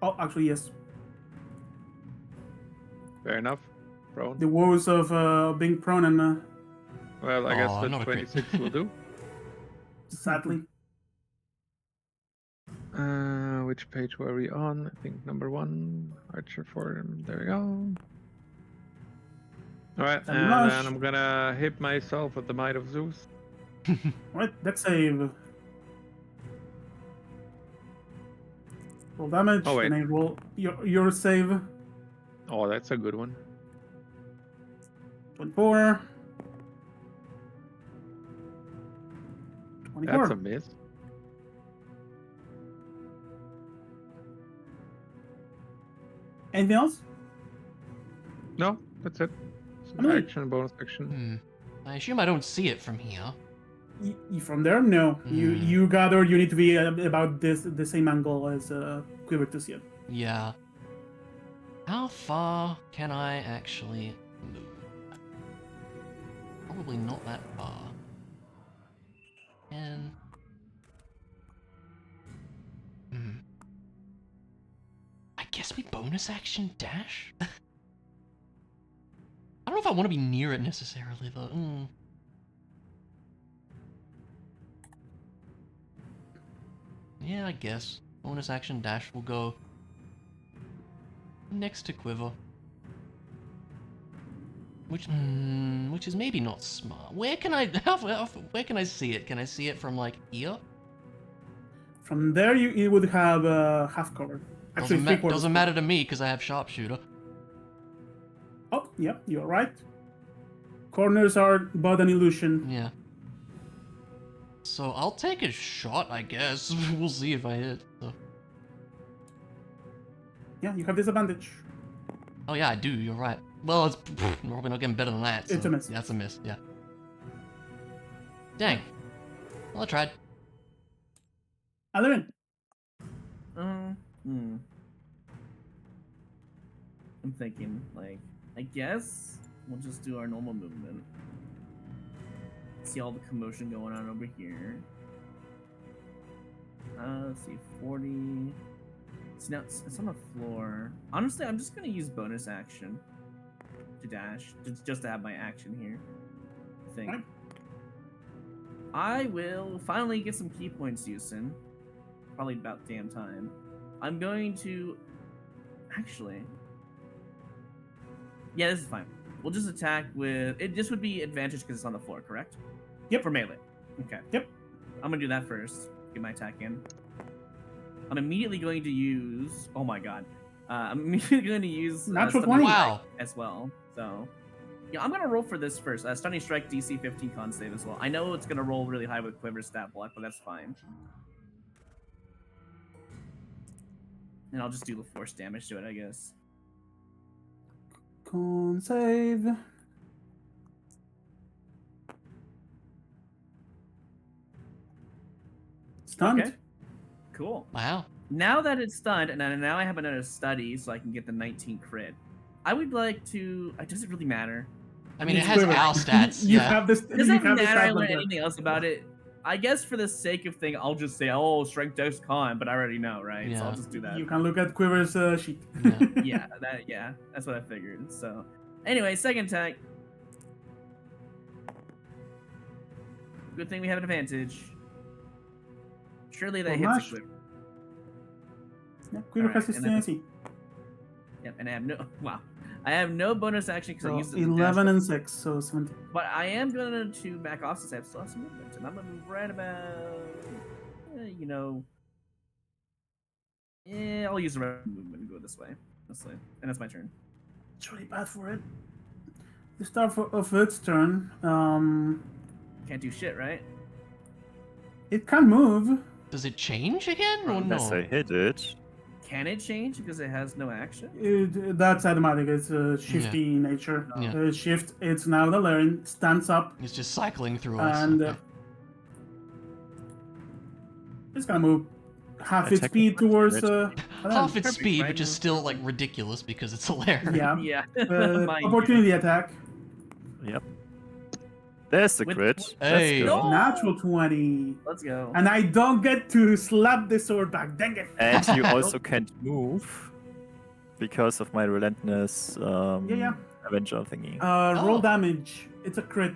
Oh, actually, yes. Fair enough. Prone. The woes of being prone and Well, I guess Aw, the not a crit. 26 will do. sadly. Which page were we on? I think number 1. Archer 4. There we go. Alright, And and rush. then I'm gonna hit myself with the Might of Zeus. Right, dex save. Roll damage. Oh, wait. And I roll your save. Oh, that's a good one. 24. 24. That's a miss. Anything else? No, that's it. I mean- Action, bonus action. I assume I don't see it from here. From there, no. Hmm. You gather you need to be about the same angle as Quiver to see it. Yeah. How far can I actually move? probably not that far. And... I guess we bonus action dash? I don't know if I want to be near it necessarily, though. Yeah, I guess. Bonus action dash will go next to Quiver. Which is maybe not smart. Where can I where can I see it? Can I see it from like here? From there, you would have half cover. Actually, Doesn't matter to me because I have sharpshooter. Oh, yep, you're right. Corners are but an illusion. Yeah. So I'll take a shot, I guess. We'll see if I hit. So. Yeah, you have disadvantage. Oh yeah, I do. You're right. Well, it's probably not getting better than that. So It's a miss. Yeah, it's a miss. Yeah. Dang. Well, I tried. Alarin. I'm thinking, like, I guess we'll just do our normal movement. See all the commotion going on over here. Let's see, 40. See, now it's on the floor. Honestly, I'm just gonna use bonus action to dash, just to have my action here. I think. Right. I will finally get some key points used in. Probably about damn time. I'm going to... Actually... Yeah, this is fine. We'll just attack with... This would be advantage because it's on the floor, correct? Yep. For melee. Okay. Yep. I'm going to do that first. Get my attack in. I'm immediately going to use... Oh my god. I'm immediately going to use... Natural Stunning 20. Strike Wow. as well. So... Yeah, I'm going to roll for this first. Stunning Strike DC 15 con save as well. I know it's going to roll really high with Quiver stat block, but that's fine. And I'll just do the force damage to it, I guess. Con save. Stunned. Okay. Cool. Wow. Now that it's stunned, and now I have another study, so I can get the 19 crit. I would like to... Does it really matter? I mean, it It's has Quiver. our stats. You Yeah. have this. Does you it have the matter I stat learn number. anything else about it? I guess for the sake of thing, I'll just say, oh, strength dex con, but I already know, right? So Yeah. I'll just do that. You can look at Quiver's sheet. Yeah. Yeah, that's what I figured. So, anyway, second attack. Good thing we have an advantage. Surely that Well, hits nice. a Quiver. Yeah, Quiver Alright, has his and then- CNC. Yep, and I have no I have no bonus action because I So used it. as a 11 dash, and 6, so 17. but I am going to back off since I have still have some movement, and I'm gonna move right about, I'll use the rest of the movement and go this way, honestly, and that's my turn. It's really bad for it. The start of its turn, Can't do shit, right? it can move. Does it change again or Unless I no? hit it. Can it change because it has no action? That's automatic. It's a shifty nature. Yeah. Shift. It's now the Laren stands up It's just cycling through us. and Okay. it's gonna move half I its speed technically towards. did. Alarin. Half its Perfect, speed, right? which is still like ridiculous because it's hilarious. Yeah. Yeah. Mind Opportunity attack. Yep. There's the With- crit. Hey. Let's go. No! Natural 20. Let's go. And I don't get to slap the sword back. Dang it. And you also can't move because of my relentless Yeah. Avenger thingy. Roll Oh. damage. It's a crit.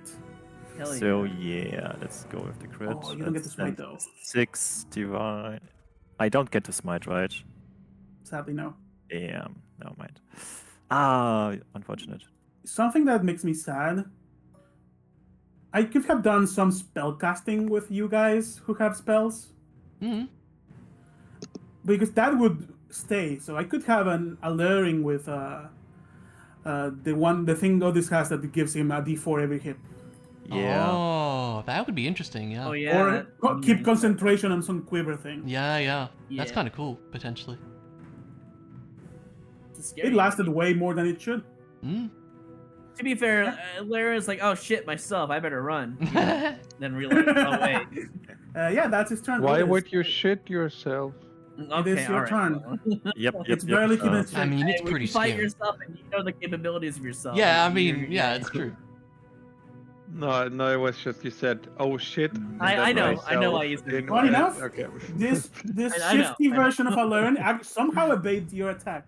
Hell yeah. So yeah, let's go with the crit. Oh, you don't get to That's smite, then though. 6 divine. I don't get to smite, right? Sadly, no. Yeah, never mind. Ah, unfortunate. Something that makes me sad. I could have done some spell casting with you guys who have spells, Hmm. because that would stay. So I could have an alluring with the thing Otis has that gives him a D4 every hit, Yeah. Oh, that would be interesting. Yeah. Oh yeah. or that- keep concentration on some quiver thing. Yeah. That's Yeah. kind of cool potentially. It's a scary It lasted way more than it should. Hmm. To be fair, Lara's like, oh shit, myself, I better run. Then realize, oh wait. Yeah, that's his turn. Why Otis. would you shit yourself? Okay, is your alright, turn. well. Yep. It's barely keeping uh, it I straight. mean, it's Hey, when pretty you fight scary. yourself and you know the capabilities of yourself. Yeah, I you're- mean, yeah, it's true. No, it was just you said, "Oh shit." and I then know why you said in- it. Funny enough, Okay. this I know, shifty I know. version of Allurin somehow evades your attack.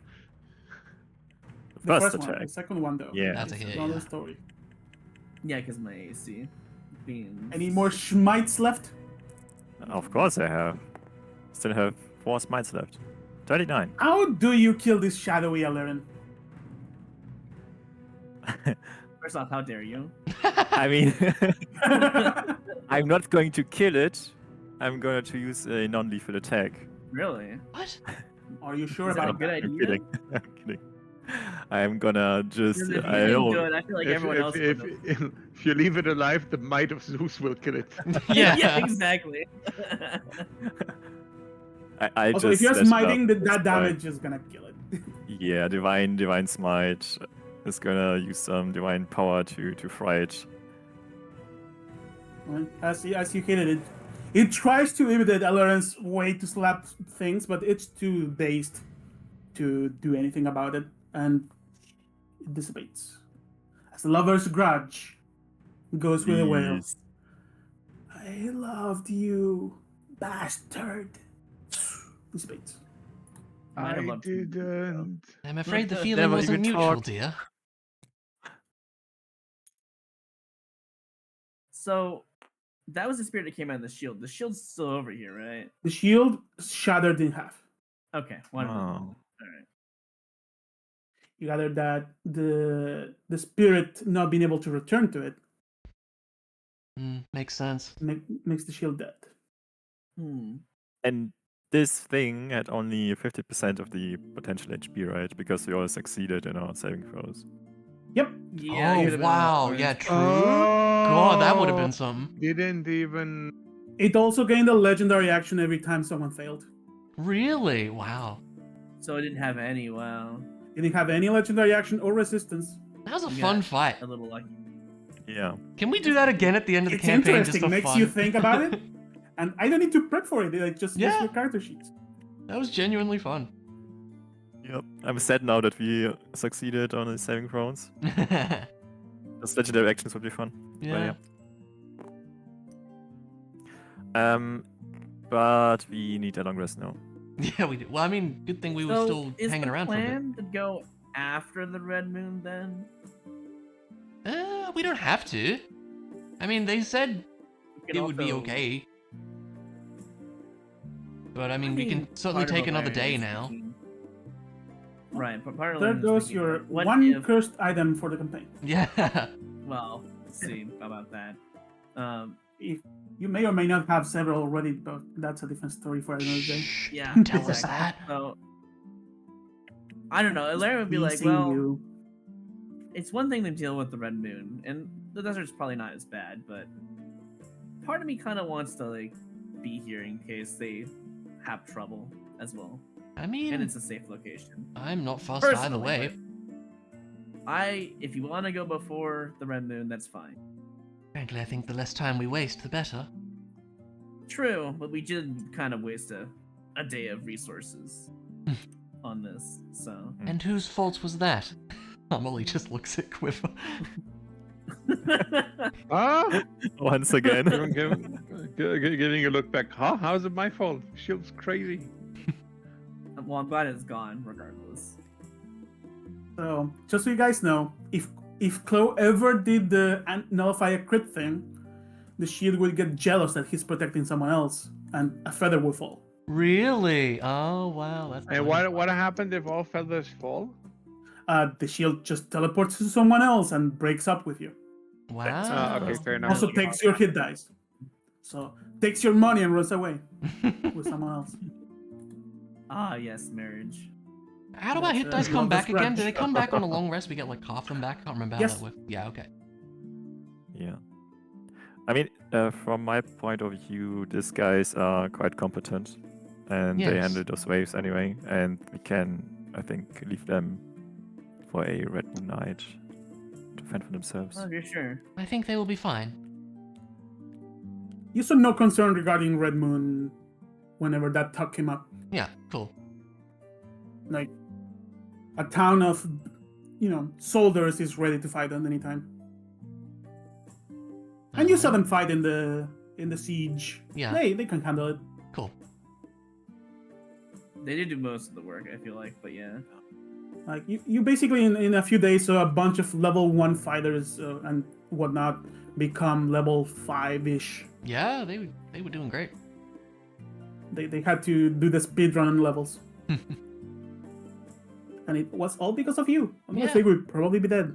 The First first one, attack. the second one though. Yeah. That's a is hit, another yeah. story. Yeah, because my AC being. Any more schmites left? Of course I have. Still have 4 smites left. 39. How do you kill this shadowy Allurin? First off, how dare you? I mean, I'm not going to kill it. I'm going to use a non-lethal attack. Really? What? Are you sure Is that a about good that? I'm idea? kidding. I'm kidding. I'm gonna just. Because if you I didn't don't. do it, I feel like everyone else would have. If you leave it alive, the might of Zeus will kill it. Yeah. Yeah, exactly. I Also, just if you're slash it up smiting, with that my- damage is gonna kill it. Yeah, divine smite is gonna use some divine power to fry it. Right? As you hit it, it tries to imitate Allurin's way to slap things, but it's too dazed to do anything about it, and it dissipates. As the lover's grudge goes with a wail. Please. I loved you, bastard. Dissipates. I I love to- didn't. I'm afraid the Never feeling wasn't even mutual, talked. dear. So, that was the spirit that came out of the shield. The shield's still over here, right? The shield shattered in half. Okay. Wonderful. Oh. All right. You gather that the spirit not being able to return to it Makes sense. makes the shield dead. Hmm. And this thing had only 50% of the potential HP, right? Because we all succeeded in our saving throws. Yep. Yeah. Oh, you could've been wow. orange. Yeah, true. God, that would have been something. Didn't even. It also gained a legendary action every time someone failed. Really? Wow. So it didn't have any. Wow. It didn't have any legendary action or resistance. That was a You fun got fight. A little lucky. Yeah. Can we do that again at the end of the It's campaign just interesting, for makes fun? you think about it. And I don't need to prep for it. It just use Yeah. your character sheets. That was genuinely fun. Yep. I'm sad now that we succeeded on the saving throws. Yeah. Those legendary actions would be fun. But but we need a long rest now. Yeah, we did. Well, I mean, good thing we were So still is hanging the around for a bit. plan to go after the red moon then? We don't have to. I mean, they said We can it would be also- okay. But I mean, we can mean, certainly part of take another Valerian day is now. thinking- Right, but part of There Valerian is goes thinking, your what one if- cursed item for the campaign. Yeah. Well, let's see about that. You may or may not have several already, but that's a different story for another day. Yeah, Don't tell us exactly. that. So I don't know. Valerian would be like, Teasing well, you. it's one thing to deal with the red moon, and the desert's probably not as bad, but part of me kind of wants to like be here in case they have trouble as well, I and mean, it's a safe location. I'm not fussed either Personally, way. if you want to go before the red moon, that's fine. Frankly, I think the less time we waste, the better. True, but we did kind of waste a day of resources on this, so. And whose fault was that? Amelie just looks at Quiver. Ah! Once again. Giving a look back. Huh? How is it my fault? Shield's crazy. Well, I'm glad it's gone, regardless. So, just so you guys know, if Chloe ever did the nullify a crit thing, the shield would get jealous that he's protecting someone else, and a feather will fall. Really? Oh, wow. That's And what happened if all feathers fall? The shield just teleports to someone else and breaks up with you. Wow. Okay, fair enough. Also takes your hit dice. So, takes your money and runs away with someone else. Ah, yes, marriage. How do our hit That's, dice come love back is again? Do grudge. they come back on a long rest? We get like half them back? I can't remember how Yes. that worked. Yeah, okay. Yeah. I mean, from my point of view, these guys are quite competent. And they Yes. handle those waves anyway. And we can, I think, leave them for a Red Moon Night to fend for themselves. Oh, you're sure? I think they will be fine. You saw no concern regarding Red Moon whenever that talk came up. Yeah, cool. Like, a town of, soldiers is ready to fight at any time. And you saw them fight in the siege. Yeah. They can handle it. Cool. They did do most of the work, I feel like, but yeah. Like you basically in a few days saw a bunch of level 1 fighters and whatnot become level 5-ish. Yeah, they were doing great. They had to do the speed run levels. And it was all because of you. Otherwise Yeah. they would probably be dead.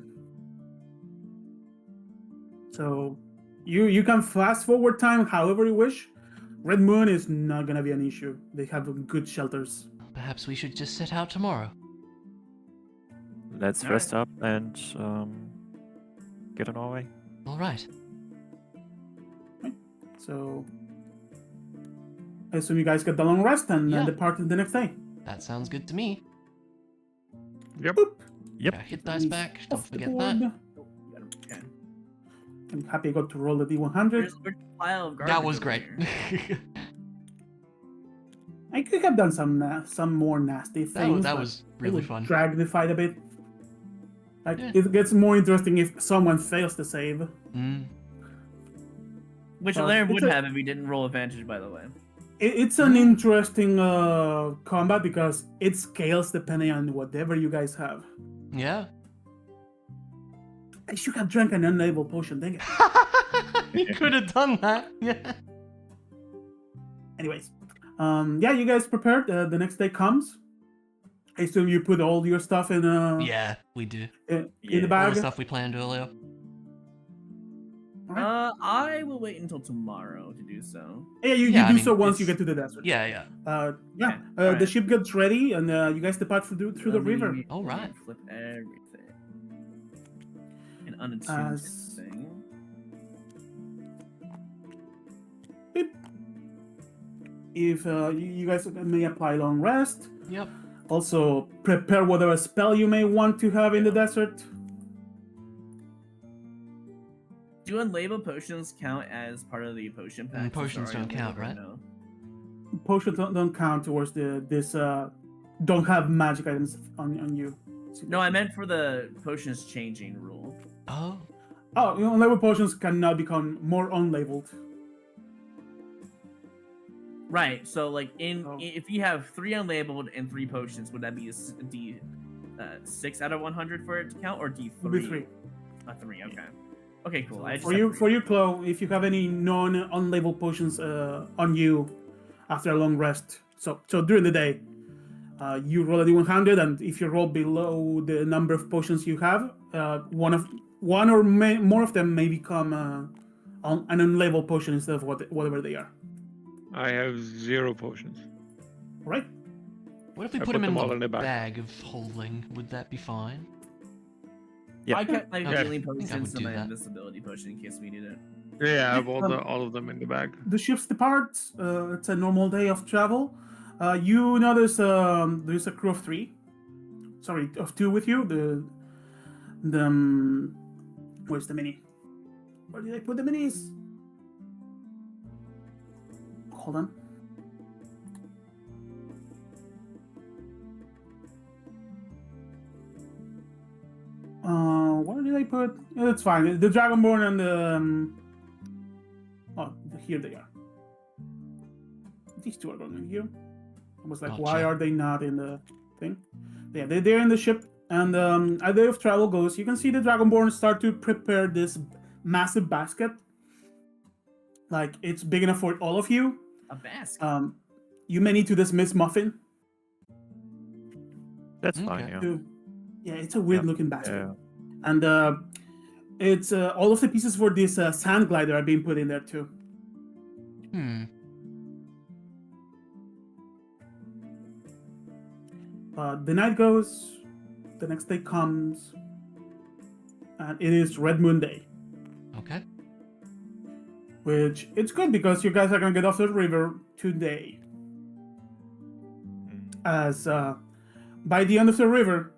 So you can fast forward time however you wish. Red Moon is not gonna be an issue. They have good shelters. Perhaps we should just set out tomorrow. Let's All rest up and get on our way. All right. So I assume you guys get the long rest and Yeah. depart the next day. That sounds good to me. Yep. Boop. Yep. Hit dice back. Don't Off the forget board. that. Oh, you got him. Okay. I'm happy I got to roll the D100. Where's the pile of garbage That was over great. here? I could have done some more nasty things. that but was it really would fun. drag the fight a bit. Like Yeah. it gets more interesting if someone fails to save. Mm. Which Well, Larry it's would a- have if he didn't roll advantage, by the way. It's an interesting combat because it scales depending on whatever you guys have. Yeah. I should have drank an unable potion. Dang it. You could have done that. Yeah. Anyways, yeah, you guys prepared. The next day comes. I assume you put all your stuff in Yeah, we do. in Yeah. the All bag. the stuff we planned earlier. Alright. I will wait until tomorrow to do so. Yeah, you Yeah, I do mean, so once you it's- get to the desert. Yeah, yeah. Yeah. Okay, The alright. ship gets ready, and you guys depart through the Let river. me All right. Flip everything. An unattuned As- thing. If you guys may apply long rest, Yep. also prepare whatever spell you may want to have in the desert. Do unlabeled potions count as part of the potion pack? Potions Sorry, don't count, unlabeled, right? No. Potions don't count towards this. Don't have magic items on you. No, I meant for the potions changing rule. Oh. Oh, unlabeled potions can now become more unlabeled. Right. So, like, Oh. if you have 3 unlabeled and 3 potions, would that be a D 6 out of 100 for it to count, or D3? Would be 3. A 3. Okay. Okay. Cool. I just For have you, 3. for you, Chloe, if you have any non-unlabeled potions on you after a long rest, so during the day, you roll a d100, and if you roll below the number of potions you have, one or more of them may become an unlabeled potion instead of whatever they are. I have 0 potions. All right? What if we I put put him in them all the in the bag. bag of holding? Would that be fine? Yeah. I kept my Okay. healing I think I would potions and do my that. invisibility potion in case we need it. Yeah, I have all Um, all of them in the bag. The ships depart. It's a normal day of travel. You notice there's a crew of 3. Sorry, of 2 with you. Where's the mini? Where did I put the minis? Hold on. Where did I put? It's fine. The Dragonborn and the. Oh, here they are. These 2 are going in here. I was like, why Gotcha. are they not in the thing? Yeah, they're in the ship. And as day of travel goes, you can see the Dragonborn start to prepare this massive basket. Like, it's big enough for all of you. A basket. You may need to dismiss Muffin. That's Okay. fine. Yeah. Yeah, it's a weird Yeah. looking basket. Yeah. And it's all of the pieces for this sand glider are being put in there too. Hmm. The night goes, the next day comes, and it is Red Moon Day, Okay. which it's good because you guys are gonna get off the river today. Mm. As by the end of the river,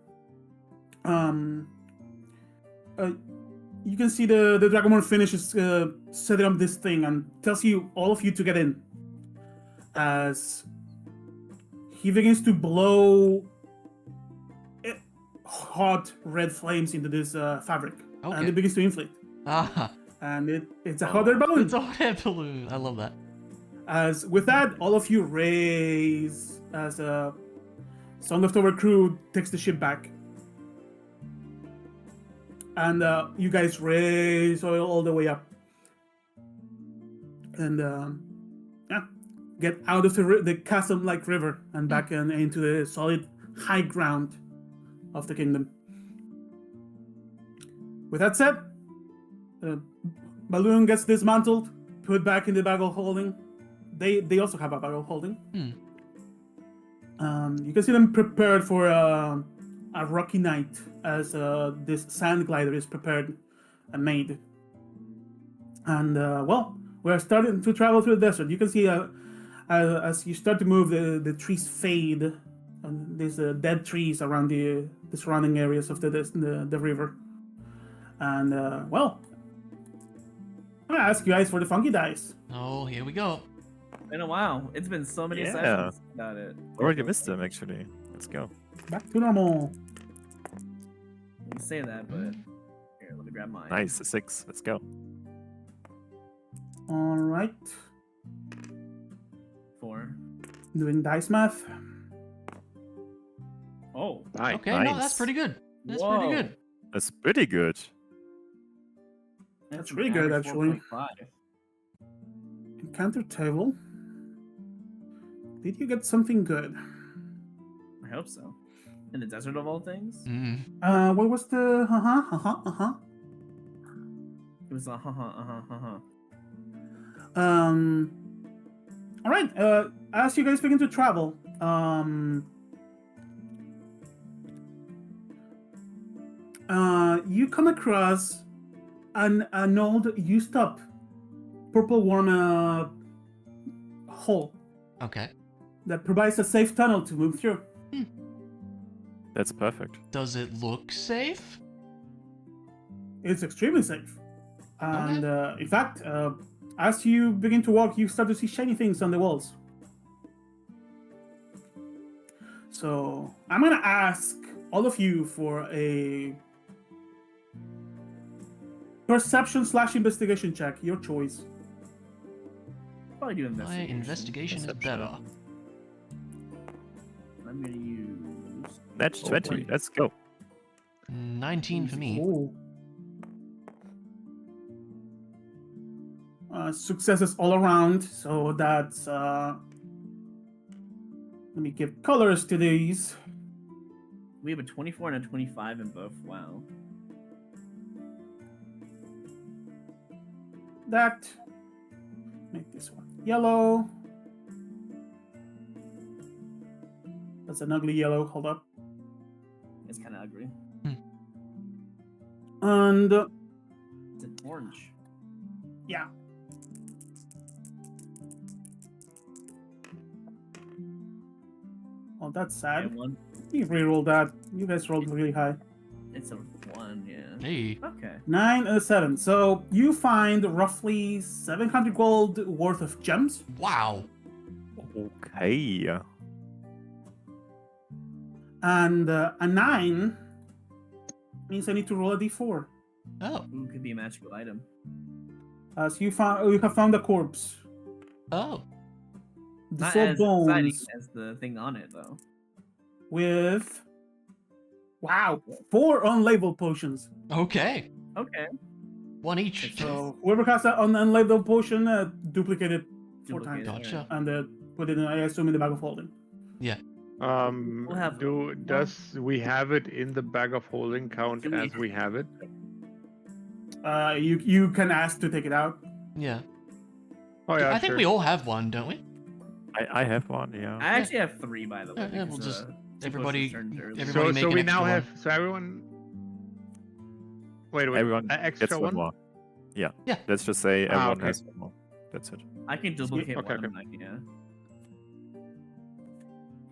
you can see the Dragonborn finishes setting up this thing and tells you all of you to get in. As he begins to blow hot red flames into this fabric, and Okay. it begins to inflate. Ah. and it's a hot air balloon. It's a hot air balloon. I love that. As with that, all of you raise as Song of Tower crew takes the ship back, and you guys raise all the way up, and yeah, get out of the chasm-like river and back into the solid high ground of the kingdom. With that said, the balloon gets dismantled, put back in the bag of holding. They also have a bag of holding. You can see them prepared for a rocky night as this sand glider is prepared and made. And well, we're starting to travel through the desert. You can see as you start to move, the trees fade, and there's dead trees around the surrounding areas of the river. And well, I'm gonna ask you guys for the funky dice. Oh, here we go. Been a while. It's been so many Yeah. sessions about it. Already missed them, actually. Let's go. Back to normal. You say that, but here, let me grab mine. Nice, a 6. Let's go. All right, 4. doing dice math. Oh, Nice. Okay, no, that's Nice. pretty good. That's Whoa. pretty good. That's pretty good. That's an really good, average actually. 4.5. Encounter table. Did you get something good? I hope so. In the desert of all things? What was the It was a All right. As you guys begin to travel, you come across an old used up purple worm hole Okay. that provides a safe tunnel to move through. That's perfect. Does it look safe? It's extremely safe. And in fact, as you begin to walk, you start to see shiny things on the walls. So I'm gonna ask all of you for a perception/investigation check, your choice. Probably do My investigation. investigation is Perception. better. I'm gonna use. Match Oh, 20. boy. Let's go. 19 for me. Ooh. Successes all around, so that's let me give colors to these. We have a 24 and a 25 in both. Wow. That make this one yellow. That's an ugly yellow. Hold up. It's kind of ugly. And It's an orange. yeah. Oh, that's sad. And one. You reroll that. You guys rolled really high. It's a 1, yeah. Hey. Okay. 9 and a 7. So you find roughly 700 gold worth of gems. Wow. Okay. And a 9 means I need to roll a d4. Oh. Ooh, could be a magical item. As you have found a corpse. Oh. Not Dissolved as exciting bones as the thing on it, though. with 4 unlabeled potions. Okay. Okay. One each. So whoever has an unlabeled potion, duplicate it 4 Duplicate times, it, Gotcha. and put it in, I assume, in the bag of holding. We'll have- Does we have it in the bag of holding count Do we- as we have it? You can ask to take it out. Yeah. Oh yeah, I think sure. we all have one, don't we? I have one, yeah. I actually have 3, by the way. Yeah, we'll because, just- two everybody- potions turned early. everybody make So an we now extra have everyone. Wait, Everyone an extra gets one more. Yeah. Yeah. Let's just say everyone okay. has one more. That's it. I can duplicate Okay, one of okay. mine, yeah.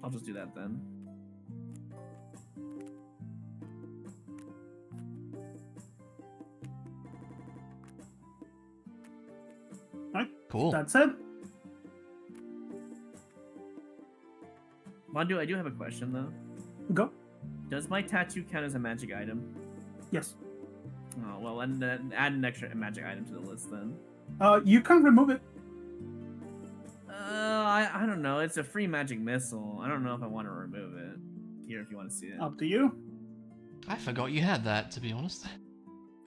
I'll just do that then. Cool. That's it. Mondo, I do have a question though. Go. Does my tattoo count as a magic item? Yes. Oh well, and then add an extra magic item to the list then. You can remove it. I don't know. It's a free magic missile. I don't know if I want to remove it. Here, if you want to see it. Up to you. I forgot you had that, to be honest.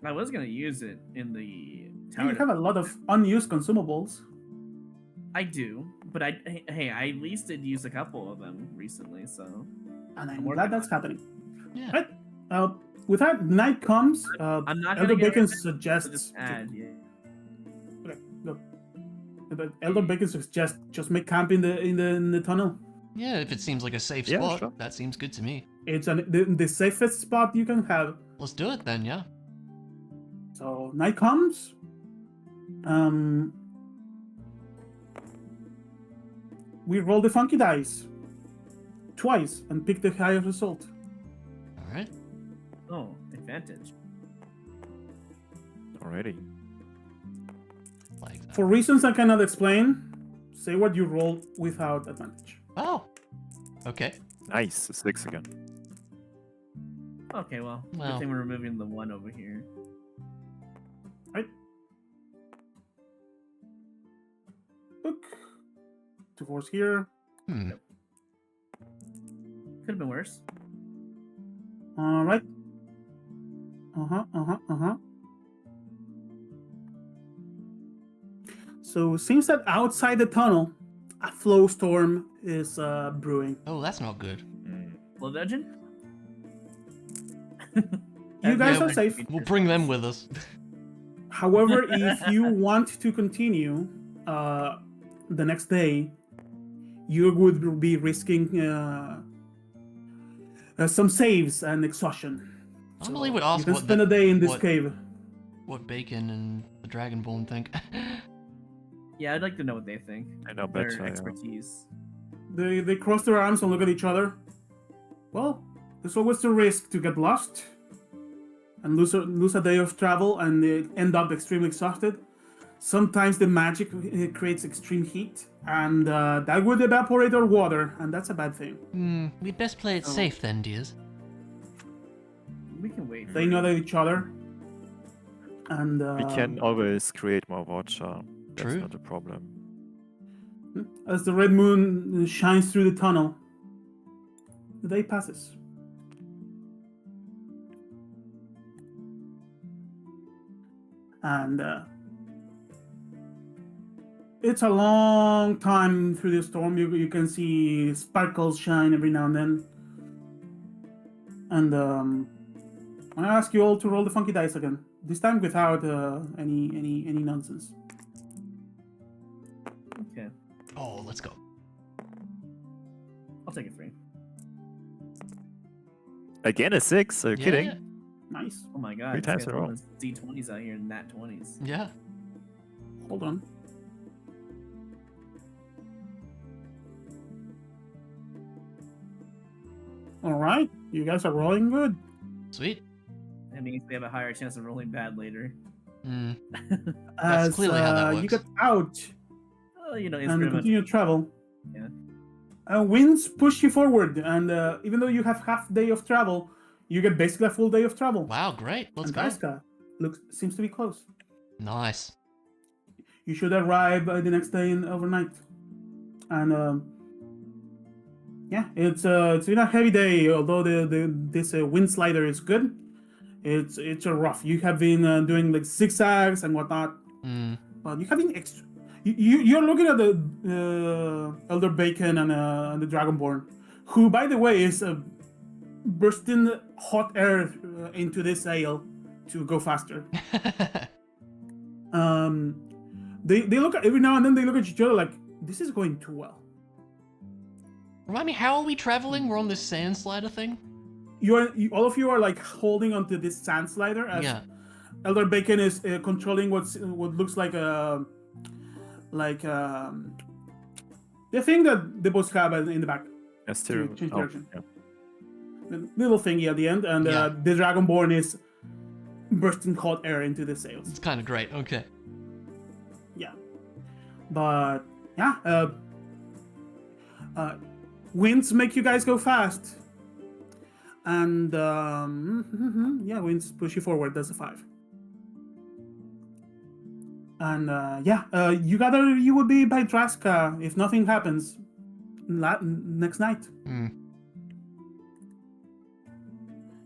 I was gonna use it in the You tower. have a lot of unused consumables. I do, but hey, I at least did use a couple of them recently, so. And I'm working glad on that's it. happening. Yeah. Right. With that, night comes. I'm not Elder gonna get Bacon rid of it, so suggests. just add, yeah. Okay, go. But Elder Bacon suggests just make camp in the tunnel. Yeah, if it seems like a safe Yeah, spot, sure. that seems good to me. It's the safest spot you can have. Let's do it then, yeah. So night comes. We roll the funky dice twice and pick the highest result. Alright. Oh, advantage. Already. Like that. For reasons I cannot explain, say what you roll without advantage. Oh. Okay. Nice. 6 again. Okay, well, Well. good thing we're removing the one over here. Book. 2 4s here. Hmm. Could have been worse. All right. So it seems that outside the tunnel, a flow storm is brewing. Oh, that's not good. Blood Dungeon? You guys Yeah, are safe. We'll bring them with us. However, if you want to continue the next day, you would be risking some saves and exhaustion. I believe would You ask can what, spend a day in this what- cave. what Bacon and the Dragonborn think. Yeah, I'd like to know what they think. I know Their better. Yeah. expertise. They cross their arms and look at each other. Well, there's always the risk to get lost and lose a day of travel and end up extremely exhausted. Sometimes the magic creates extreme heat, and that would evaporate our water, and that's a bad thing. We'd best play it Oh. safe then, dears. We can wait. They for nod it. at each other, and We can always create more watcher. That's True. not a problem. as the red moon shines through the tunnel, the day passes. And it's a long time through the storm. You can see sparkles shine every now and then. And I ask you all to roll the funky dice again. This time without any nonsense. Okay, Oh, let's go. I'll take it free. Again a 6? Are you kidding? Yeah. Nice. Oh my god. 3 this times guy's in a row. rolling D20s out here, nat 20s. Yeah. Hold on. All right, you guys are rolling good. Sweet. That means we have a higher chance of rolling bad later. Hmm. As clearly how that you works. get out Well, you know, and increment. continue travel. Yeah. Winds push you forward, and even though you have half day of travel, you get basically a full day of travel. Wow, great. Let's and go. Gaiska seems to be close. Nice. You should arrive the next day overnight. And yeah, it's been a heavy day. Although this wind slider is good, it's a rough. You have been doing like zigzags and whatnot, Hmm. but you have been extra. You're looking at the Elder Bacon and the Dragonborn, who, by the way, is bursting hot air into this sail to go faster. They look at every now and then. They look at each other like, this is going too well. Remind me, how are we traveling? We're on this sand slider thing? All of you are like holding onto this sand slider as Yeah. Elder Bacon is controlling what looks like the thing that the boats have in the back, Yes, too. change direction. Yeah. the little thingy at the end, and Yeah. the Dragonborn is bursting hot air into the sails. It's kind of great. Okay. Yeah, but yeah, winds make you guys go fast, and yeah, winds push you forward. That's a 5. And you gather you will be by Draska if nothing happens next night. Hmm.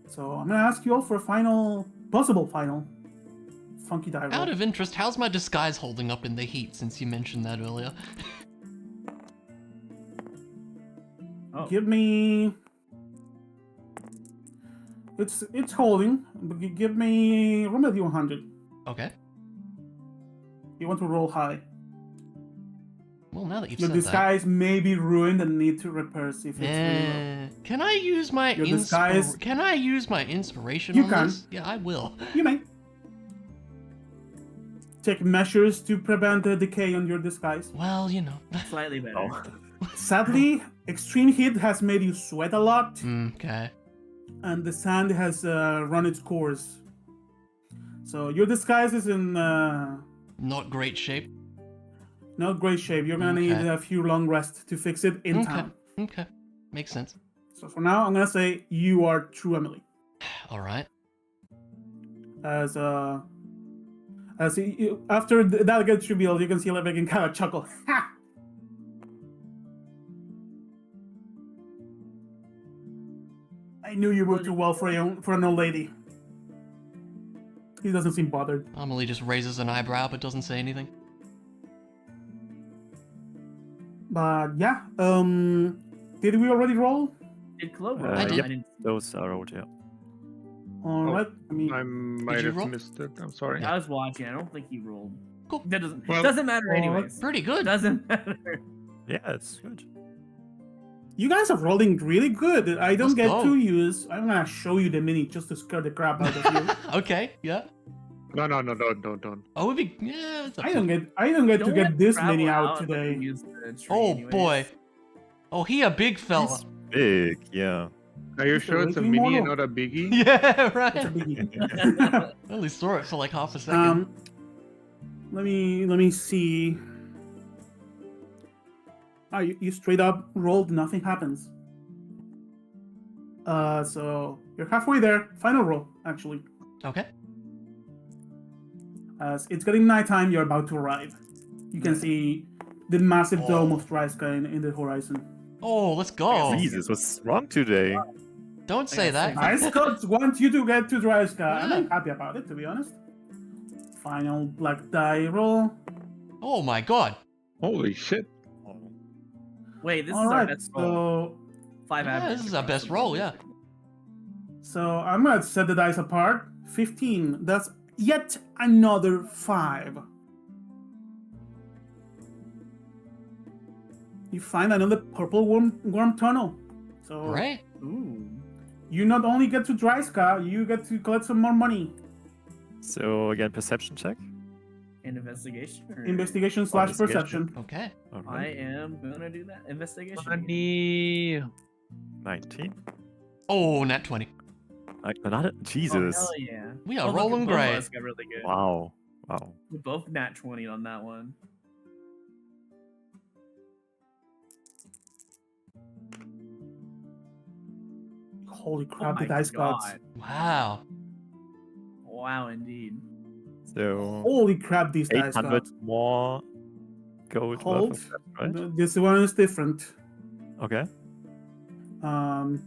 So I'm gonna ask you all for a possible final funky die roll. Out of interest, how's my disguise holding up in the heat since you mentioned that earlier? Oh, Give me. It's holding. But give me remedy 100. Okay. You want to roll high. Well, now that you've Your said that. disguise may be ruined and need to repairs if it's really low. Can I use my Your disguise- Can I use my inspiration You on can. this? Yeah, I will. You may take measures to prevent the decay on your disguise. Well, you know. slightly better. Oh. Sadly, extreme heat has made you sweat a lot, Okay. and the sand has run its course. So your disguise is in Not great shape. not great shape. You're gonna need Okay. a few long rests to fix it in Okay. town. Okay. Makes sense. So for now, I'm gonna say you are true Emily. All right. As after that gets revealed, you can see Levigan kind of chuckle. Ha! I knew you moved too well for an old lady. He doesn't seem bothered. Amelie just raises an eyebrow but doesn't say anything. But yeah, did we already roll? Did Clover? I did. Yep. didn't. Those are rolled, yeah. All right. I mean, I might you have roll? missed it. I'm sorry. I was watching. I don't think he rolled. Cool. That doesn't Well- doesn't matter Well, anyways. Pretty good. Doesn't matter. Yeah, it's good. you guys are rolling really good. I don't Let's get go. to use. I'm gonna show you the mini just to scare the crap out of you. Okay. Yeah. No, don't. Oh, it'd be. Yeah. It's up I to- don't get to Don't get let this travel many out and let today. him use the tree Oh anyways. boy. Oh, he a big fella. It's big, yeah. Are you It's sure it's a really mini and mono. not a biggie? Yeah. It's a Right. biggie. I only saw it for like half a second. Let me see. Ah, you straight up rolled. Nothing happens. So you're halfway there. Final roll, actually. Okay. As it's getting nighttime, you're about to arrive. You can see the massive dome Oh. of Triska in the horizon. Oh, let's go. Jesus, what's wrong today? Don't say that. I I Scott want you to get to Triska, and Yeah. I'm happy about it, to be honest. Final black die roll. Oh my god. Holy shit. Wait, this All is our right, best roll. so 5 Yeah, average. this is our best roll, yeah. I'm gonna set the dice apart. 15. That's yet another 5. You find another purple worm tunnel. So Right? Ooh. you not only get to Dryska, you get to collect some more money. So again, perception check. An investigation. Or... Investigation / Investigation. perception. Okay. I Alright. am gonna do that. Investigation. Money. 19. Oh, nat 20. Another Oh, Jesus. hell yeah. We are Oh, look, rolling both of great. us got really good. Wow. Wow. We both nat 20 on that one. Holy Oh crap, my the dice gods. God. Wow. Wow, indeed. So Holy crap, these dice 800 gods. more gold Hold. worth of that, right? This one is different. Okay. Um,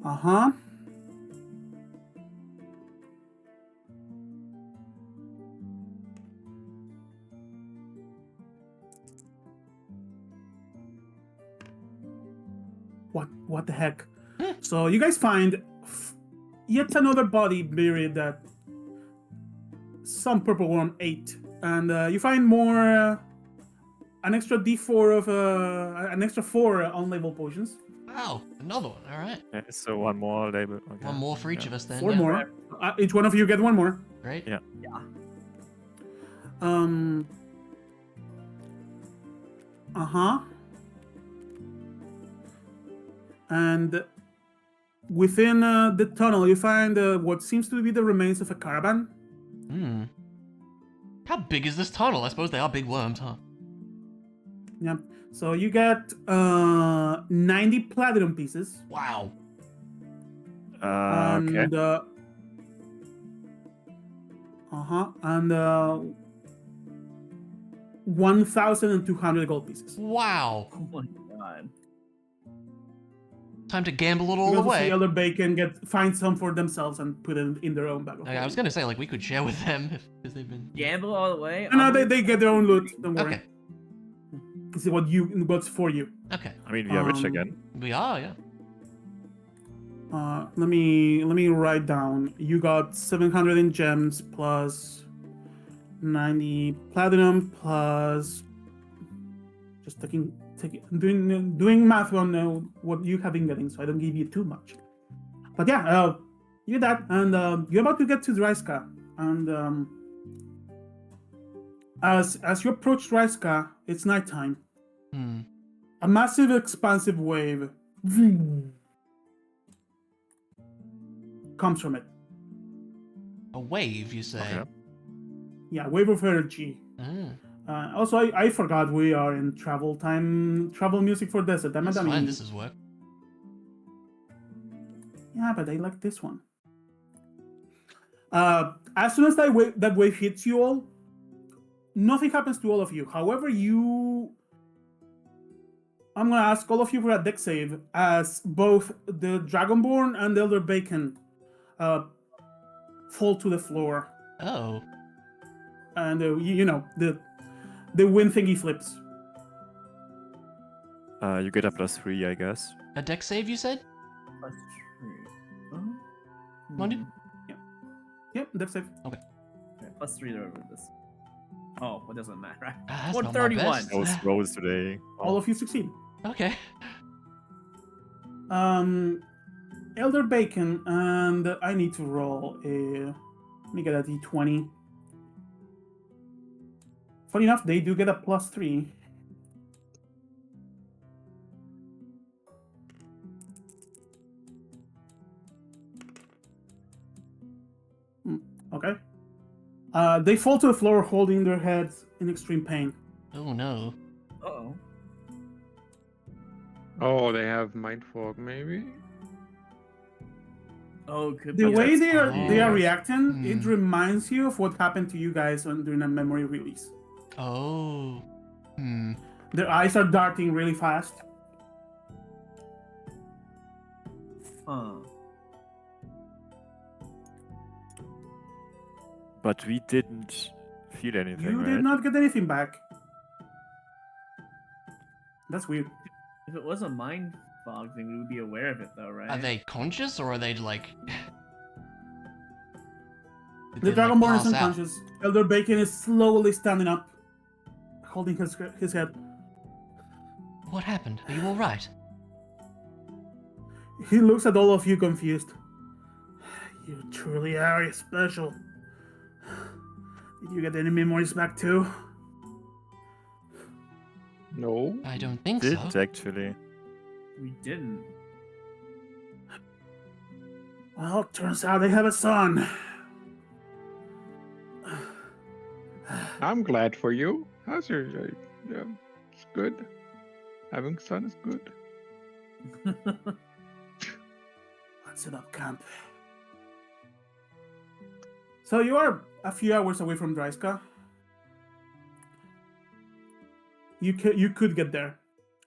uh-huh. What the heck? So you guys find yet another body buried that some purple worm ate, and you find more an extra D4 of an extra 4 unlabeled potions. Wow. Another one. All right. Okay, so one more label. Okay. One more for each Yeah. of us then. 4 yeah. more. Each one of you get 1 more. Great. Yeah. Uh-huh. And within the tunnel, you find what seems to be the remains of a caravan. Hmm. How big is this tunnel? I suppose they are big worms, huh? Yeah. So you get 90 platinum pieces, Wow. Okay. And and 1,200 gold pieces. Wow. Oh my god. Time to gamble it all You also see away. Elder Bacon find some for themselves and put it in their own bag of Okay, I was holding. gonna say like we could share with them because they've been. Gamble all the way? No, I'm they get their own loot. Don't worry. Okay. This is what's for you. Okay. I mean, we are rich Um, again. We are, yeah. Let me write down. You got 700 in gems plus 90 platinum plus just doing math on what you have been getting, so I don't give you too much. But yeah, you get that, and you're about to get to Dryska, and as you approach Dryska, it's nighttime. Hmm. A massive, expansive wave comes from it. A wave, you say? Okay. Yeah, wave of energy. Ah, Also, I forgot we are in travel music for desert. Damn it, that's I fine. mean, This is work. yeah, but I like this one. As soon as that wave hits you all, nothing happens to all of you. However, I'm gonna ask all of you for a dex save as both the Dragonborn and the Elder Bacon fall to the floor, Oh. and you know the wind thingy flips. You get a +3, I guess. A deck save, you said? Plus 3. What did- Yep, dex save. Okay, plus 3 over this. Oh, it doesn't matter. Ah, that's not my 131. best. Those rolls today. All of you succeed. Okay. Elder Bacon, and I need to roll a. Let me get a d20. Funny enough, they do get a +3. Okay. They fall to the floor, holding their heads in extreme pain. Oh no. Uh-oh. Oh, they have mind fog, maybe. Oh, it could The be. way that- they are Oh. reacting, it Hmm. reminds you of what happened to you guys during a memory release. Oh. Hmm. Their eyes are darting really fast. Huh. But we didn't feel anything, You right? did not get anything back. That's weird. If it was a mind fog thing, we would be aware of it, though, right? Are they conscious or are they like? Did The they, like, Dragonborn is pass out? unconscious. Elder Bacon is slowly standing up, holding his head. What happened? Are you all right? He looks at all of you confused. You truly are special. Did you get any memories back too? No. I don't think Did so. actually. We didn't. Well, turns out they have a son. I'm glad for you. How's your? Yeah, it's good. Having son is good. Let's set up camp. So you are a few hours away from Dryska. You could get there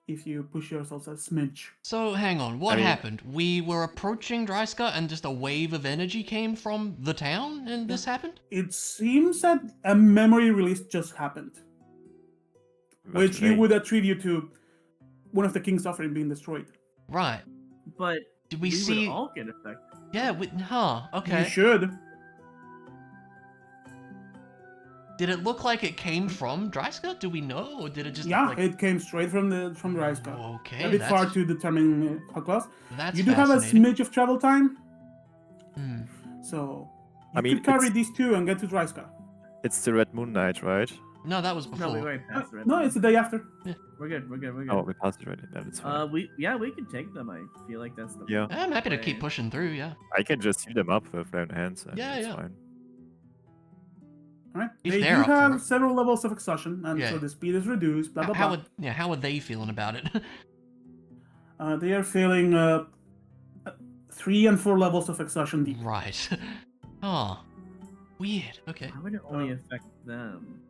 if you push yourselves a smidge. So hang on, what I mean- happened? We were approaching Dryska and just a wave of energy came from the town and this happened? It seems that a memory release just happened, But which you today- would attribute to one of the king's offering being destroyed. Right. But Did we we see? would all get affected. Yeah. You Okay. should. Did it look like it came from Dryska? Do we know, or did it just? Yeah, like... it came straight from Dryska. Okay. A bit that's, far to determine how close. That's You do have a fascinating. smidge of travel time, Hmm. so I you mean, could carry it's- these two and get to Dryska. It's the Red Moon Night, right? No, that was before. No, we already passed it. No, it's the day after. We're good. We're good. We're good. Oh, we passed it already. Then it's fine. we could take them. I feel like that's the. Yeah. I'm happy to keep way. pushing through. Yeah. I can just heal them up with lone hands. And Yeah, it's yeah. fine. All right. If They they're do up for have it. several levels of exhaustion, and Yeah. so the speed is reduced. Blah blah How blah. how are they feeling about it? They are feeling 3 and 4 levels of exhaustion deep. Right. Oh, weird. Okay. How would it only affect them?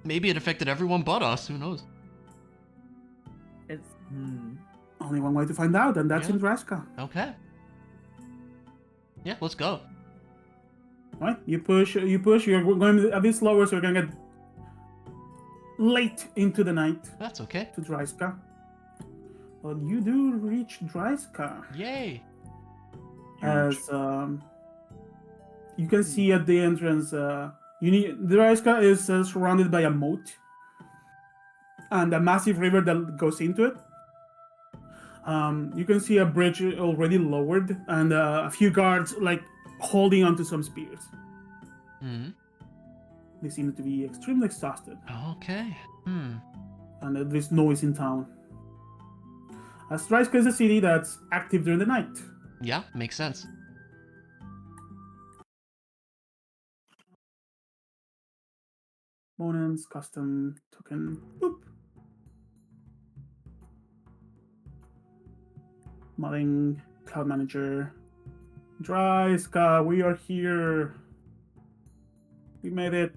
Maybe it affected everyone but us. Who knows? It's Only one way to find out, and that's Yeah. in Draska. Okay. Yeah, let's go. Right? You push, you're going a bit slower, so you're gonna get late into the night That's okay. to Dryska. But you do reach Dryska. Yay. As you can see at the entrance, Dryska is surrounded by a moat and a massive river that goes into it. You can see a bridge already lowered and a few guards like holding onto some spears. Hmm. They seem to be extremely exhausted, Okay. and there's noise in town. As Dryska is a city that's active during the night. Yeah, makes sense. Bonus, custom, token, boop. Modding, cloud manager. Dryska, we are here. We made it.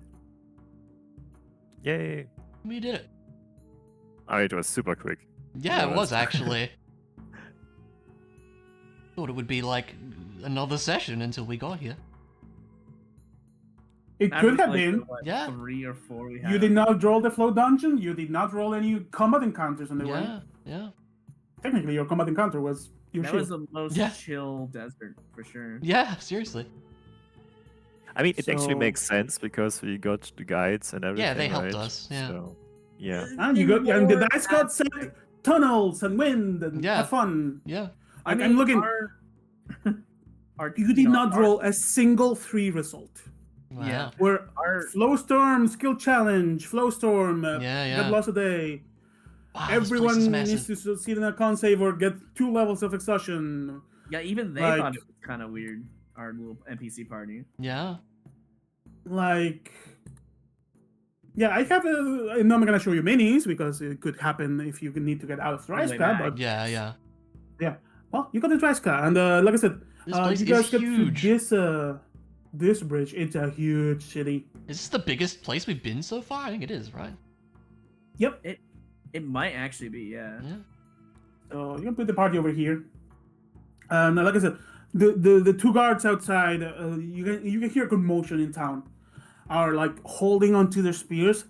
Yay! We did it. Oh, it was super quick. Yeah, it Yeah, was that's- actually. Thought it would be like another session until we got here. It after, could have like, been. the, what, Yeah. 3 or 4 we had. You did not roll the flow dungeon. You did not roll any combat encounters on the way. Yeah, yeah, Technically, your combat encounter was your That shield. was the most Yeah. chill desert for sure. yeah. Seriously. I mean, it actually So- makes sense because we got the guides and everything. they helped right? us, yeah. So, yeah. And you got, and the dice got said tunnels and wind and Yeah. have fun. Yeah. Like, I'm looking. You did not roll a single 3 result. Wow. Yeah. Where Our Flowstorm skill challenge, Flowstorm, Yeah, get yeah. lost a day. Wow, this place Everyone is needs massive. to succeed in a con save or get 2 levels of exhaustion. yeah, even they like- thought it was kind of weird. Our little NPC party. Yeah. Like, yeah, I have I'm not gonna show you minis because it could happen if you need to get out of On the way Dryska, back. but Yeah, yeah. well, you got the Dryska, and like I said, This place you guys is get to huge. this bridge. It's a huge city. Is this the biggest place we've been so far? I think it is, right? Yep. It might actually be, yeah. Yeah. So you can put the party over here. And like I said, the 2 guards outside, you can hear commotion in town, are like holding onto their spears.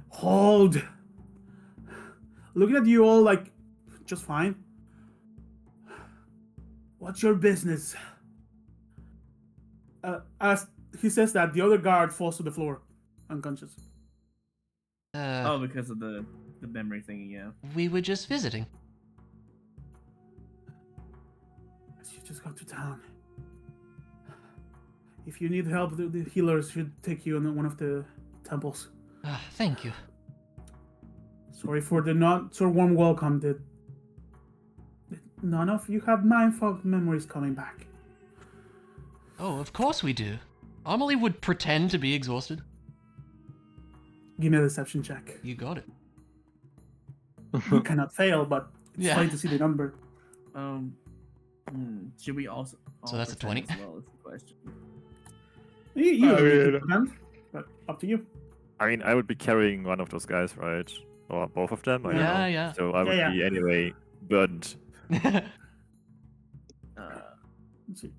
Hold. Looking at you all like, just fine. What's your business? As he says that, the other guard falls to the floor, unconscious. Oh, because of the memory thingy, yeah. We were just visiting. You just got to town. If you need help, the healers should take you in one of the temples. Thank you. Sorry for the not so warm welcome. That none of you have mind-fogged memories coming back. Oh, of course we do. Amelie would pretend to be exhausted. Give me a deception check. You got it. You cannot fail, but it's Yeah. fine to see the number. Should we also? So that's a pretend 20? As well, is the question. You I don't need to mean- pretend, but up to you. I mean, I would be carrying one of those guys, right? Or both of them? I don't Yeah, know. yeah. So I would Yeah, be anyway burdened. Uh, Let's see.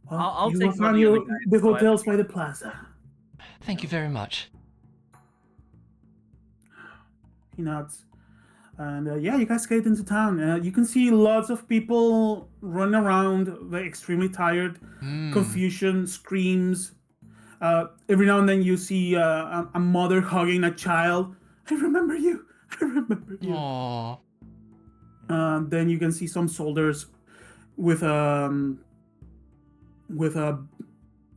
I'll you take will one of find the your other guys, the so I- hotels by the plaza. Thank you very much. He nods. And yeah, you guys get into town. You can see lots of people running around, they're extremely tired. Hmm. Confusion, screams. Every now and then you see a mother hugging a child. I remember you. I remember you. Aww. Then you can see some soldiers with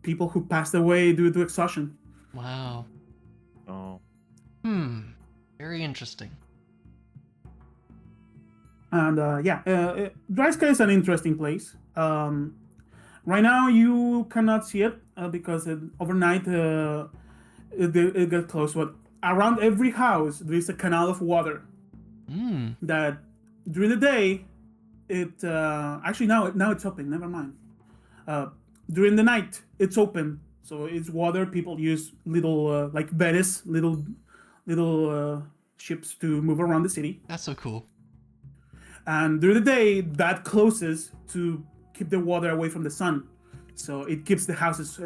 people who passed away due to exhaustion. Wow. Oh. Very interesting. And Dryska is an interesting place. Right now you cannot see it because overnight it gets closed. But around every house there is a canal of water Hmm. that during the day it actually now it's open. Never mind. During the night, it's open, so it's water. People use little like Venice, little ships to move around the city. That's so cool. And during the day, that closes to keep the water away from the sun, so it keeps the houses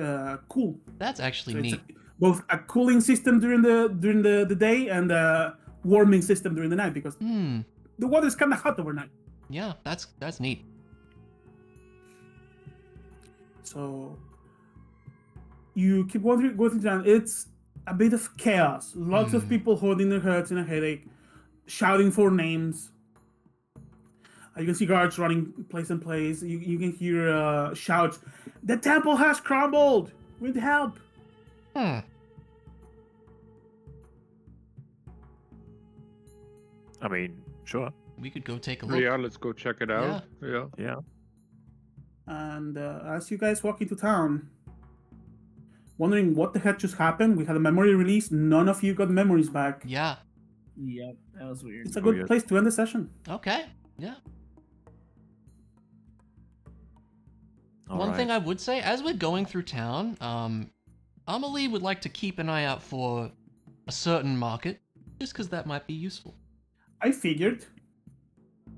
cool. That's actually So neat. both a cooling system during the day and a warming system during the night, because the water is kind of hot overnight. Yeah, that's neat. So you keep going down. It's a bit of chaos. Lots of people holding their heads in a headache, shouting for names. You can see guards running place and place. You can hear shouts. The temple has crumbled. With help. Hmm. I mean, sure. We could go take a look. Yeah, let's go check it out. Yeah. Yeah. And as you guys walk into town, wondering what the heck just happened, we had a memory release. None of you got memories back. Yeah. Yep, that was weird. It's a good Weird. place to end the session. Okay. Yeah. All One thing right. I would say, as we're going through town, Amelie would like to keep an eye out for a certain market, just because that might be useful. I figured. You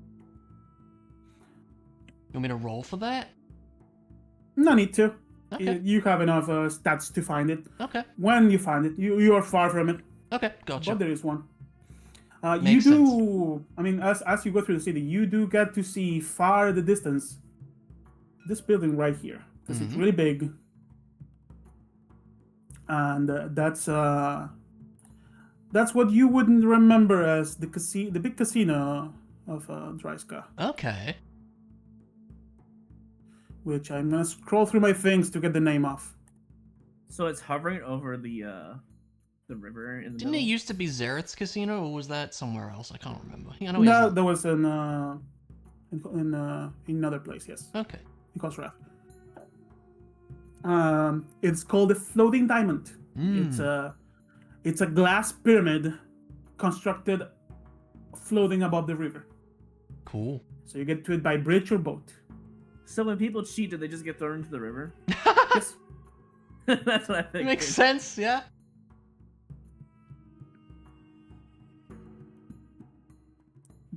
want me to roll for that? No need to. Okay. You have enough stats to find it. Okay. When you find it, you are far from it, Okay. Gotcha. but there is one. You Makes do. I mean, as you go through the city, you do get to see far in the distance this building right here, because it's Mhm. really big, and that's what you wouldn't remember as the big casino of Dryska, Okay. which I'm gonna scroll through my things to get the name off. So it's hovering over the river in the Didn't it middle. used to be Zareth's casino, or was that somewhere else? I can't remember. I know he has No, a- that was in another place. Yes, Okay. in Kosrath. It's called the Floating Diamond. It's a glass pyramid constructed floating above the river. Cool. So you get to it by bridge or boat. So when people cheat, do they just get thrown into the river? Yes. That's what I think. Makes sense, yeah.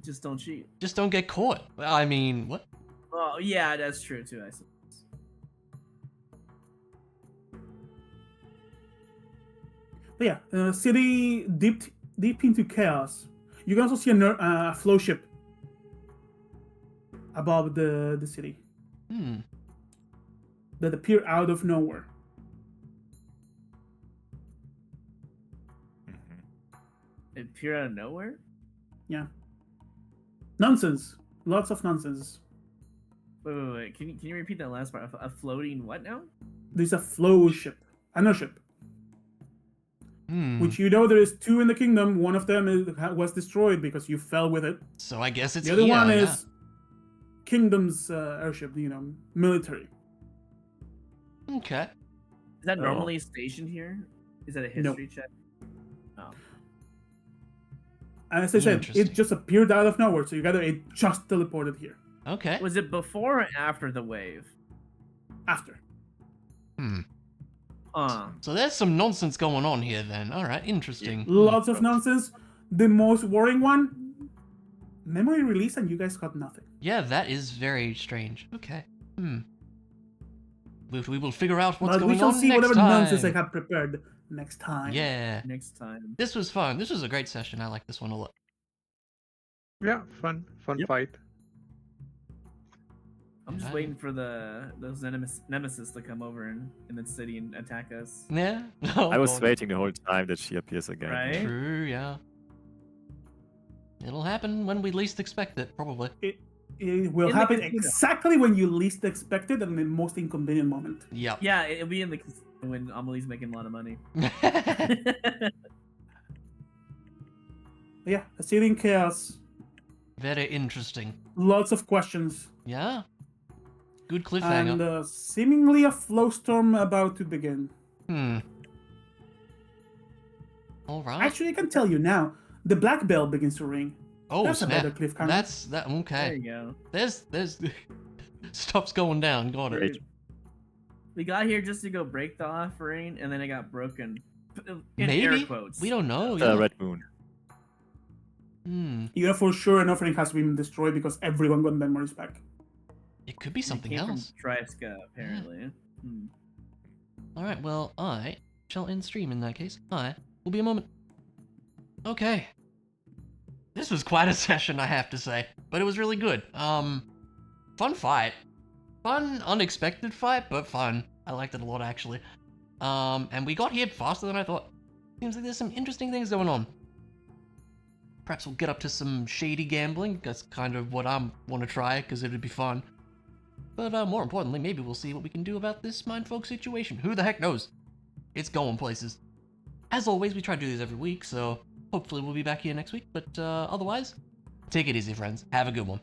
Just don't cheat. Just don't get caught. I mean, what? Oh yeah, that's true too. I suppose. But yeah, city deep into chaos. You can also see a flow ship above the city that appear out of nowhere. It appeared out of nowhere. Yeah. Nonsense. Lots of nonsense. Wait. Can you repeat that last part? A floating what now? There's a flow ship, an airship, Hmm. which you know there is two in the kingdom. One of them was destroyed because you fell with it. So I guess it's The other here, one yeah. is kingdom's airship, military. Okay. Is that Oh. normally stationed here? Is that a No. history check? Oh. And as I said, Interesting. it just appeared out of nowhere, so it just teleported here. Okay. Was it before or after the wave? After. Hmm. Uh, So there's some nonsense going on here then. Alright, interesting. Lots of nonsense. The most worrying one, memory release, and you guys got nothing. Yeah, that is very strange. Okay. We will figure out what's But going we shall on see next whatever time. nonsense I have prepared next time. Yeah. next time. This was fun. This was a great session. I like this one a lot. Yeah, fun Yep. fight. I'm just Yeah. waiting for those nemesis to come over in the city and attack us. Yeah. Oh, I was God. waiting the whole time that she appears again. Right? True, yeah. It'll happen when we least expect it, probably. It will In the happen casino. exactly when you least expect it and the most inconvenient moment. Yep. Yeah, it'll be in the casino when Amelie's making a lot of money. Yeah, a city in chaos. Very interesting. Lots of questions. Yeah. Good cliffhanger. And seemingly a flow storm about to begin. Alright. Actually, I can tell you now. The black bell begins to ring. Oh, That's a snap. better cliffhanger. That's that. There Okay. you go. There's stuff's going down. Got it. We got here just to go break the offering, and then it got broken. In Maybe air quotes. we don't know. The Yeah. Red Moon. Hmm. You know for sure an offering has been destroyed because everyone got memories back. It could be It something came else. From Dryska, apparently. Hmm. All right. Well, I shall end stream in that case. I will be a moment. Okay. This was quite a session, I have to say, but it was really good. Fun fight. Fun, unexpected fight, but fun. I liked it a lot, actually. And we got here faster than I thought. Seems like there's some interesting things going on. Perhaps we'll get up to some shady gambling. That's kind of what I want to try, because it'd be fun. But more importantly, maybe we'll see what we can do about this Mindfolk situation. Who the heck knows? It's going places. As always, we try to do this every week, so hopefully we'll be back here next week. But otherwise, take it easy, friends. Have a good one.